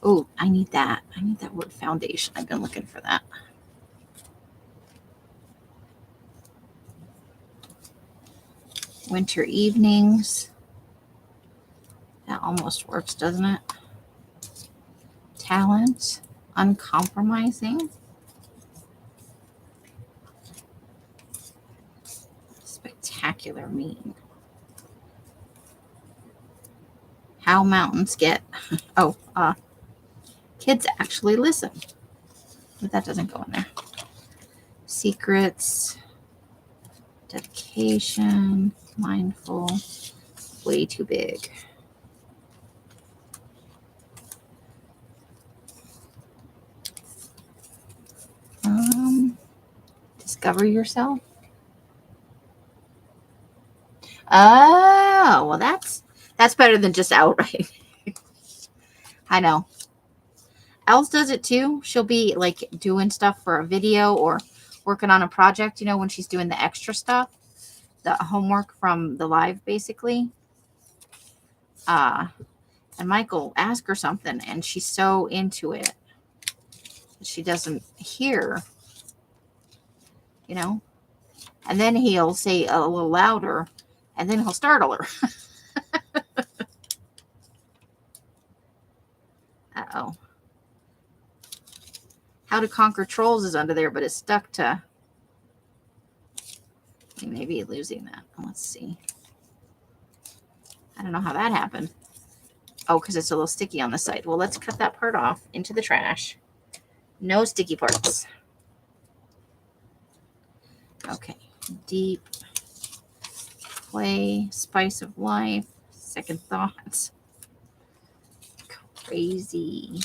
Oh, I need that. I need that word foundation. I've been looking for that. Winter evenings. That almost works, doesn't it? Talent. uncompromising, spectacular mean. How mountains get, kids actually listen. But that doesn't go in there. Secrets, dedication, mindful, way too big. Discover yourself. Oh, well, that's better than just outright. I know. Els does it too. She'll be like doing stuff for a video or working on a project, you know, when she's doing the extra stuff, the homework from the live, basically. And Michael asked her something, and she's so into it that she doesn't hear, you know. And then he'll say a little louder, and then he'll startle her. Uh-oh. How to Conquer Trolls is under there, but it's stuck to... Maybe losing that. Let's see. I don't know how that happened. Oh, because it's a little sticky on the side. Well, let's cut that part off into the trash. No sticky parts. Okay. Deep play, spice of life, second thoughts. Crazy.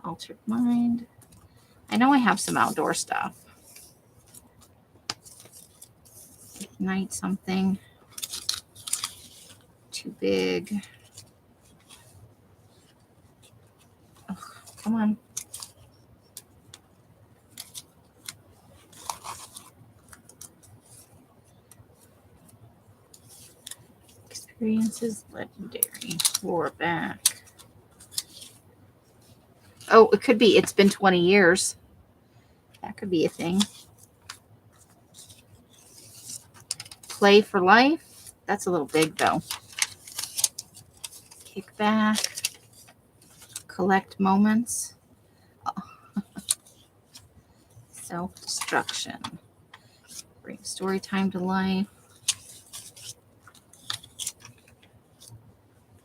Altered mind. I know I have some outdoor stuff. Ignite something. Too big. Oh, come on. Experiences legendary. Roar back. Oh, it could be. It's been 20 years. That could be a thing. Play for life. That's a little big, though. Kick back. Collect moments. Oh. Self-destruction. Bring story time to life.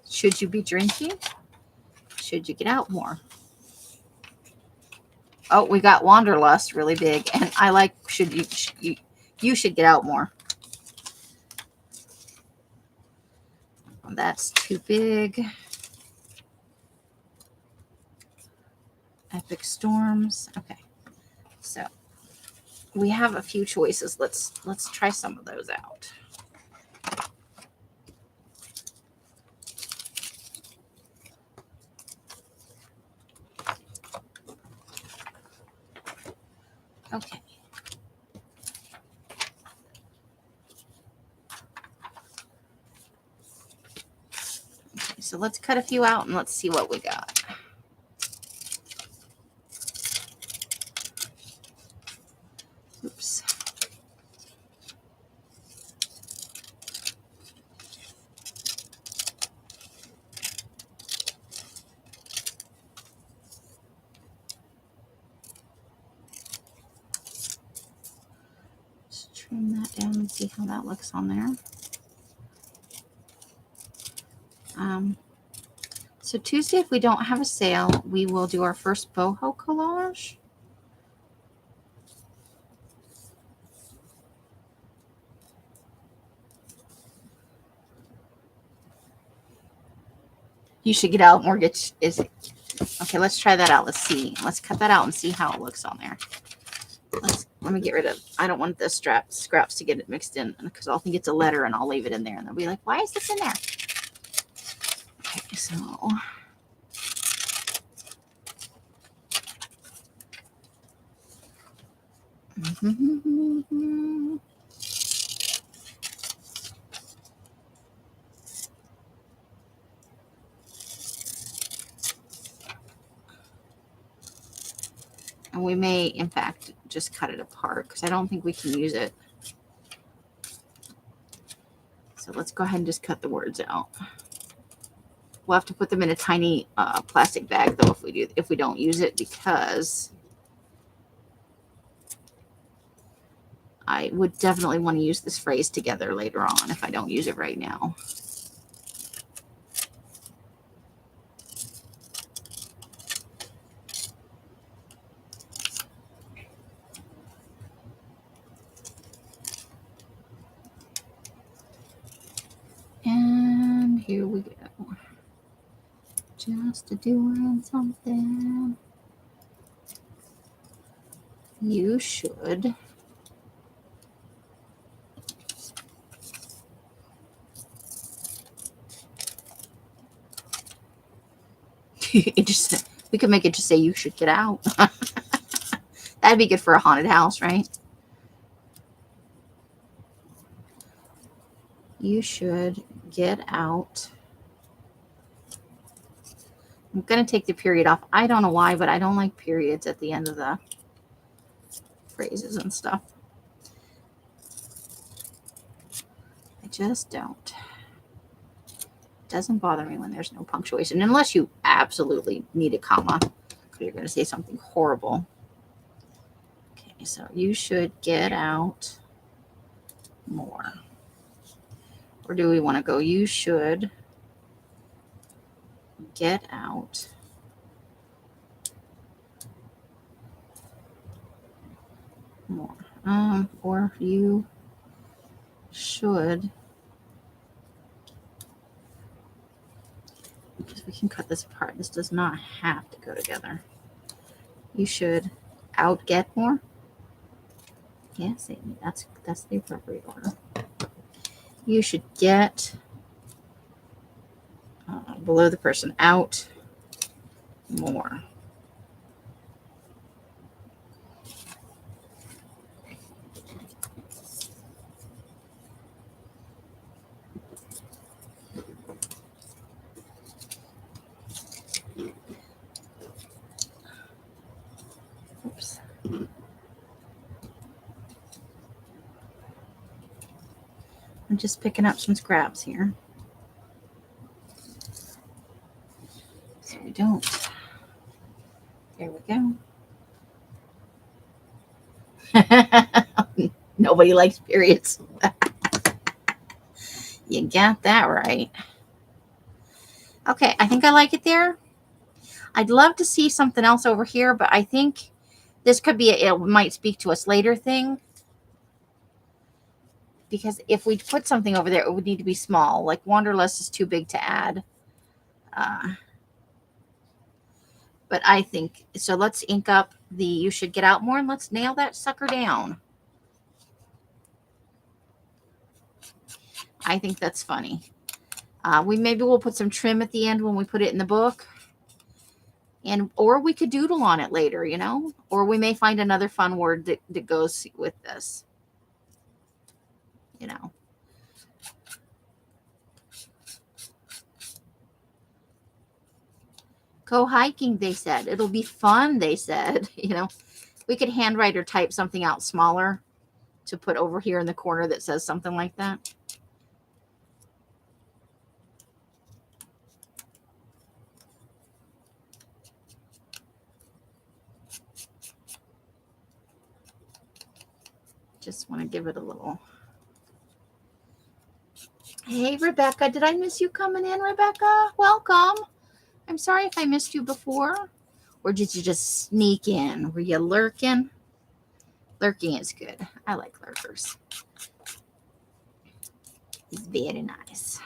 Should you be drinking? Should you get out more? Oh, we got wanderlust really big, and I like you should get out more. That's too big. Epic storms. Okay, so we have a few choices. Let's try some of those out. Okay. So let's cut a few out and let's see what we got. Oops. Just trim that down and see how that looks on there. So Tuesday, if we don't have a sale, we will do our first boho collage. You should get out more. Is it okay? Let's try that out. Let's see. Let's cut that out and see how it looks on there. Let me get rid of. I don't want the scraps to get it mixed in because I'll think it's a letter and I'll leave it in there and they'll be like, "Why is this in there?" Okay, so. And we may, in fact, just cut it apart because I don't think we can use it. So let's go ahead and just cut the words out. We'll have to put them in a tiny plastic bag though if we don't use it, because I would definitely want to use this phrase together later on if I don't use it right now. And here we go. Just doing something. You should we could make it just say you should get out. That'd be good for a haunted house, right? You should get out. I'm going to take the period off. I don't know why, but I don't like periods at the end of the phrases and stuff. I just don't. It doesn't bother me when there's no punctuation, unless you absolutely need a comma. You're going to say something horrible. Okay, so you should get out more. Or do we want to go, you should get out more. Or you should, because we can cut this apart. This does not have to go together. You should out get more. Yes, Amy, that's the appropriate order. You should get below the person out more. Oops. I'm just picking up some scraps here. So we don't. There we go. Nobody likes periods. You got that right. Okay, I think I like it there. I'd love to see something else over here, but I think this could be it might speak to us later thing. Because if we put something over there, it would need to be small. Like Wanderlust is too big to add. But I think, so let's ink up the you should get out more and let's nail that sucker down. I think that's funny. Maybe we'll put some trim at the end when we put it in the book. Or we could doodle on it later, you know? Or we may find another fun word that goes with this. You know. Go hiking, they said. It'll be fun, they said. You know, we could handwrite or type something out smaller to put over here in the corner that says something like that. Just want to give it a little. Hey, Rebecca. Did I miss you coming in, Rebecca? Welcome. I'm sorry if I missed you before. Or did you just sneak in? Were you lurking? Lurking is good. I like lurkers. It's very nice.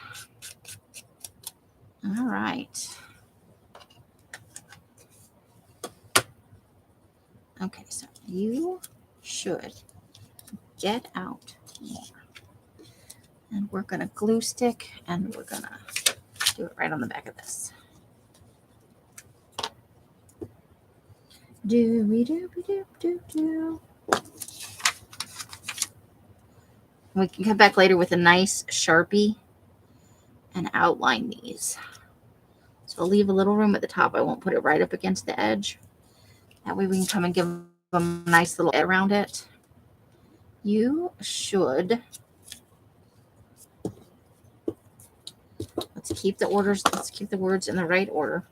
All right. Okay, so you should get out more. And we're going to glue stick, and we're going to do it right on the back of this. Do. We can come back later with a nice Sharpie and outline these. So I'll leave a little room at the top. I won't put it right up against the edge. That way we can come and give them a nice little edge around it. You should. Let's keep the orders. Let's keep the words in the right order.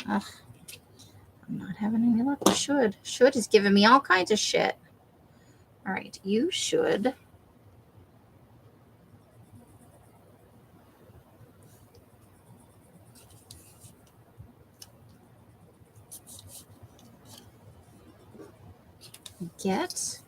Ugh. I'm not having any luck. Should. Should is giving me all kinds of shit. All right. You should. Get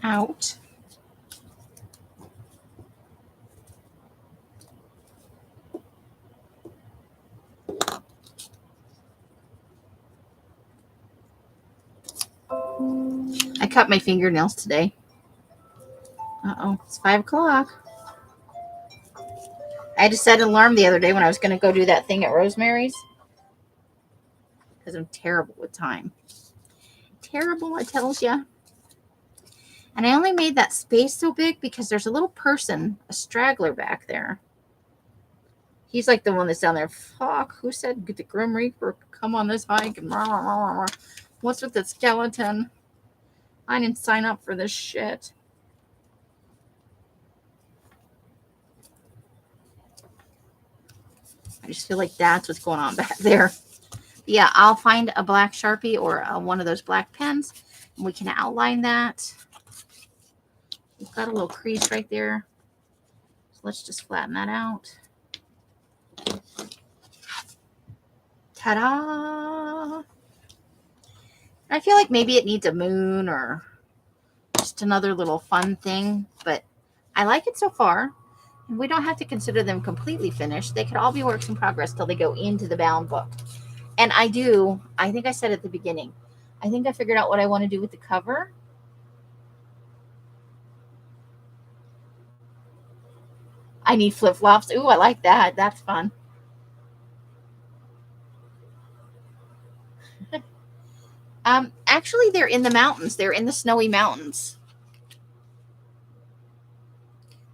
out I cut my fingernails today. Uh-oh, it's 5 o'clock. I just set an alarm the other day when I was going to go do that thing at Rosemary's. Because I'm terrible with time. Terrible, I tells ya. And I only made that space so big because there's a little person, a straggler back there. He's like the one that's down there. Fuck, who said the Grim Reaper come on this hike? And rah, rah, rah, rah. What's with the skeleton? I didn't sign up for this shit. I just feel like that's what's going on back there. Yeah, I'll find a black Sharpie or one of those black pens, and we can outline that. We've got a little crease right there. So let's just flatten that out. Ta-da! I feel like maybe it needs a moon or just another little fun thing, but I like it so far. And we don't have to consider them completely finished. They could all be works in progress till they go into the bound book. And I think I said at the beginning, I think I figured out what I want to do with the cover. I need flip-flops. Ooh, I like that. That's fun. Actually, they're in the mountains. They're in the snowy mountains.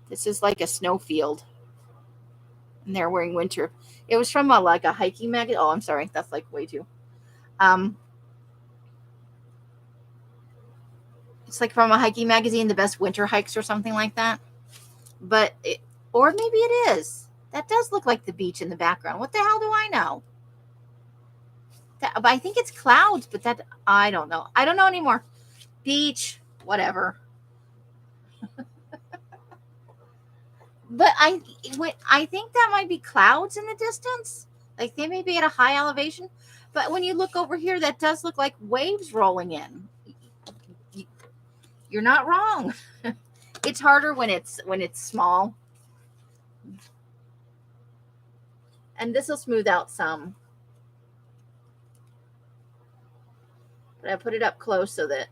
This is like a snowfield. And they're wearing winter. It was from like a hiking magazine. Oh, I'm sorry. That's like way too. It's like from a hiking magazine, the best winter hikes or something like that. Or maybe it is. That does look like the beach in the background. What the hell do I know? But I think it's clouds, but that I don't know. I don't know anymore. Beach, whatever. But I think that might be clouds in the distance. Like they may be at a high elevation. But when you look over here, that does look like waves rolling in. You're not wrong. It's harder when it's small. And this will smooth out some. But I put it up close so that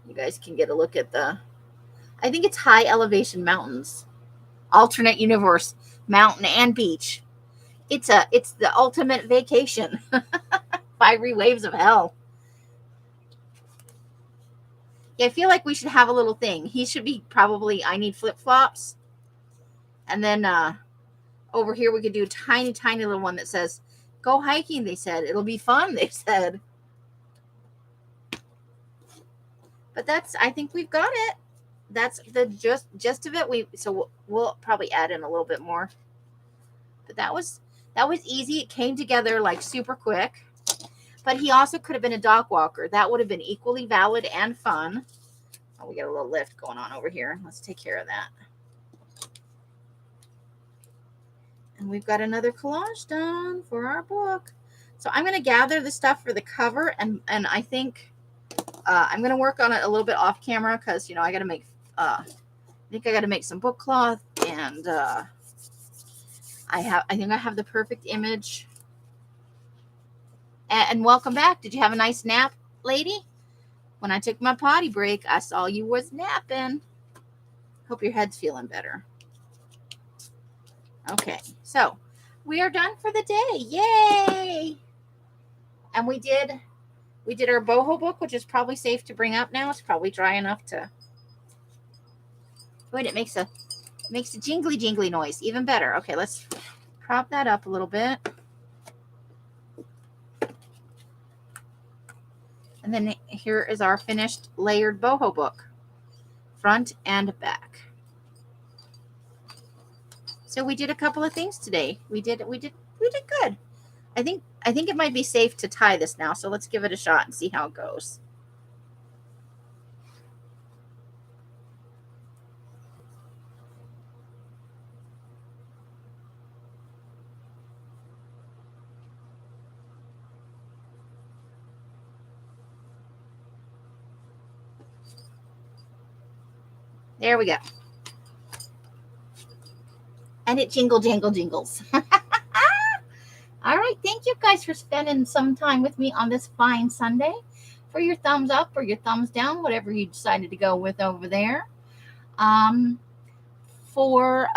you guys can get a look at I think it's high elevation mountains. Alternate universe, mountain and beach. It's the ultimate vacation. Fiery waves of hell. Yeah, I feel like we should have a little thing. He should be probably, I need flip-flops. And then over here we could do a tiny, tiny little one that says, go hiking, they said. It'll be fun, they said. But I think we've got it. That's the gist of it. So we'll probably add in a little bit more. But that was easy. It came together like super quick. But he also could have been a dog walker. That would have been equally valid and fun. Oh, we got a little lift going on over here. Let's take care of that. And we've got another collage done for our book. So I'm going to gather the stuff for the cover. And I think I'm going to work on it a little bit off camera because, I got to make, I think I got to make some book cloth. And I think I have the perfect image. And welcome back. Did you have a nice nap, lady? When I took my potty break, I saw you was napping. Hope your head's feeling better. Okay, so we are done for the day. Yay! And we We did our boho book, which is probably safe to bring up now. It's probably dry enough to. Wait, it makes a jingly noise. Even better. Okay, let's prop that up a little bit. And then here is our finished layered boho book, front and back. So we did a couple of things today. We did good. I think it might be safe to tie this now. So let's give it a shot and see how it goes. There we go. And it jingles. All right. Thank you guys for spending some time with me on this fine Sunday. For your thumbs up or your thumbs down, whatever you decided to go with over there. For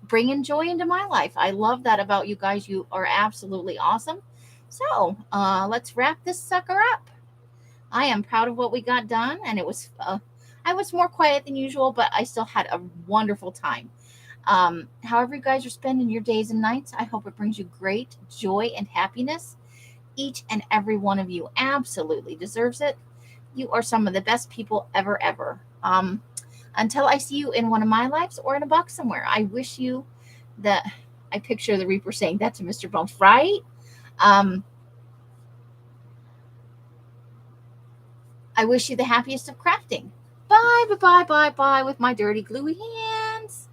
bringing joy into my life. I love that about you guys. You are absolutely awesome. So let's wrap this sucker up. I am proud of what we got done, and it was I was more quiet than usual, but I still had a wonderful time. However you guys are spending your days and nights, I hope it brings you great joy and happiness. Each and every one of you absolutely deserves it. You are some of the best people ever. Until I see you in one of my lives or in a box somewhere, I wish you that. I picture the Reaper saying that to Mr. Bumps, right? I wish you the happiest of crafting. Bye with my dirty gluey hands.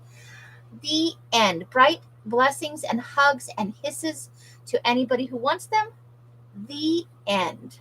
The end. Bright blessings and hugs and hisses to anybody who wants them. The end.